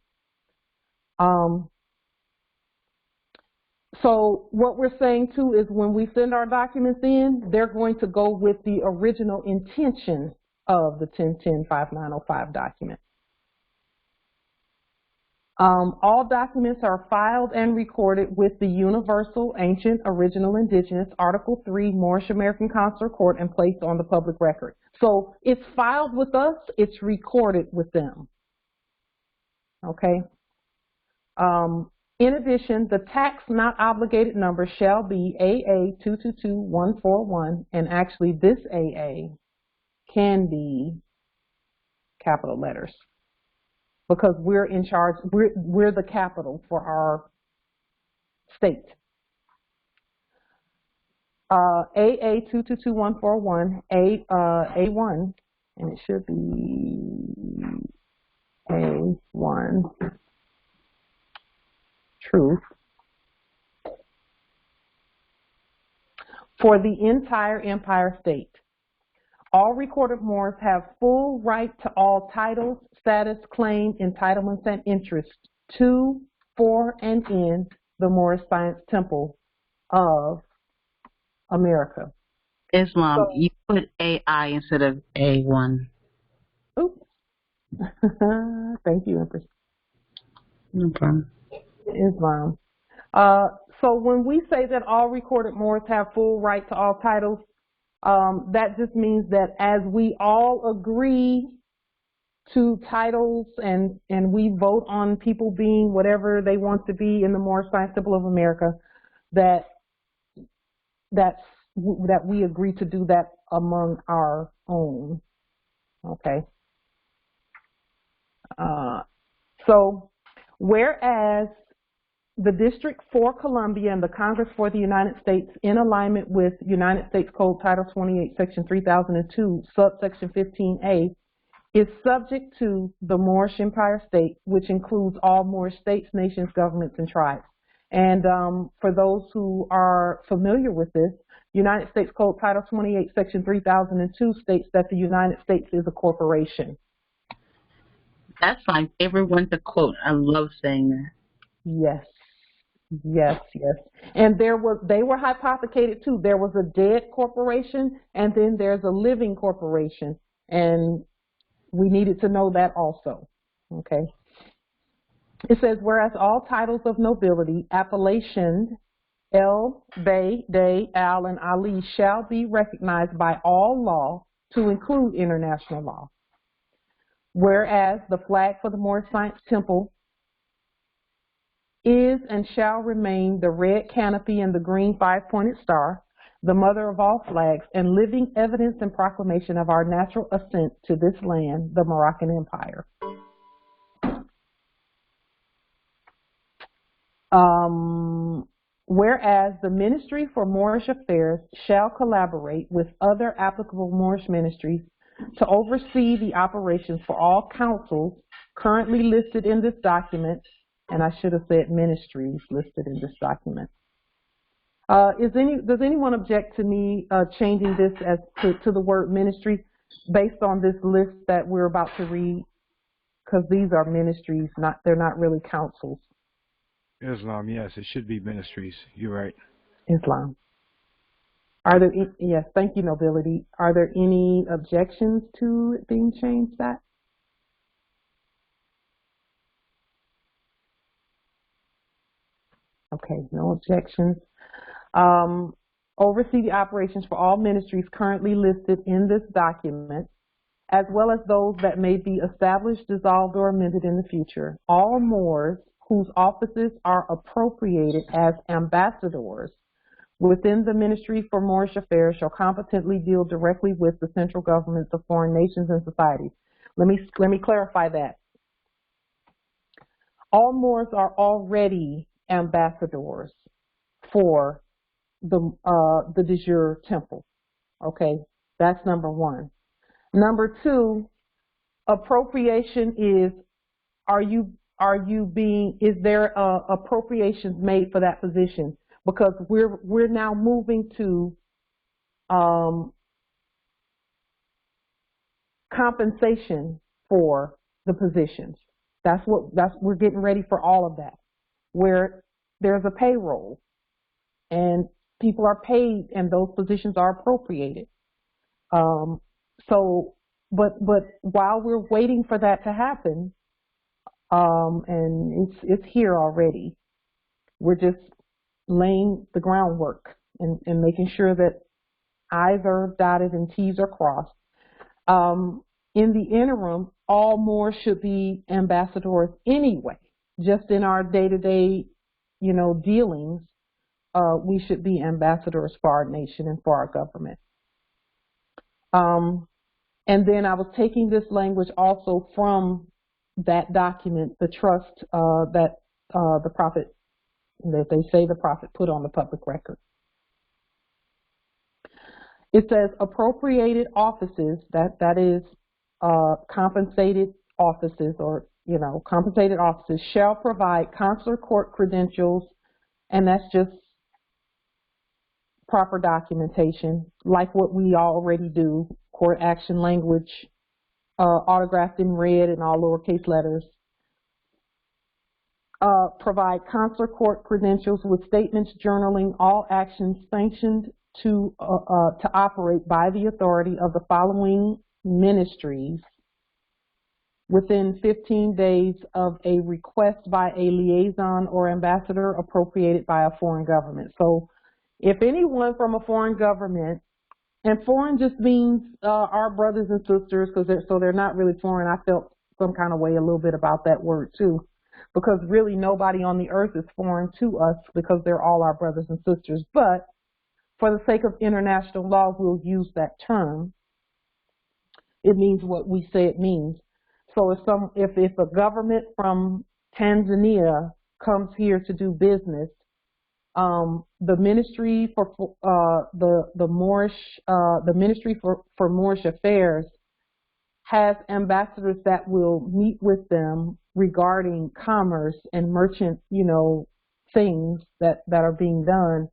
So what we're saying too is when we send our documents in, they're going to go with the original intention of the 1010-5905 document. All documents are filed and recorded with the Universal, Ancient, Original, Indigenous, Article 3, Moorish American Consular Court, and placed on the public record. So it's filed with us, it's recorded with them. Okay? In addition, the tax not obligated number shall be AA222141, and actually this AA can be capital letters, because we're in charge, we're the capital for our state. AA222141, A1, and it should be A1, truth, for the entire Empire State. All recorded Moors have full right to all titles, status, claim, entitlements, and interests to, for, and in the Moorish Science Temple of America. Islam, So, you put AI instead of A1. Oops. Thank you, Empress. No problem. Islam. So when we say that all recorded Moors have full right to all titles, that just means that as we all agree to titles and we vote on people being whatever they want to be in the Moorish Science Temple of America, that we agree to do that among our own. Okay. So whereas the District for Columbia and the Congress for the United States, in alignment with United States Code Title 28, Section 3002, subsection 15A, is subject to the Moorish Empire State, which includes all Moorish states, nations, governments, and tribes. And for those who are familiar with this, United States Code Title 28, Section 3002 states that the United States is a corporation. That's my favorite one to quote. I love saying that. Yes, yes, yes. And they were hypothecated too. There was a dead corporation, and then there's a living corporation, and we needed to know that also. Okay. It says, whereas all titles of nobility, appellations, el, bey, day, al, and ali shall be recognized by all law to include international law. Whereas the flag for the Moorish Science Temple is and shall remain the red canopy and the green five-pointed star, the mother of all flags, and living evidence and proclamation of our natural ascent to this land, the Moroccan Empire. Whereas the Ministry for Moorish Affairs shall collaborate with other applicable Moorish ministries to oversee the operations for all councils currently listed in this document, and I should have said ministries listed in this document. Does anyone object to me changing this as to the word ministry based on this list that we're about to read? Because these are ministries, they're not really councils. Islam, yes, it should be ministries. You're right. Islam. Are there? Yes, thank you, nobility. Are there any objections to it being changed? That? Okay, no objections. Oversee the operations for all ministries currently listed in this document, as well as those that may be established, dissolved, or amended in the future. All Moors whose offices are appropriated as ambassadors within the Ministry for Moorish Affairs shall competently deal directly with the central governments of foreign nations and societies. Let me clarify that. All Moors are already ambassadors for the de jure temple. Okay, that's number one. Number two, appropriation is, is there appropriations made for that position? Because we're now moving to compensation for the positions. We're getting ready for all of that, where there's a payroll and people are paid and those positions are appropriated. But while we're waiting for that to happen, and it's here already, we're just laying the groundwork and making sure that I's are dotted and T's are crossed. In the interim, all Moors should be ambassadors anyway. Just in our day-to-day, dealings, we should be ambassadors for our nation and for our government. And then I was taking this language also from that document, the trust that the prophet, that they say the prophet put on the public record. It says appropriated offices, that is compensated offices, or compensated offices shall provide consular court credentials, and that's just proper documentation, like what we already do, court action language, autographed in red and all lowercase letters. Provide consular court credentials with statements journaling all actions sanctioned to operate by the authority of the following ministries within 15 days of a request by a liaison or ambassador appropriated by a foreign government. So if anyone from a foreign government, and foreign just means our brothers and sisters, so they're not really foreign. I felt some kind of way a little bit about that word too, because really nobody on the earth is foreign to us because they're all our brothers and sisters. But for the sake of international law, we'll use that term. It means what we say it means. So if a government from Tanzania comes here to do business, the Ministry for the Ministry for Moorish Affairs has ambassadors that will meet with them regarding commerce and merchant, things that are being done.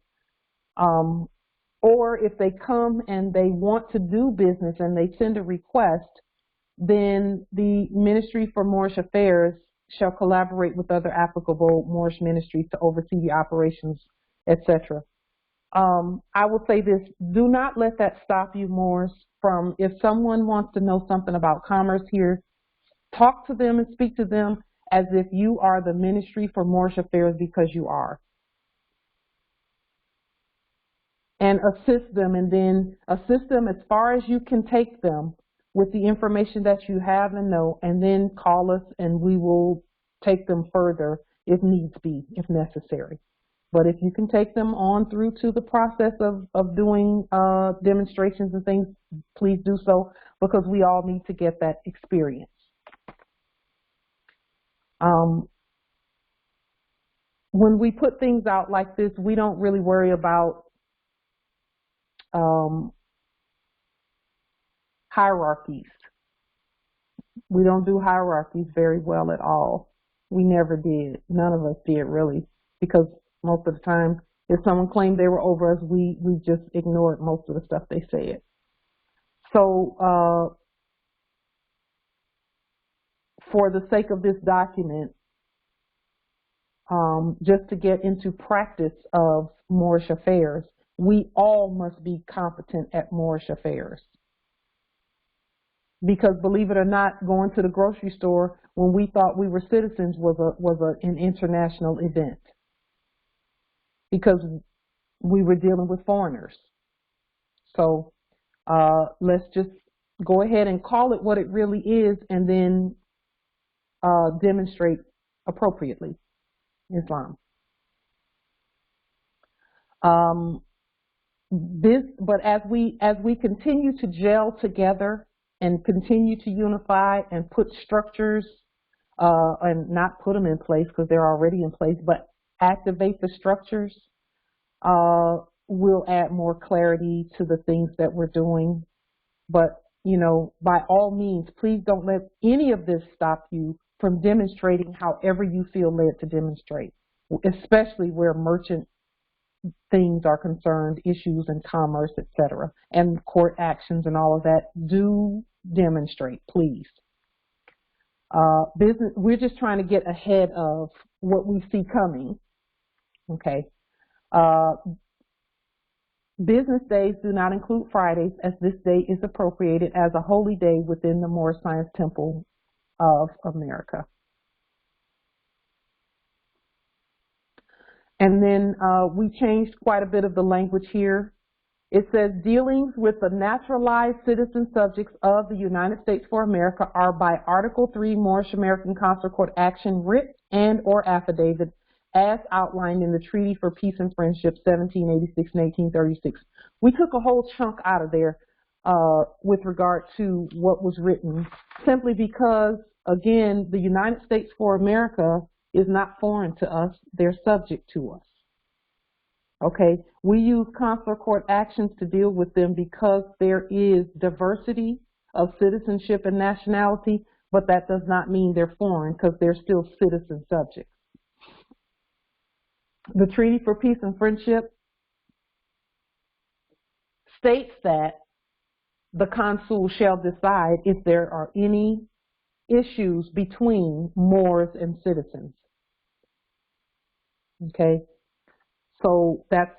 Or if they come and they want to do business and they send a request, then the Ministry for Moorish Affairs shall collaborate with other applicable Moorish ministries to oversee the operations, etc. I will say this, do not let that stop you, Moors, from if someone wants to know something about commerce here, talk to them and speak to them as if you are the Ministry for Moorish Affairs, because you are. And assist them, and then assist them as far as you can take them with the information that you have and know, and then call us and we will take them further if needs be, if necessary. But if you can take them on through to the process of doing demonstrations and things, please do so, because we all need to get that experience. When we put things out like this, we don't really worry about hierarchies. We don't do hierarchies very well at all. We never did. None of us did, really, because most of the time, if someone claimed they were over us, we just ignored most of the stuff they said. So for the sake of this document, just to get into practice of Moorish affairs, we all must be competent at Moorish affairs. Because believe it or not, going to the grocery store when we thought we were citizens was an international event, because we were dealing with foreigners. So let's just go ahead and call it what it really is, and then demonstrate appropriately Islam. But as we continue to gel together and continue to unify and put structures, and not put them in place because they're already in place, but activate the structures, we'll add more clarity to the things that we're doing. But, by all means, please don't let any of this stop you from demonstrating however you feel led to demonstrate, especially where merchant things are concerned, issues in commerce, etc., and court actions and all of that. Do demonstrate, please. Business, we're just trying to get ahead of what we see coming. Okay. Business days do not include Fridays, as this day is appropriated as a holy day within the Moorish Science Temple of America. And then we changed quite a bit of the language here. It says dealings with the naturalized citizen subjects of the United States for America are by Article 3 Moorish American Consular Court action, writ and or affidavit, as outlined in the Treaty for Peace and Friendship 1786 and 1836. We took a whole chunk out of there with regard to what was written, simply because, again, the United States for America is not foreign to us. They're subject to us. Okay, we use consular court actions to deal with them because there is diversity of citizenship and nationality, but that does not mean they're foreign, because they're still citizen subjects. The Treaty for Peace and Friendship states that the consul shall decide if there are any issues between Moors and citizens. Okay, so that's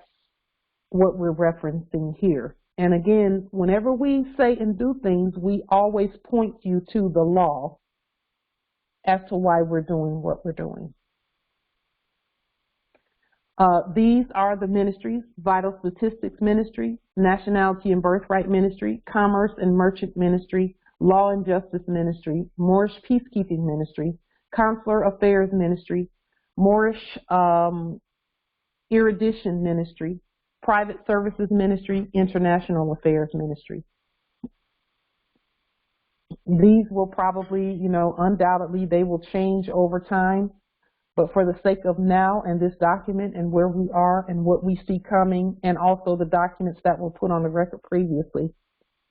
what we're referencing here. And again, whenever we say and do things, we always point you to the law as to why we're doing what we're doing. These are the ministries: Vital Statistics Ministry, Nationality and Birthright Ministry, Commerce and Merchant Ministry, Law and Justice Ministry, Moorish Peacekeeping Ministry, Consular Affairs Ministry, Moorish Erudition Ministry, Private Services Ministry, International Affairs Ministry. These will probably, undoubtedly they will change over time. But for the sake of now and this document and where we are and what we see coming, and also the documents that were put on the record previously,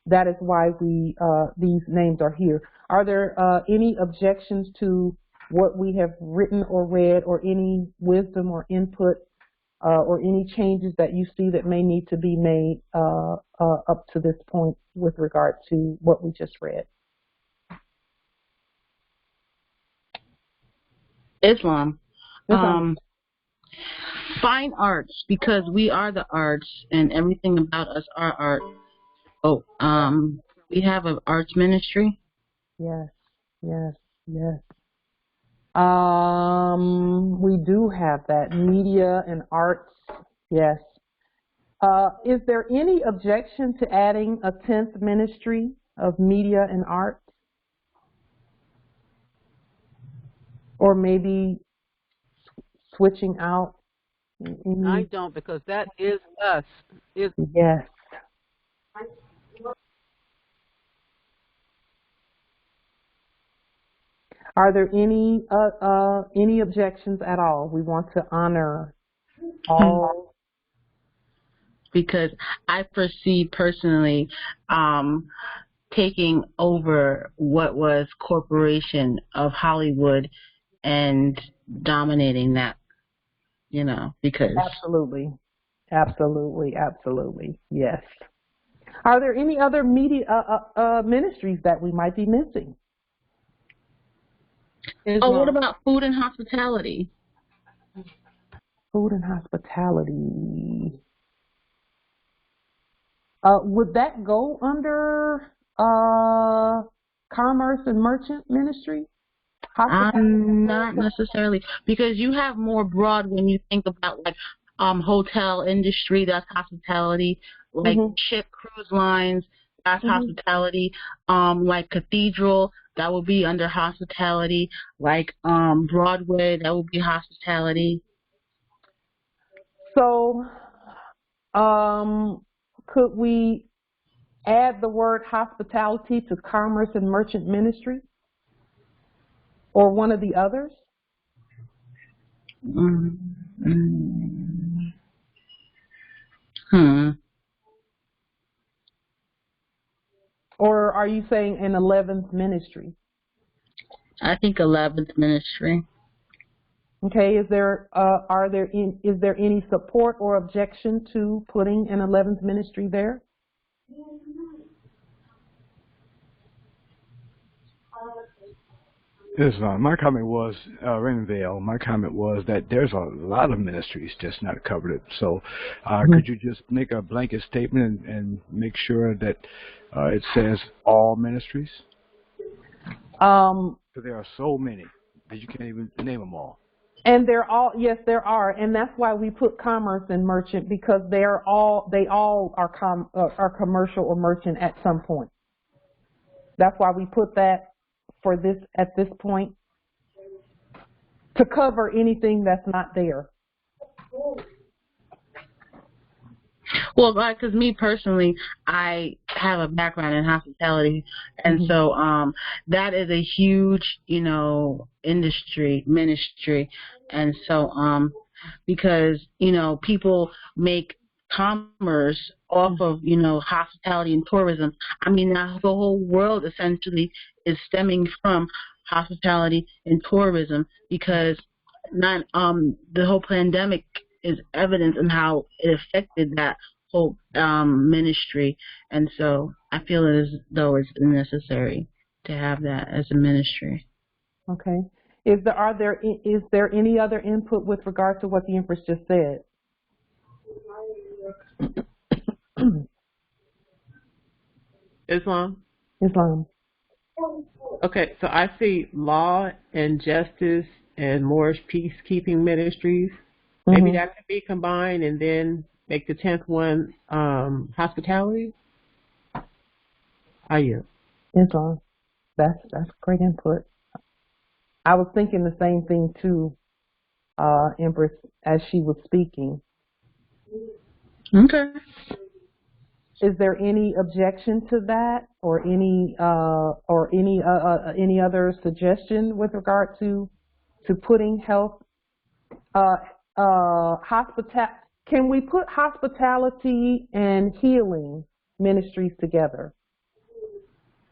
that is why we these names are here. Are there any objections to what we have written or read, or any wisdom or input, or any changes that you see that may need to be made up to this point with regard to what we just read? Islam. Fine arts, because we are the arts and everything about us are art. Oh, we have an arts ministry. Yes, yes, yes. We do have that, media and arts. Yes. Is there any objection to adding a 10th ministry of media and arts? Or maybe switching out? I don't, because that is us. Yes. Are there any objections at all? We want to honor all. Because I foresee personally taking over what was corporation of Hollywood and dominating that, you know, because... Absolutely. Absolutely. Absolutely. Yes. Are there any other media ministries that we might be missing? Oh, what about food and hospitality? Food and hospitality. Would that go under commerce and merchant ministry? Not necessarily, because you have more broad when you think about like hotel industry, that's hospitality, like ship cruise lines, that's hospitality, like cathedral, that would be under hospitality, like Broadway, that would be hospitality. So could we add the word hospitality to commerce and merchant ministry? Or one of the others? Or are you saying an 11th ministry? I think 11th ministry. Okay. Is there any support or objection to putting an 11th ministry there? My comment was, Raymond, my comment was that there's a lot of ministries just not covered. So could you just make a blanket statement and make sure that it says all ministries? Because there are so many that you can't even name them all. And they're all, yes, there are, and that's why we put commerce and merchant, because they all are commercial or merchant at some point. That's why we put that for this at this point, to cover anything that's not there. Well, because me personally, I have a background in hospitality, and so that is a huge, you know, ministry, and so because, you know, people make commerce off of, you know, hospitality and tourism. I mean, the whole world essentially is stemming from hospitality and tourism, because the whole pandemic is evidence in how it affected that whole ministry, and so I feel as though it's necessary to have that as a ministry. Okay. Is there any other input with regard to what the Empress just said? Islam. Okay, so I see law and justice and Moorish peacekeeping ministries. Maybe that could be combined, and then make the 10th one hospitality. Islam. That's great input. I was thinking the same thing too, Empress, as she was speaking. Okay. Is there any objection to that, or any other suggestion with regard to putting health, can we put hospitality and healing ministries together?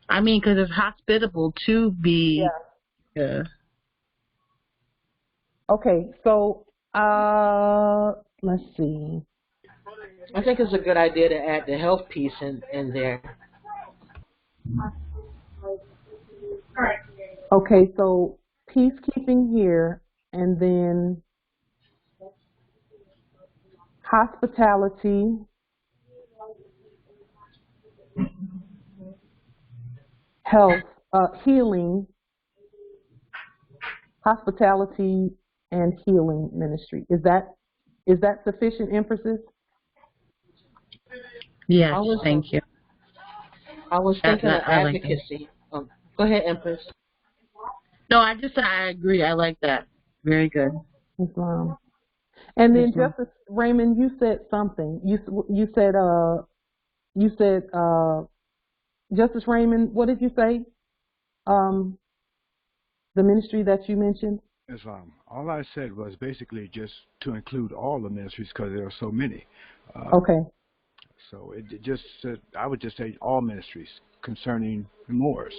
I mean, because it's hospitable to be. Yeah. Okay, so let's see. I think it's a good idea to add the health piece in there. Okay, so peacekeeping here, and then hospitality, health, healing, hospitality and healing ministry. Is that sufficient emphasis? Yes, thank you. I was thinking of advocacy. Go ahead, Empress. No, I agree. I like that. Very good. Islam. And then Justice Raymond, you said something. You said Justice Raymond, what did you say? The ministry that you mentioned? Islam. All I said was basically just to include all the ministries because there are so many. Okay. So it just said, I would just say all ministries concerning the Moors.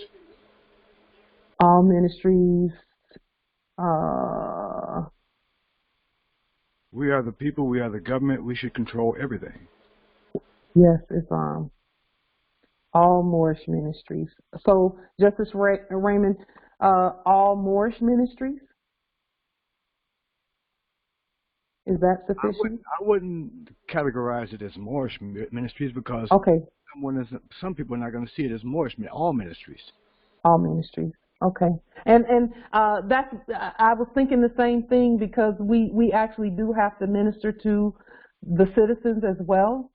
All ministries. We are the people. We are the government. We should control everything. Yes, Islam. All Moorish ministries. So, Justice Raymond, all Moorish ministries? Is that sufficient? I wouldn't categorize it as Moorish ministries because some people are not going to see it as Moorish. All ministries. All ministries. Okay. And that's, I was thinking the same thing because we actually do have to minister to the citizens as well.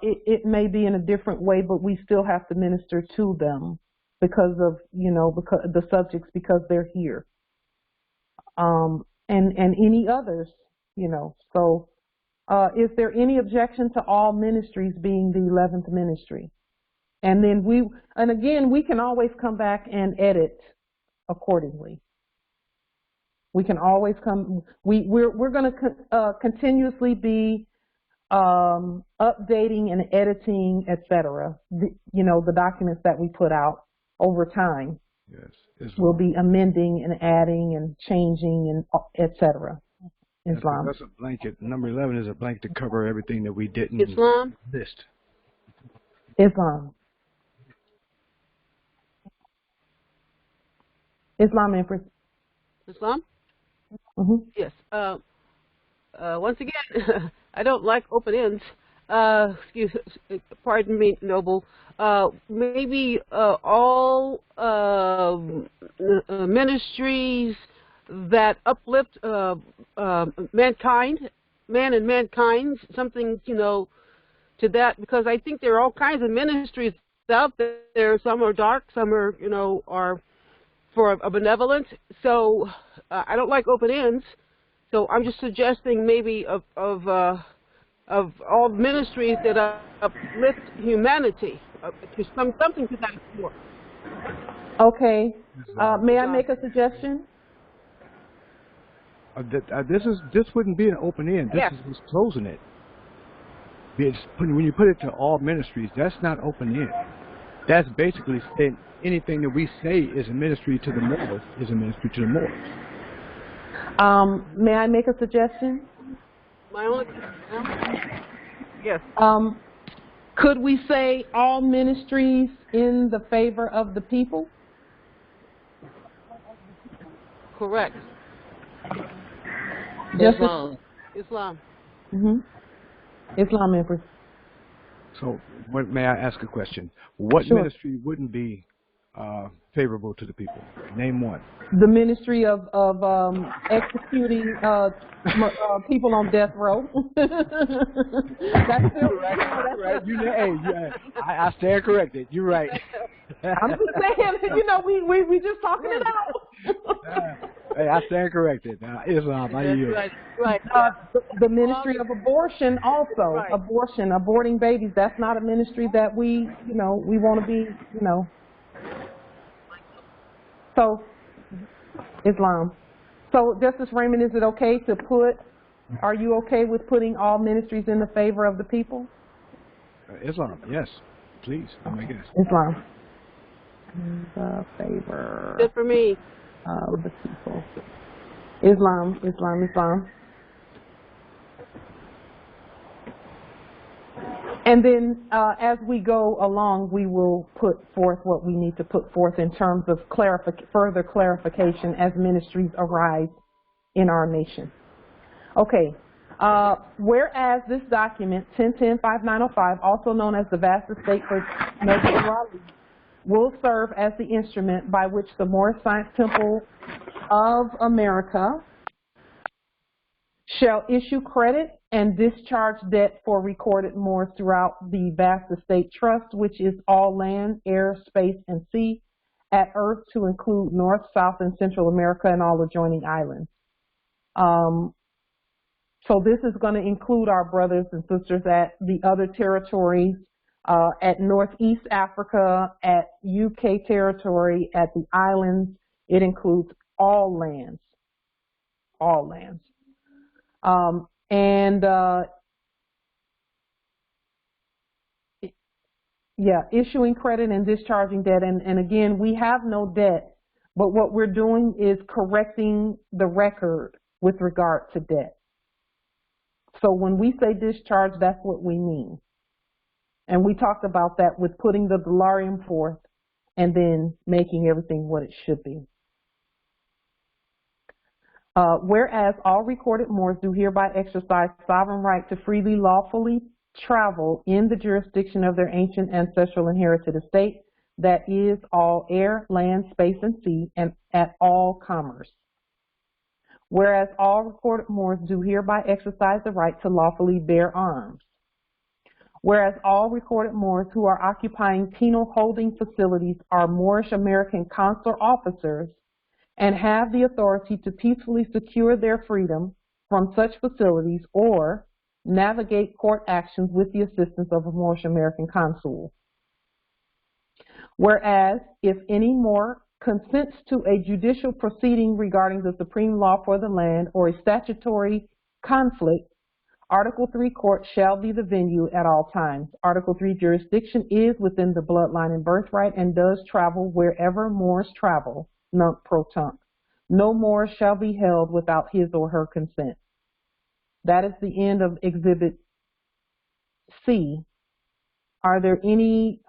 It may be in a different way, but we still have to minister to them because of, because the subjects, because they're here. And any others, So, is there any objection to all ministries being the 11th ministry? And then again, we can always come back and edit accordingly. We can always we're going to continuously be updating and editing, etc. The documents that we put out over time. Yes, we'll be amending and adding and changing and etc. Islam. That's a blanket. Number 11 is a blanket to cover everything that we didn't list. Islam. Islam, Empress. Islam? Mm-hmm. Yes. Once again, I don't like open ends. Pardon me, Noble. Maybe all ministries that uplift mankind, man and mankind, something, to that, because I think there are all kinds of ministries out there. Some are dark, some are, are for a benevolent. So I don't like open ends. So I'm just suggesting maybe of all ministries that uplift humanity, something to that effect. Okay. May I make a suggestion? This wouldn't be an open end. This is just closing it. When you put it to all ministries, that's not open end. That's basically saying anything that we say is a ministry to the Moors is a ministry to the Moors. May I make a suggestion? My only yes. Could we say all ministries in the favor of the people? Correct. Islam. Islam. Mm-hmm. Islam, Empress. So, may I ask a question? What ministry wouldn't be favorable to the people? Name one. The ministry of executing people on death row. That's still right. I stand corrected. You're right. I'm just saying, we just talking it out. Hey, I stand corrected. Islam, how do you? Right. The ministry of abortion also. Right. Aborting babies. That's not a ministry that we want to be, So, Islam. So, Justice Raymond, is it okay to are you okay with putting all ministries in the favor of the people? Islam, yes. Please, oh my goodness. Islam. in the favor Good for me. of the people. Islam, Islam, Islam. And then as we go along, we will put forth what we need to put forth in terms of further clarification as ministries arise in our nation. Okay. Whereas this document, 1010-5905, also known as the Vast Estate for Noble, will serve as the instrument by which the Moorish Science Temple of America shall issue credit and discharge debt for recorded Moors throughout the Vast Estate Trust, which is all land, air, space, and sea at earth to include North, South, and Central America and all adjoining islands. So this is going to include our brothers and sisters at the other territories, at Northeast Africa, at UK territory, at the islands. It includes all lands, all lands. Yeah, issuing credit and discharging debt. And again, we have no debt, but what we're doing is correcting the record with regard to debt. So when we say discharge, that's what we mean. And we talked about that with putting the delarium forth and then making everything what it should be. Whereas all recorded Moors do hereby exercise sovereign right to freely, lawfully travel in the jurisdiction of their ancient ancestral inherited estate, that is all air, land, space, and sea, and at all commerce. Whereas all recorded Moors do hereby exercise the right to lawfully bear arms. Whereas all recorded Moors who are occupying penal holding facilities are Moorish American consular officers and have the authority to peacefully secure their freedom from such facilities or navigate court actions with the assistance of a Moorish American consul. Whereas if any Moor consents to a judicial proceeding regarding the supreme law for the land or a statutory conflict, Article 3 court shall be the venue at all times. Article 3 jurisdiction is within the bloodline and birthright and does travel wherever Moors travel, nunc pro tunc. No Moor shall be held without his or her consent. That is the end of Exhibit C. Are there any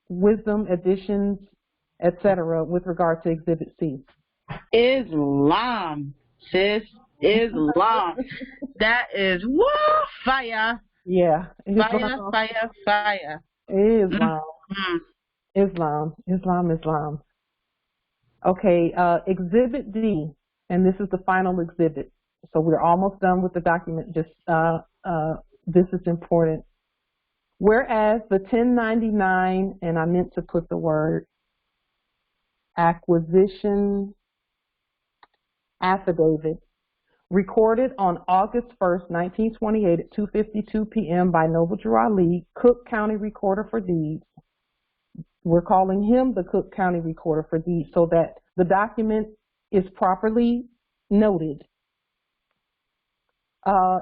wisdom additions, etc., with regard to Exhibit C? Islam, sis. Islam. That is woo, fire. Yeah. Fire, fire, fire. Islam. Islam. Islam, Islam. Okay, Exhibit D, and this is the final exhibit. So we're almost done with the document. Just this is important. Whereas the 1099, and I meant to put the word acquisition affidavit, recorded on August 1st, 1928 at 2:52 p.m. by Noble Drew Ali, Cook County Recorder for Deeds. We're calling him the Cook County Recorder for Deeds so that the document is properly noted.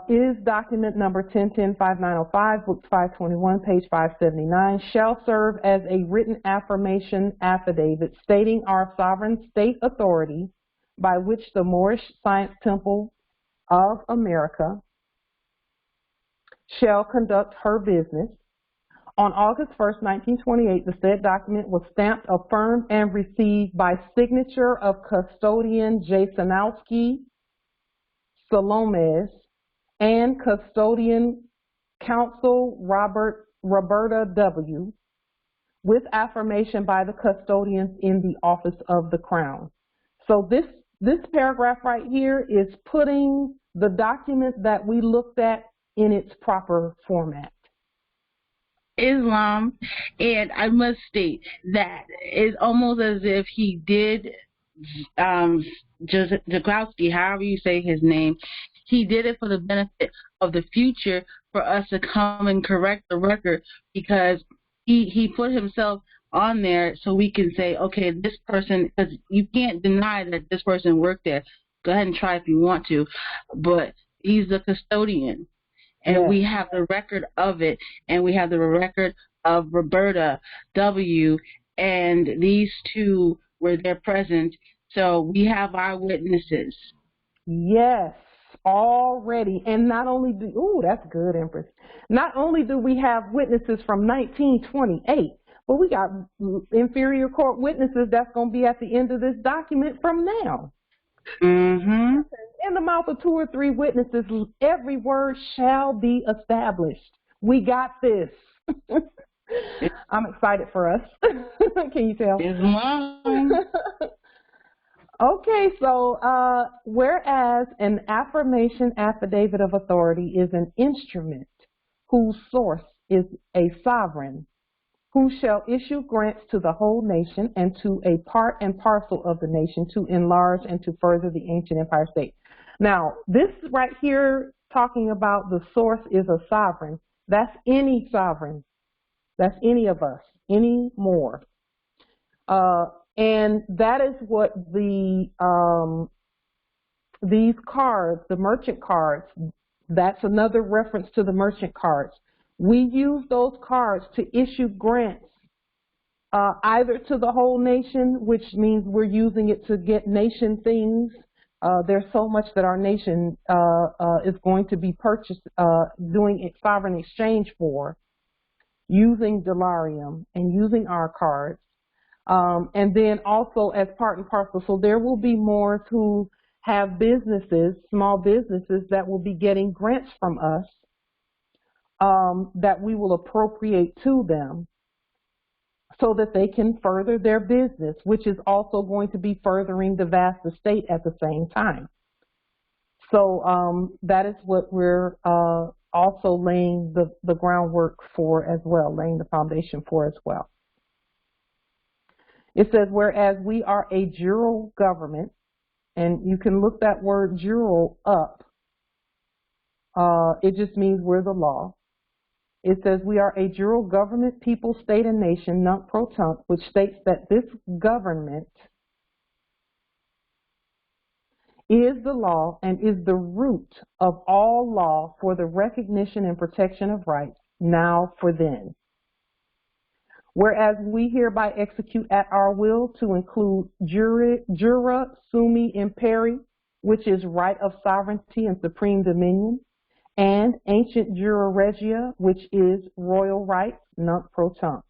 Is document number 1010-5905, book 521, page 579, shall serve as a written affirmation affidavit stating our sovereign state authority by which the Moorish Science Temple of America shall conduct her business. On August 1st, 1928, the said document was stamped, affirmed, and received by signature of custodian Jasonowski Salomez and custodian counsel Roberta W., with affirmation by the custodians in the office of the Crown. So this paragraph right here is putting the document that we looked at in its proper format. Islam, and I must state that it's almost as if he did Jakowski, however you say his name, he did it for the benefit of the future for us to come and correct the record, because he put himself on there so we can say, okay, this person, because you can't deny that this person worked there. Go ahead and try if you want to, but he's the custodian. And we have the record of it, and we have the record of Roberta W. and these two were there present. So we have our witnesses. Yes, already. And not only do, ooh, that's good, Empress. Not only do we have witnesses from 1928, but we got inferior court witnesses that's going to be at the end of this document from now. Mm-hmm. In the mouth of 2 or 3 witnesses, every word shall be established. We got this. I'm excited for us. Can you tell? It's mine. Okay, so whereas an affirmation affidavit of authority is an instrument whose source is a sovereign, who shall issue grants to the whole nation and to a part and parcel of the nation to enlarge and to further the ancient empire state. Now, this right here talking about the source is a sovereign. That's any sovereign. That's any of us, any more. And that is what the these cards, the merchant cards, that's another reference to the merchant cards. We use those cards to issue grants either to the whole nation, which means we're using it to get nation things. There's so much that our nation is going to be purchased, doing a sovereign exchange for, using Delarium and using our cards. And then also as part and parcel. So there will be Moors who have businesses, small businesses, that will be getting grants from us that we will appropriate to them so that they can further their business, which is also going to be furthering the vast estate at the same time. So that is what we're also laying the groundwork for as well, laying the foundation for as well. It says, whereas we are a jural government, and you can look that word jural up. It just means we're the law. It says we are a jural government, people, state, and nation, nunc pro tunc, which states that this government is the law and is the root of all law for the recognition and protection of rights, now for then. Whereas we hereby execute at our will to include jure summi imperi, which is right of sovereignty and supreme dominion, and ancient jure regia, which is royal rights, nunc pro tunc.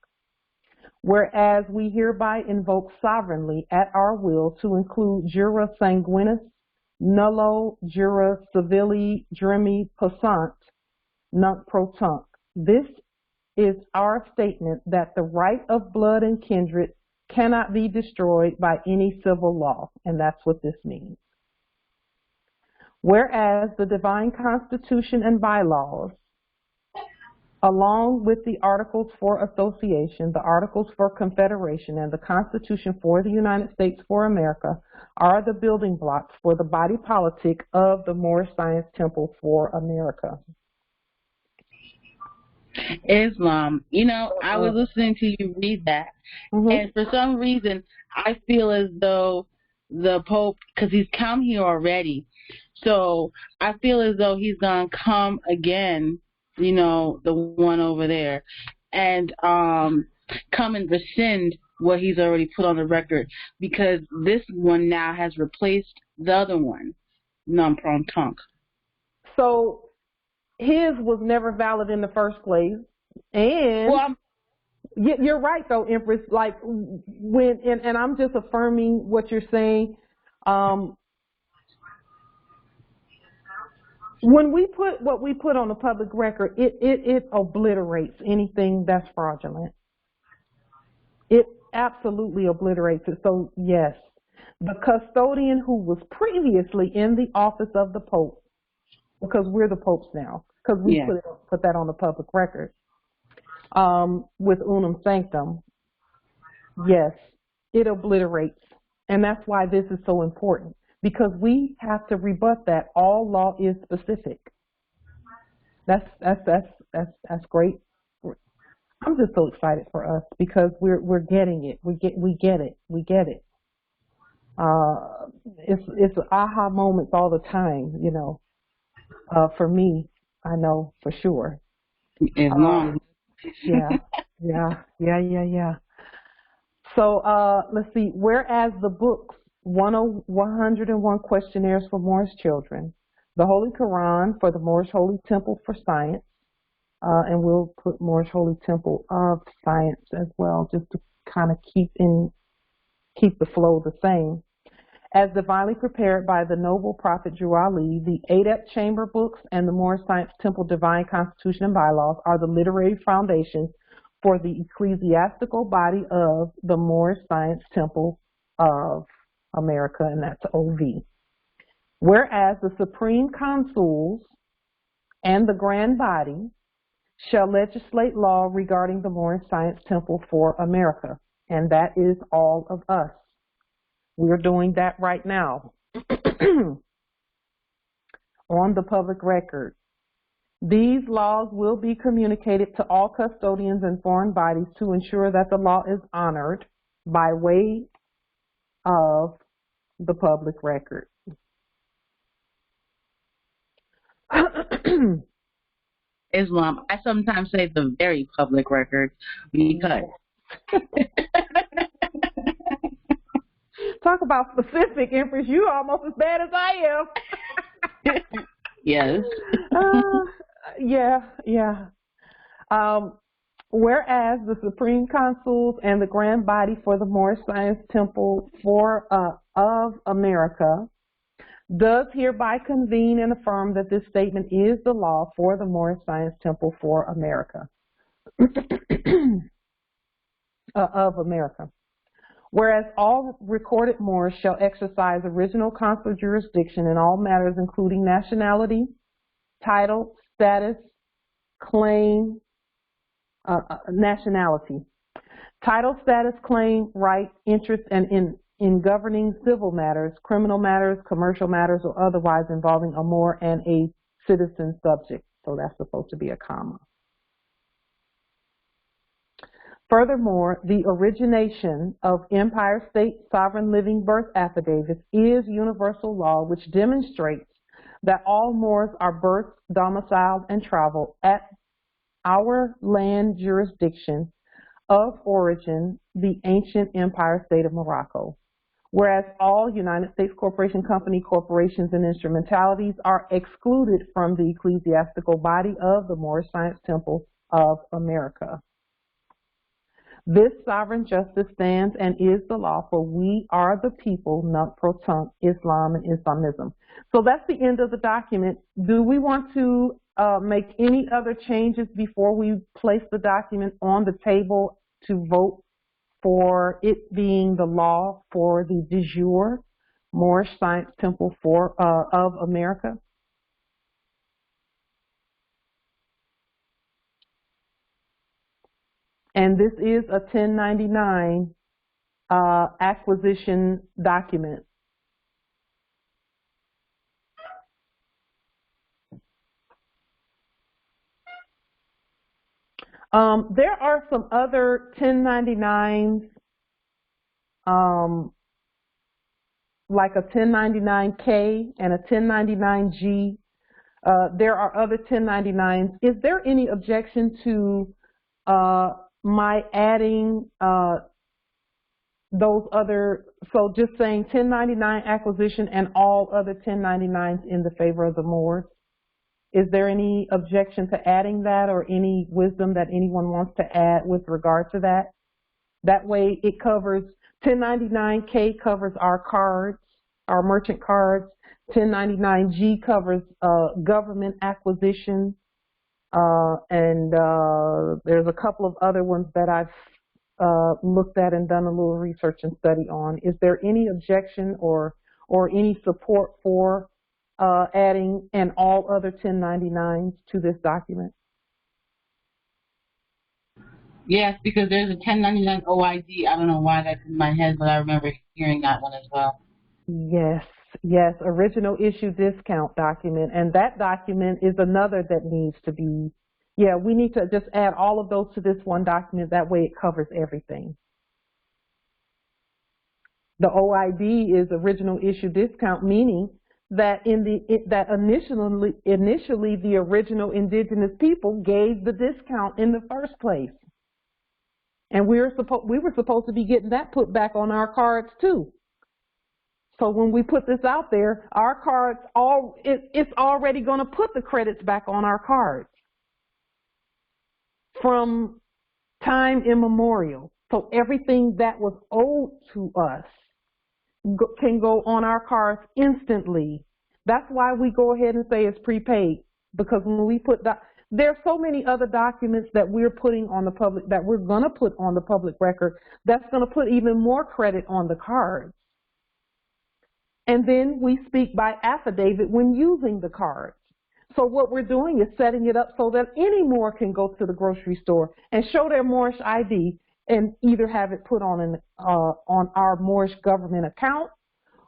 Whereas we hereby invoke sovereignly at our will to include jure sanguinis, nullo jure civili drimi passant, nunc pro tunc. This is our statement that the right of blood and kindred cannot be destroyed by any civil law, and that's what this means. Whereas the divine constitution and bylaws, along with the articles for association, the articles for confederation, and the Constitution for the United States for America, are the building blocks for the body politic of the Moorish Science Temple for America. Islam. You know, I was listening to you read that, and for some reason, I feel as though the Pope, because he's come here already, so I feel as though he's going to come again, you know, the one over there, and come and rescind what he's already put on the record, because this one now has replaced the other one, non pro tunc. So his was never valid in the first place, and well, you're right though, Empress. Like when, and I'm just affirming what you're saying. When we put what we put on the public record, it obliterates anything that's fraudulent. It absolutely obliterates it. So yes, the custodian who was previously in the office of the Pope, because we're the popes now, because we put that on the public record, with unum sanctum, yes, it obliterates. And that's why this is so important, because we have to rebut that all law is specific. That's great. I'm just so excited for us because we're getting it. We get it. It's aha moments all the time, you know. For me, I know for sure. As long. Yeah. So let's see. Whereas the books 101 questionnaires for Moorish children, the Holy Quran for the Moorish Holy Temple for Science, and we'll put Moorish Holy Temple of Science as well, just to kind of keep the flow the same. As divinely prepared by the noble prophet Jure, the Adept Chamber books and the Moorish Science Temple Divine Constitution and Bylaws are the literary foundations for the ecclesiastical body of the Moorish Science Temple of America, and that's OV. Whereas the Supreme Consuls and the Grand Body shall legislate law regarding the Moorish Science Temple for America, and that is all of us. We're doing that right now on the public record. These laws will be communicated to all custodians and foreign bodies to ensure that the law is honored by way of the public record. Islam, I sometimes say the very public record because talk about specific, Empress. You almost as bad as I am. Yes. Yeah. Whereas the Supreme Consuls and the Grand Body for the Moorish Science Temple of America does hereby convene and affirm that this statement is the law for the Moorish Science Temple for America. Of America. Whereas all recorded Moors shall exercise original consular jurisdiction in all matters including nationality, title, status, claim, nationality, title, status, claim, right, interest, and in governing civil matters, criminal matters, commercial matters, or otherwise involving a Moor and a citizen subject. So that's supposed to be a comma. Furthermore, the origination of Empire State Sovereign Living Birth Affidavits is universal law, which demonstrates that all Moors are birthed, domiciled, and travel at our land jurisdiction of origin, the ancient Empire State of Morocco. Whereas all United States Corporation Company corporations and instrumentalities are excluded from the ecclesiastical body of the Moorish Science Temple of America. This sovereign justice stands and is the law, for we are the people, nunc pro tunc, Islam and Islamism. So that's the end of the document. Do we want to make any other changes before we place the document on the table to vote for it being the law for the de jure Moorish Science Temple of America? And this is a 1099 acquisition document. There are some other 1099s, like a 1099K and a 1099G. There are other 1099s. Is there any objection to my adding those other, so just saying 1099 acquisition and all other 1099s in the favor of the Moors? Is there any objection to adding that, or any wisdom that anyone wants to add with regard to that? That way it covers, 1099K covers our cards, our merchant cards. 1099G covers government acquisition. And there's a couple of other ones that I've looked at and done a little research and study on. Is there any objection or any support for adding and all other 1099s to this document? Yes, because there's a 1099 OID. I don't know why that's in my head, but I remember hearing that one as well. Yes, original issue discount document. And that document is another that needs to be, we need to just add all of those to this one document. That way it covers everything. The OID is original issue discount, meaning that initially the original indigenous people gave the discount in the first place. And we were supposed to be getting that put back on our cards too. So when we put this out there, our cards, it's already going to put the credits back on our cards from time immemorial. So everything that was owed to us can go on our cards instantly. That's why we go ahead and say it's prepaid, because when we put there's so many other documents that we're putting on the public, that we're going to put on the public record, that's going to put even more credit on the cards. And then we speak by affidavit when using the cards. So what we're doing is setting it up so that any Moor can go to the grocery store and show their Moorish ID and either have it put on our Moorish government account,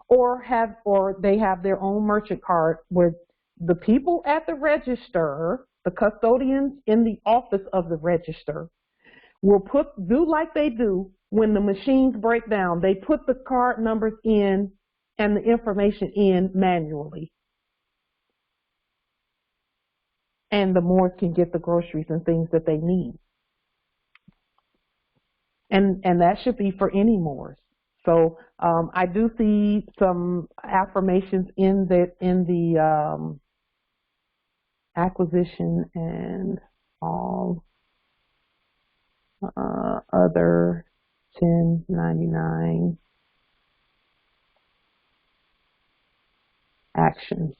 or they have their own merchant card where the people at the register, the custodians in the office of the register, will do like they do when the machines break down. They put the card numbers in and the information in manually. And the Moors can get the groceries and things that they need. And that should be for any Moors. So I do see some affirmations in the acquisition and all other 1099 actions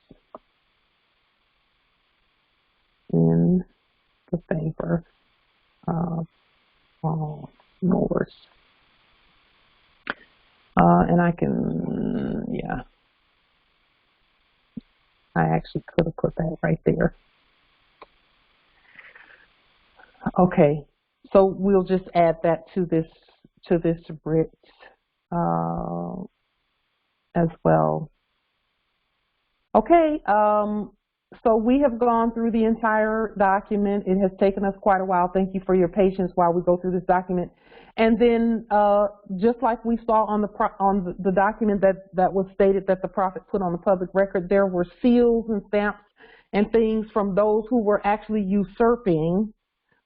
in the favor of all Moors. And I can, yeah, I actually could have put that right there. Okay, so we'll just add that to this writ as well. Okay, so we have gone through the entire document. It has taken us quite a while. Thank you for your patience while we go through this document. And then just like we saw on the document that was stated that the prophet put on the public record, there were seals and stamps and things from those who were actually usurping.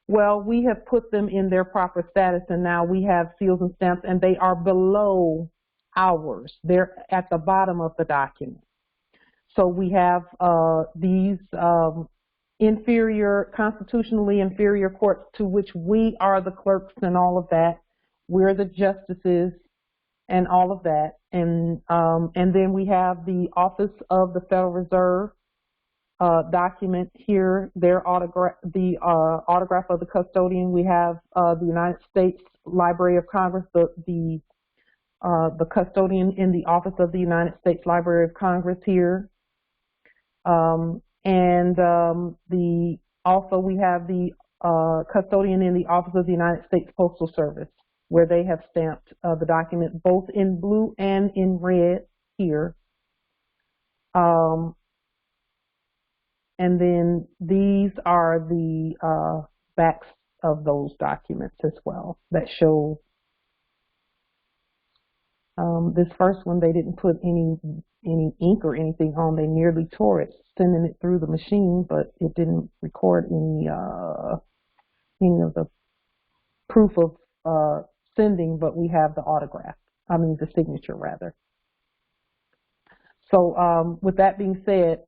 Well, we have put them in their proper status, and now we have seals and stamps, and they are below ours. They're at the bottom of the document. So we have these constitutionally inferior courts to which we are the clerks and all of that. We're the justices and all of that. And then we have the Office of the Federal Reserve document here, their autograph, the autograph of the custodian. We have the United States Library of Congress, the custodian in the Office of the United States Library of Congress here. Also we have the custodian in the Office of the United States Postal Service, where they have stamped the document both in blue and in red here. And then these are the backs of those documents as well that show. This first one, they didn't put any ink or anything on. They nearly tore it, sending it through the machine, but it didn't record any of the proof of sending, but we have the autograph, the signature rather. So with that being said,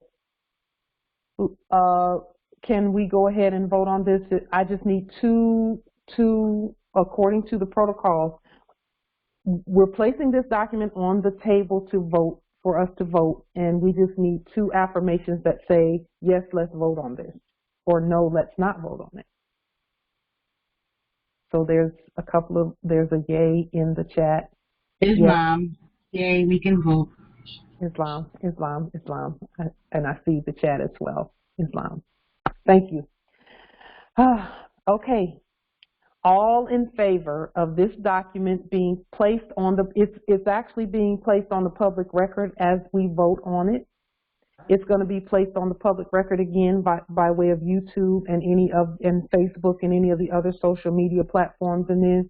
can we go ahead and vote on this? I just need two, according to the protocol, we're placing this document on the table to vote, for us to vote, and we just need two affirmations that say, yes, let's vote on this, or no, let's not vote on it. So there's a yay in the chat. Islam, yes. Yay, we can vote. Islam. And I see the chat as well. Islam. Thank you. Okay. All in favor of this document being placed on it's actually being placed on the public record as we vote on it. It's going to be placed on the public record again by way of YouTube and Facebook and any of the other social media platforms. And then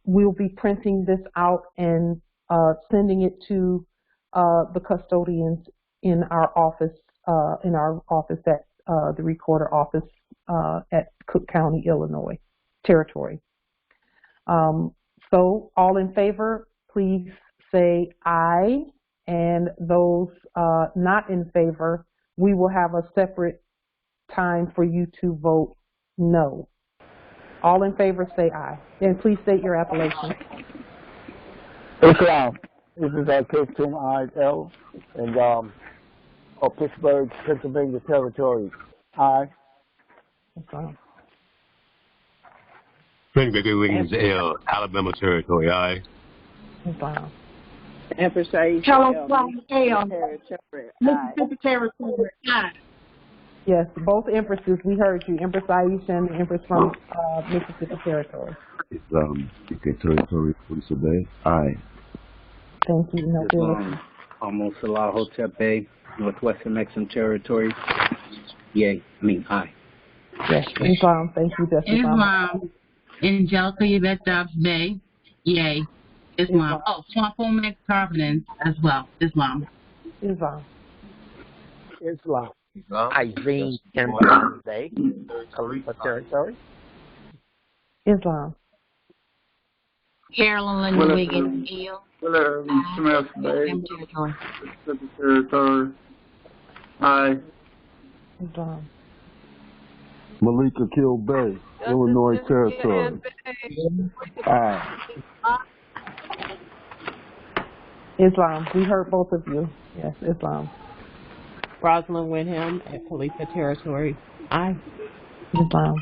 we'll be printing this out and sending it to the custodians in our office at the Recorder Office at Cook County, Illinois territory. So all in favor, please say aye, and those not in favor, we will have a separate time for you to vote no. All in favor say aye, and please state your appellation. Islam. This is K2IL, and Pittsburgh, Pennsylvania Territory. Aye. Okay. Frank Gregory Wiggins, L, Alabama Territory. Aye. Wow. Empress Aisha, Mississippi Territory. Aye. Yes, both empresses, we heard you. Empress Aisha and the empress from Mississippi Territory. It's UK Territory, Thursdaye. Aye. Thank you. No, Almost Salah Hotep Bay, Northwestern Mexican Territory. Yay. Aye. Yes, Islam. Thank you, Justice. Islam. Angelica Yvette Dobbs Bay. Yay. Islam. Oh, Swampomec Providence as well. Islam. Islam. Islam. Irene Bay, Khalifa Territory. Islam. Carolyn Wiggins Hill. Smith Bay, Mississippi Territory. Aye. Islam. Malika Kill Bay, Illinois Territory. Aye. Islam. We heard both of you. Yes, Islam. Rosalind Wyndham at Khalifa Territory. Aye. Islam.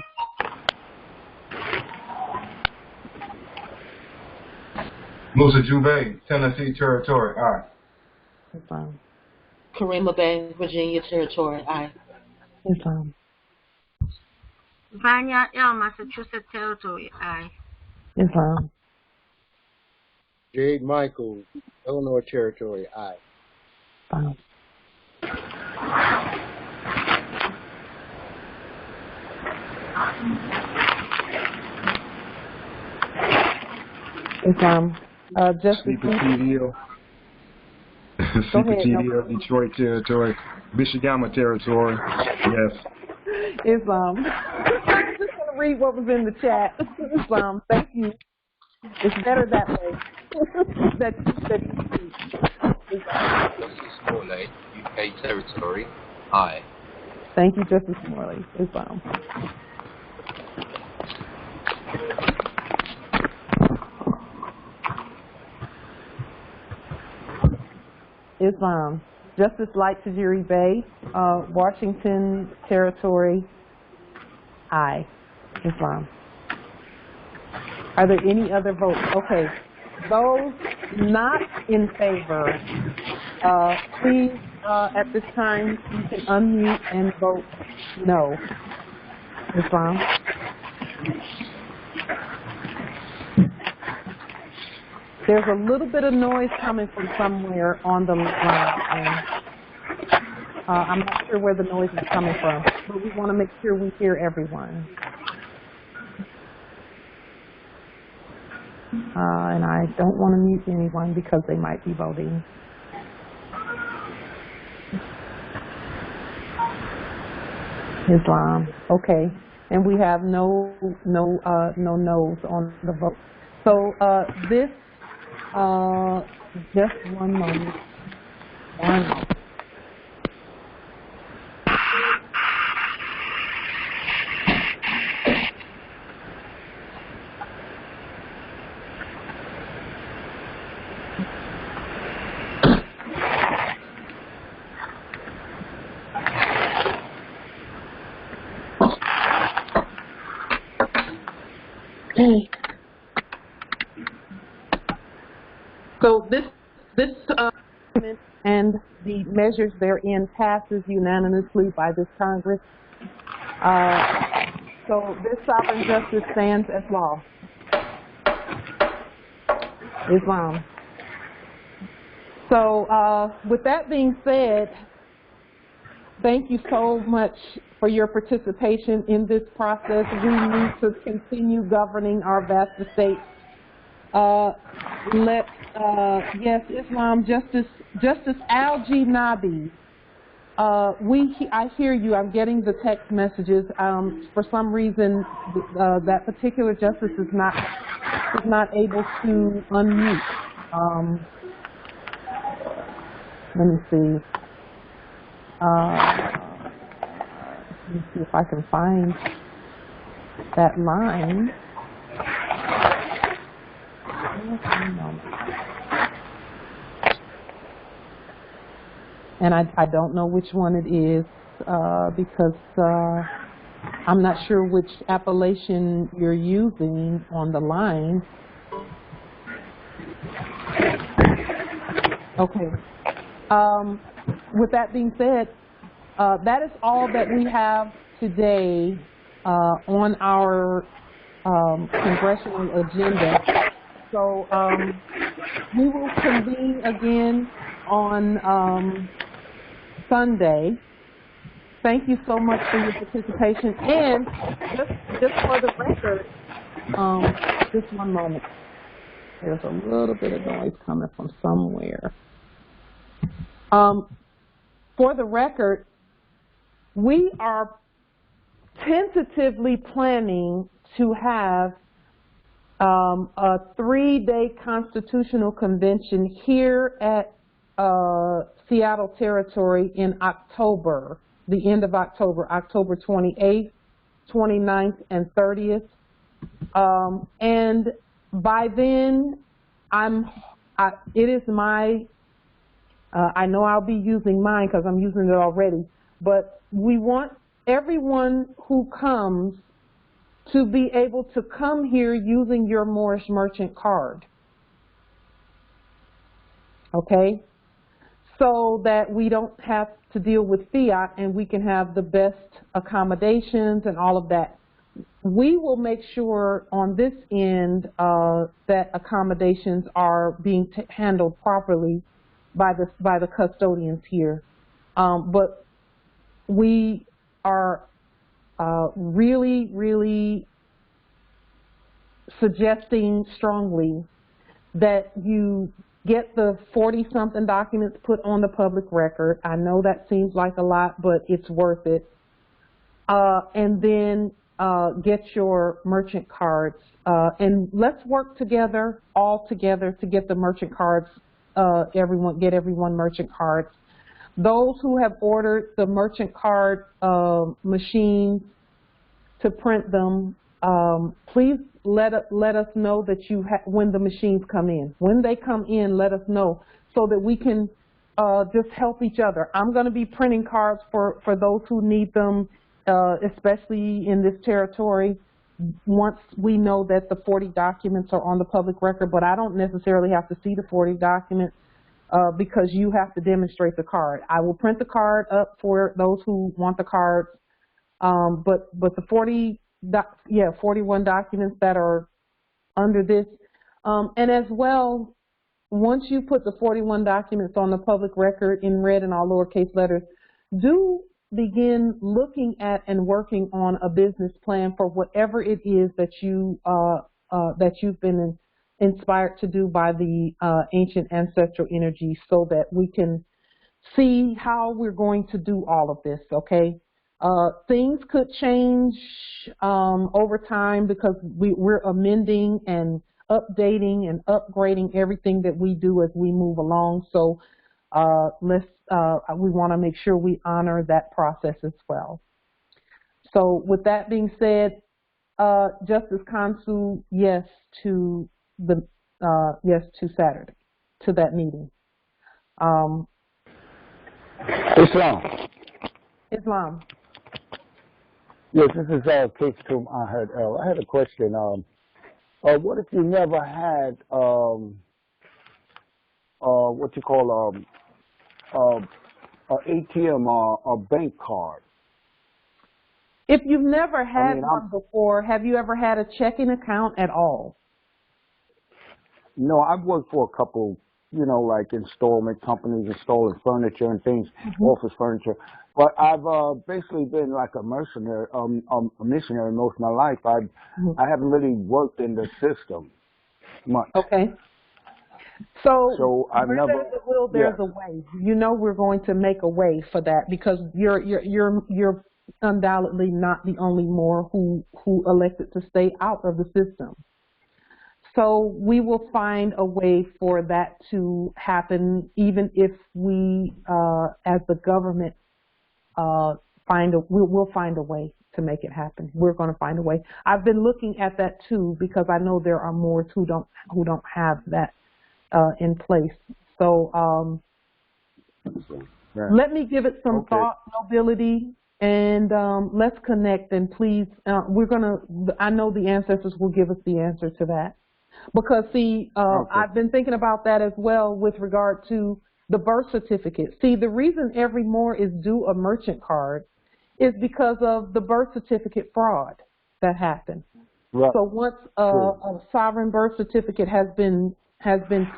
Musa Jube, Tennessee Territory. Aye. Islam. Karima Bay, Virginia Territory. Aye. Islam. Vanya L, Massachusetts Territory. Aye. Islam. Jade Michael, Illinois Territory. Aye. Islam. Islam. Justice CDL, Detroit Territory, Michigama Territory. Yes. Islam. I'm just going to read what was in the chat. Islam. Thank you. It's better that way. that you Justice Morley, UK Territory. Aye. Thank you, Justice Morley. Islam. Islam. Justice Light Tajiri Bay, Washington Territory. Aye. Islam. Are there any other votes? Okay. Those not in favor, please, at this time, you can unmute and vote no. Islam. There's a little bit of noise coming from somewhere on the line. I'm not sure where the noise is coming from, but we want to make sure we hear everyone. And I don't want to mute anyone because they might be voting. Islam. Okay. And we have no no's on the vote. So this, just one moment. One moment. So this document and the measures therein passes unanimously by this Congress. So this sovereign justice stands as law. Islam. So with that being said, thank you so much for your participation in this process. We need to continue governing our vast estate. Yes, Islam, Justice Al-G Nabi. I hear you. I'm getting the text messages. For some reason, that particular justice is not is not able to unmute. Let me see. Let me see if I can find that line. And I don't know which one it is because I'm not sure which appellation you're using on the line. Okay. With that being said, that is all that we have today on our congressional agenda. So we will convene again on Sunday. Thank you so much for your participation. And just for the record, just one moment. There's a little bit of noise coming from somewhere. For the record, we are tentatively planning to have a 3-day constitutional convention here at Seattle Territory in October, the end of October, October 28th, 29th, and 30th. And by then, it is my, I know I'll be using mine because I'm using it already, but we want everyone who comes to be able to come here using your Moorish merchant card. Okay? So that we don't have to deal with fiat and we can have the best accommodations and all of that. We will make sure on this end that accommodations are being handled properly by the custodians here. But we are really, really suggesting strongly that you get the 40-something documents put on the public record. I know that seems like a lot, but it's worth it. And then get your merchant cards. And let's work together, all together, to get the merchant cards, get everyone merchant cards. Those who have ordered the merchant card machines to print them, please let us know that when the machines come in. When they come in, let us know so that we can just help each other. I'm going to be printing cards for those who need them, especially in this territory, once we know that the 40 documents are on the public record, but I don't necessarily have to see the 40 documents because you have to demonstrate the card. I will print the card up for those who want the cards, but the 41 documents that are under this, and as well, once you put the 41 documents on the public record in red and all lowercase letters, do begin looking at and working on a business plan for whatever it is that you've been inspired to do by the ancient ancestral energy, so that we can see how we're going to do all of this. Okay, things could change over time because we're amending and updating and upgrading everything that we do as we move along. So we want to make sure we honor that process as well. So with that being said, Justice Consul, yes to Saturday, to that meeting. Islam. Yes, this is Case Tum Ahad L. I had a question. What if you never had what you call ATM or a bank card? If you've never had one before, have you ever had a checking account at all? No, I've worked for a couple, like installment companies, installing furniture and things, office furniture. But I've basically been like a mercenary, a missionary most of my life. I haven't really worked in the system much. Okay. So I've where never. There's a will, there's a way. We're going to make a way for that, because you're undoubtedly not the only Moor who elected to stay out of the system. So we will find a way for that to happen, even if we, as the government, we'll find a way to make it happen. We're going to find a way. I've been looking at that too, because I know there are Moors who don't have that in place. So let me give it some thought, nobility, and let's connect. And please, I know the ancestors will give us the answer to that. Because, see, I've been thinking about that as well with regard to the birth certificate. See, the reason every Moor is due a merchant card is because of the birth certificate fraud that happened. Right. So once a sovereign birth certificate has been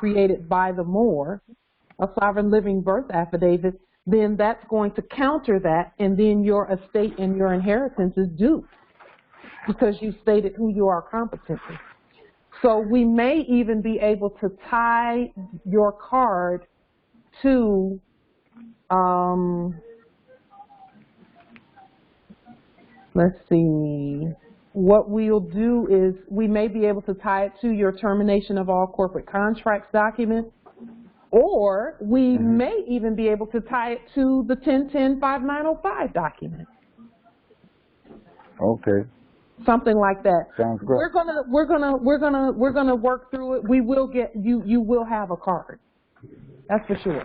created by the Moor, a sovereign living birth affidavit, then that's going to counter that, and then your estate and your inheritance is due because you stated who you are competently. So we may even be able to tie your card to let's see, what we'll do is we may be able to tie it to your termination of all corporate contracts document, or we may even be able to tie it to the 1010-5905 document. Okay. Something like that. Sounds good. We're gonna work through it. We will get you will have a card. That's for sure.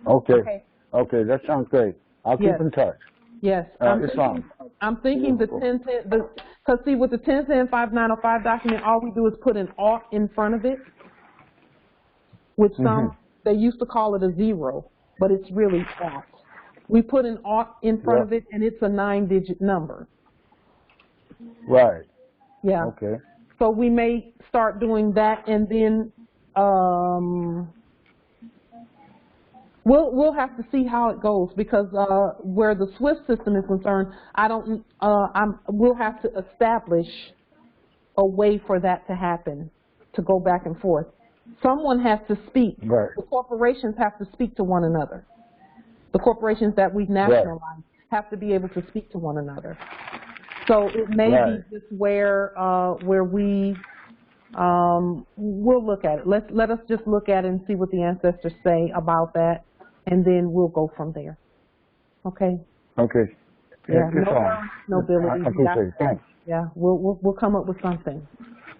Okay. Okay, that sounds great. I'll keep in touch. Yes. I'm thinking the 1010, because see, with the 1010-5905 document, all we do is put an aught in front of it. With some, they used to call it a 0, but it's really aught. We put an aught in front of it, and it's a 9-digit number. Right. Yeah. Okay. So we may start doing that, and then we'll have to see how it goes, because where the SWIFT system is concerned, we'll have to establish a way for that to happen, to go back and forth. Someone has to speak. Right. The corporations have to speak to one another. The corporations that we've nationalized have to be able to speak to one another. So it may be just where we we'll look at it. Let us just look at it and see what the ancestors say about that, and then we'll go from there. Okay. Okay. Yeah. No nobility. I appreciate it. Thanks. Yeah. We'll come up with something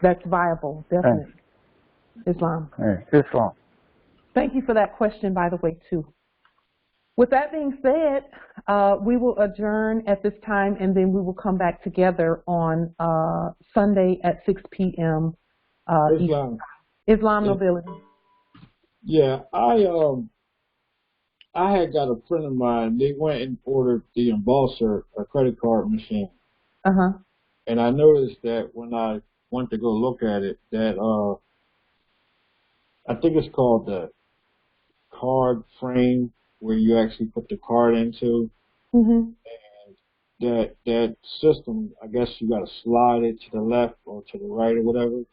that's viable. Definitely. Thanks. Islam. Hey, Islam. Thank you for that question, by the way, too. With that being said, we will adjourn at this time, and then we will come back together on Sunday at 6 p.m. Islam nobility. Yeah, I had got a friend of mine. They went and ordered the embosser, a credit card machine. And I noticed that when I went to go look at it, that I think it's called the card frame, where you actually put the card into, and that system, I guess you got to slide it to the left or to the right or whatever.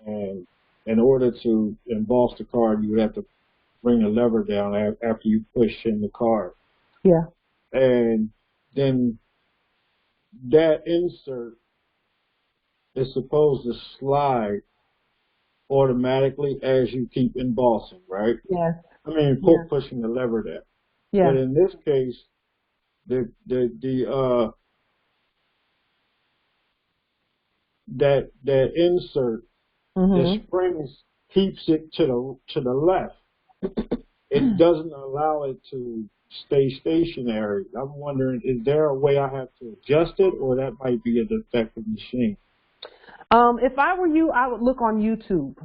And in order to emboss the card, you would have to bring the lever down after you push in the card. Yeah. And then that insert is supposed to slide automatically as you keep embossing, right? Yes. I mean, pushing the lever there. Yeah. But in this case, that insert, the springs keeps it to the left. It doesn't allow it to stay stationary. I'm wondering, is there a way I have to adjust it, or that might be a defective machine? If I were you, I would look on YouTube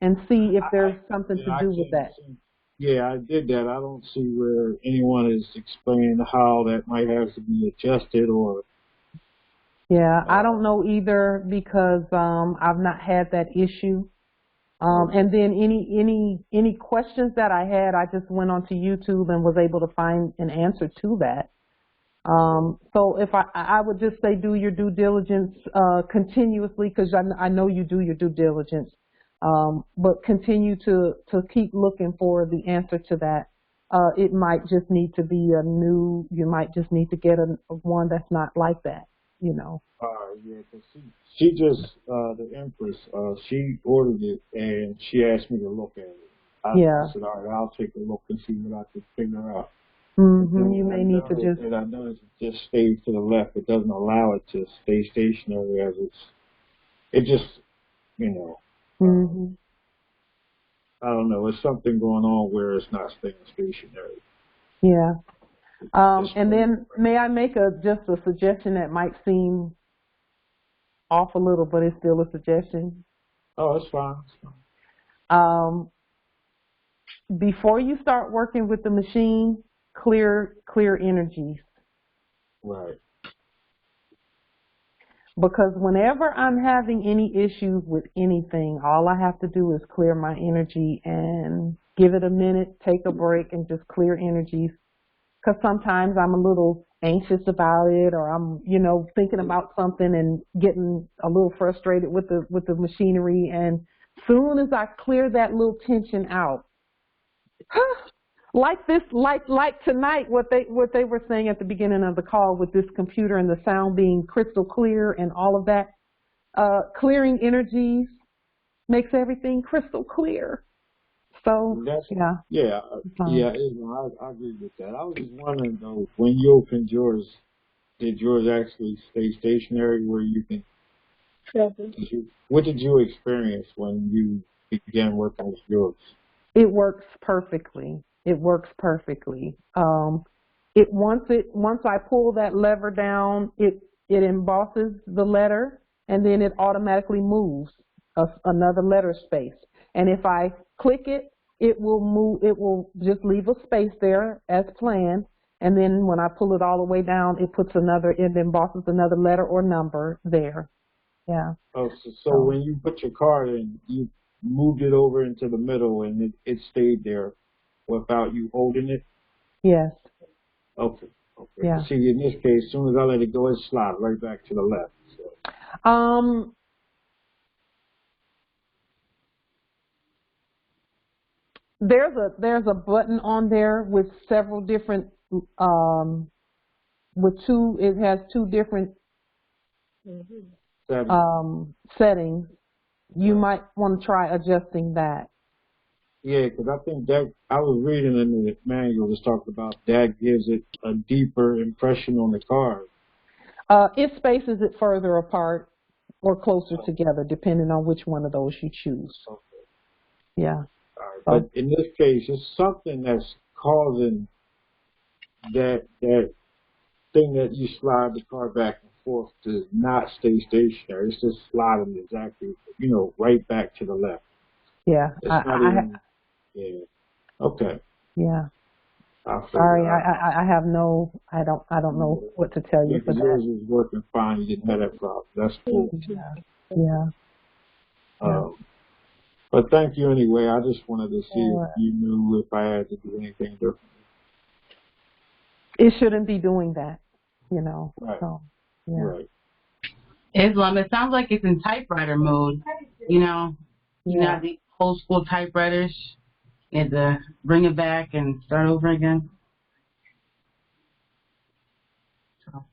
and see if there's something to do with that. Yeah, I did that. I don't see where anyone is explaining how that might have to be adjusted, or. Yeah, I don't know either, because I've not had that issue. And then any questions that I had, I just went onto YouTube and was able to find an answer to that. So if I would just say, do your due diligence continuously, because I know you do your due diligence. But continue to keep looking for the answer to that. It might just need to be you might just need to get one that's not like that. you know. Yeah, cause she just, the Empress, she ordered it and she asked me to look at it. I said, all right, I'll take a look and see what I can figure out. You may need to just. And I know it just stays to the left. It doesn't allow it to stay stationary as it just, you know. I don't know. It's something going on where it's not staying stationary. Yeah. And then may I make just a suggestion that might seem off a little, but it's still a suggestion? Oh, it's fine. It's fine. Before you start working with the machine, clear energies. Right. Because whenever I'm having any issues with anything, all I have to do is clear my energy and give it a minute, take a break, and just clear energies. Because sometimes I'm a little anxious about it, or I'm, you know, thinking about something and getting a little frustrated with the machinery. And soon as I clear that little tension out, like tonight, what they were saying at the beginning of the call with this computer and the sound being crystal clear and all of that, clearing energies makes everything crystal clear. So I agree with that. I was just wondering though, when you opened yours, did yours actually stay stationary where you can? What did you experience when you began working with yours? It works perfectly. It works perfectly. Once I pull that lever down, it embosses the letter, and then it automatically moves another letter space. And if I click it, it will move. It will just leave a space there as planned. And then when I pull it all the way down, it embosses another letter or number there. Yeah. Oh, so when you put your card in, you moved it over into the middle, and it stayed there without you holding it? Yes. Okay. Yeah. See, in this case, as soon as I let it go, it slides right back to the left. So. There's a button on there with several different it has two different settings. You might want to try adjusting that. Yeah, because I think that I was reading in the manual that's talking about that gives it a deeper impression on the card. It spaces it further apart or closer together, depending on which one of those you choose. Okay. Yeah. But in this case, it's something that's causing that thing that you slide the car back and forth to not stay stationary. It's just sliding exactly, right back to the left. Yeah. Yeah. Okay. Yeah. Sorry, I don't know what to tell you for that. Yours is working fine. You didn't have that problem. That's cool. Yeah. But thank you anyway. I just wanted to see if you knew if I had to do anything different. It shouldn't be doing that, Right. So, yeah. Right. Islam, it sounds like it's in typewriter mode. The old school typewriters. You had to bring it back and start over again. So,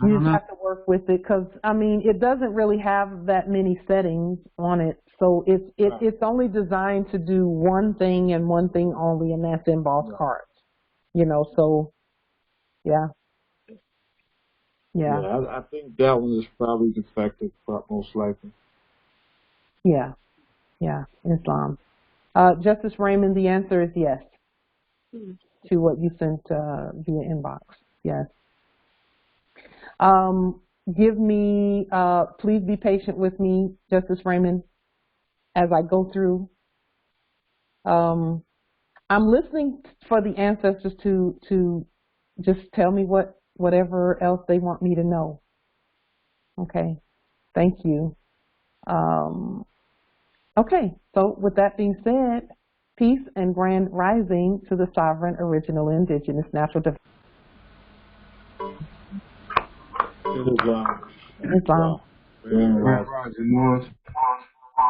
you just have to work with it because, it doesn't really have that many settings on it. So it's only designed to do one thing and one thing only, and that's emboss cards. So, yeah. Yeah. Yeah, I think that one is probably defective, most likely. Yeah. Yeah, Islam. Justice Raymond, the answer is yes to what you sent via inbox. Yes. Please be patient with me, Justice Raymond, as I go through. I'm listening for the ancestors to just tell me whatever else they want me to know. Okay. Thank you. Okay, so with that being said, peace and grand rising to the sovereign, original, indigenous, natural Islam. Grand rising, Moors.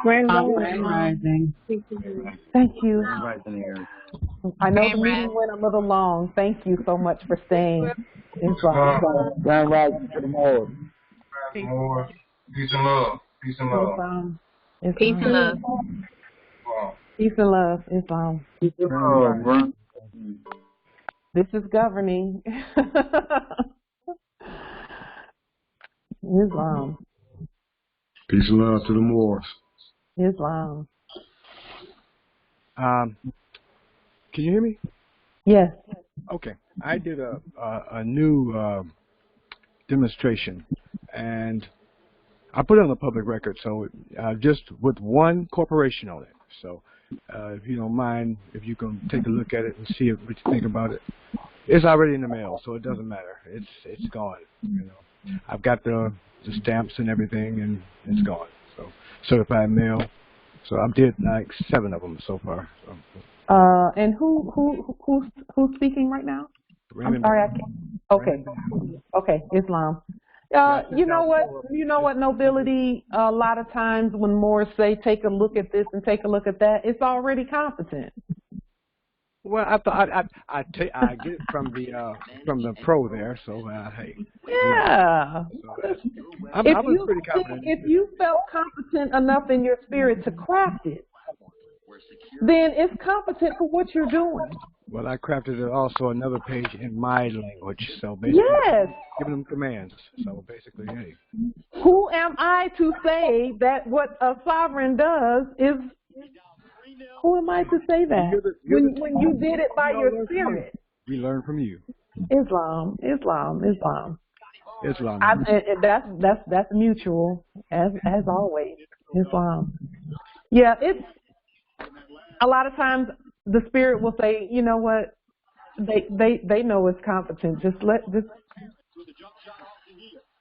Grand rising. Thank you. Grand rising, Aaron. I know the meeting went a little long. Thank you so much for staying. Islam. Grand rising to the Moors. Moor. Peace and love. Peace and love. Peace and love. Wow. Peace and love, Islam. Peace and love, bro. This is governing. Islam. Peace and love to the Moors. Islam. Can you hear me? Yes. Okay. I did a new demonstration, and I put it on the public record, so just with one corporation on it. So if you don't mind, if you can take a look at it and see what you think about it. It's already in the mail, so it doesn't matter. It's gone. You know, I've got the stamps and everything, and it's gone. So certified mail. So I did like 7 of them so far. So. And who's speaking right now? I'm sorry, I can't. Okay. Okay, Islam. You know what, nobility, a lot of times when Moors say, take a look at this and take a look at that, it's already competent. Well, I thought I get it from the pro there, so hey. Yeah. So I was pretty confident. If you felt competent enough in your spirit to craft it, then it's competent for what you're doing. Well, I crafted also another page in my language, so basically giving them commands. So basically, hey. Who am I to say that what a sovereign does is? Who am I to say that? When you did it by your spirit. We learn from you. Islam. That's mutual, as always. Islam. Yeah, it's a lot of times the spirit will say, you know what, they know it's competent.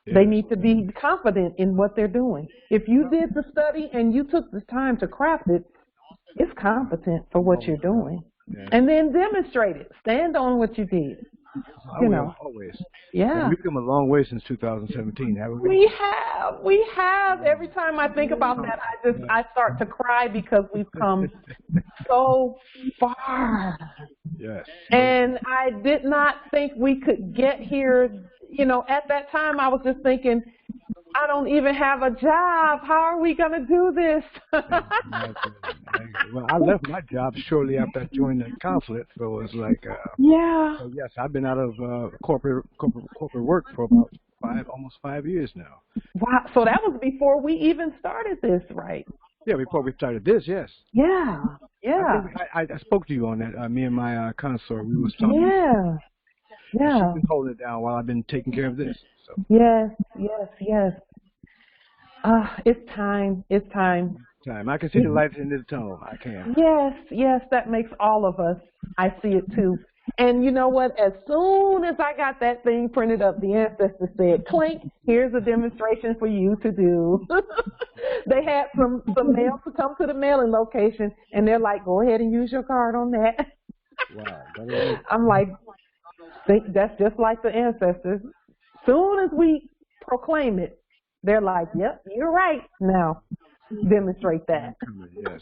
They need to be confident in what they're doing. If you did the study and you took the time to craft it, it's competent for what you're doing. Yeah. And then demonstrate it. Stand on what you did. You know. Always. Yeah. And we've come a long way since 2017, haven't we? We have. Every time I think about that, I start to cry because we've come so far. Yes. And I did not think we could get here. You know, at that time, I was just thinking, I don't even have a job. How are we going to do this? Well, I left my job shortly after I joined the consulate, so it's like, yeah. So yes, I've been out of corporate work for about almost 5 years now. Wow. So that was before we even started this, right? Yeah, before we started this, yes. Yeah. Yeah. I spoke to you on that. Me and my consort, we was talking. Yeah. Yeah. She's been holding it down while I've been taking care of this. So. Yes. It's time. I can see the light at the end of the tunnel. I can. Yes, that makes all of us. I see it too. And you know what? As soon as I got that thing printed up, the ancestors said, clink, here's a demonstration for you to do. They had some mail to come to the mailing location, and they're like, go ahead and use your card on that. Wow. I'm like, that's just like the ancestors. Soon as we proclaim it, they're like, yep, you're right. Now, demonstrate that. Yes.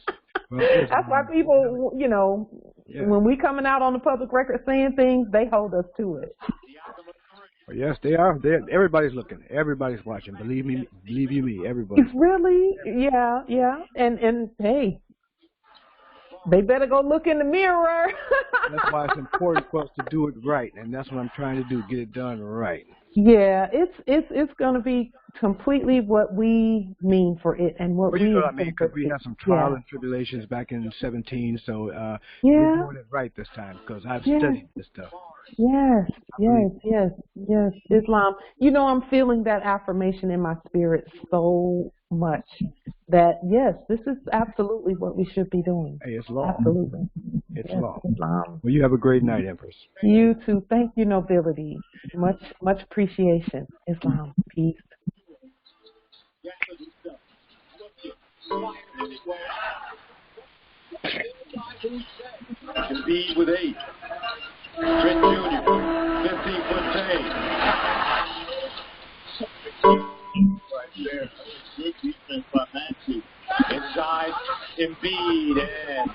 Well, that's why people, you know, when we coming out on the public record saying things, they hold us to it. Well, yes, they are. Everybody's looking. Everybody's watching. Believe me, everybody. It's really, yeah. And hey, they better go look in the mirror. That's why it's important for us to do it right, and that's what I'm trying to do, get it done right. Yeah, it's going to be completely what we mean for it and what we. You know what I mean? Because we had some trial and tribulations back in 17, so we're doing it right this time because I've studied this stuff. Yes. Islam. You know, I'm feeling that affirmation in my spirit so much that yes, this is absolutely what we should be doing. Hey, it's law. Absolutely. It's law. Islam. Well, you have a great night, Empress. You too. Thank you, nobility. Much appreciation. Islam. Peace. Speed with 8. Trent Jr., 15-foot tame. Right there. Good defense by Maxey. Inside, Embiid, and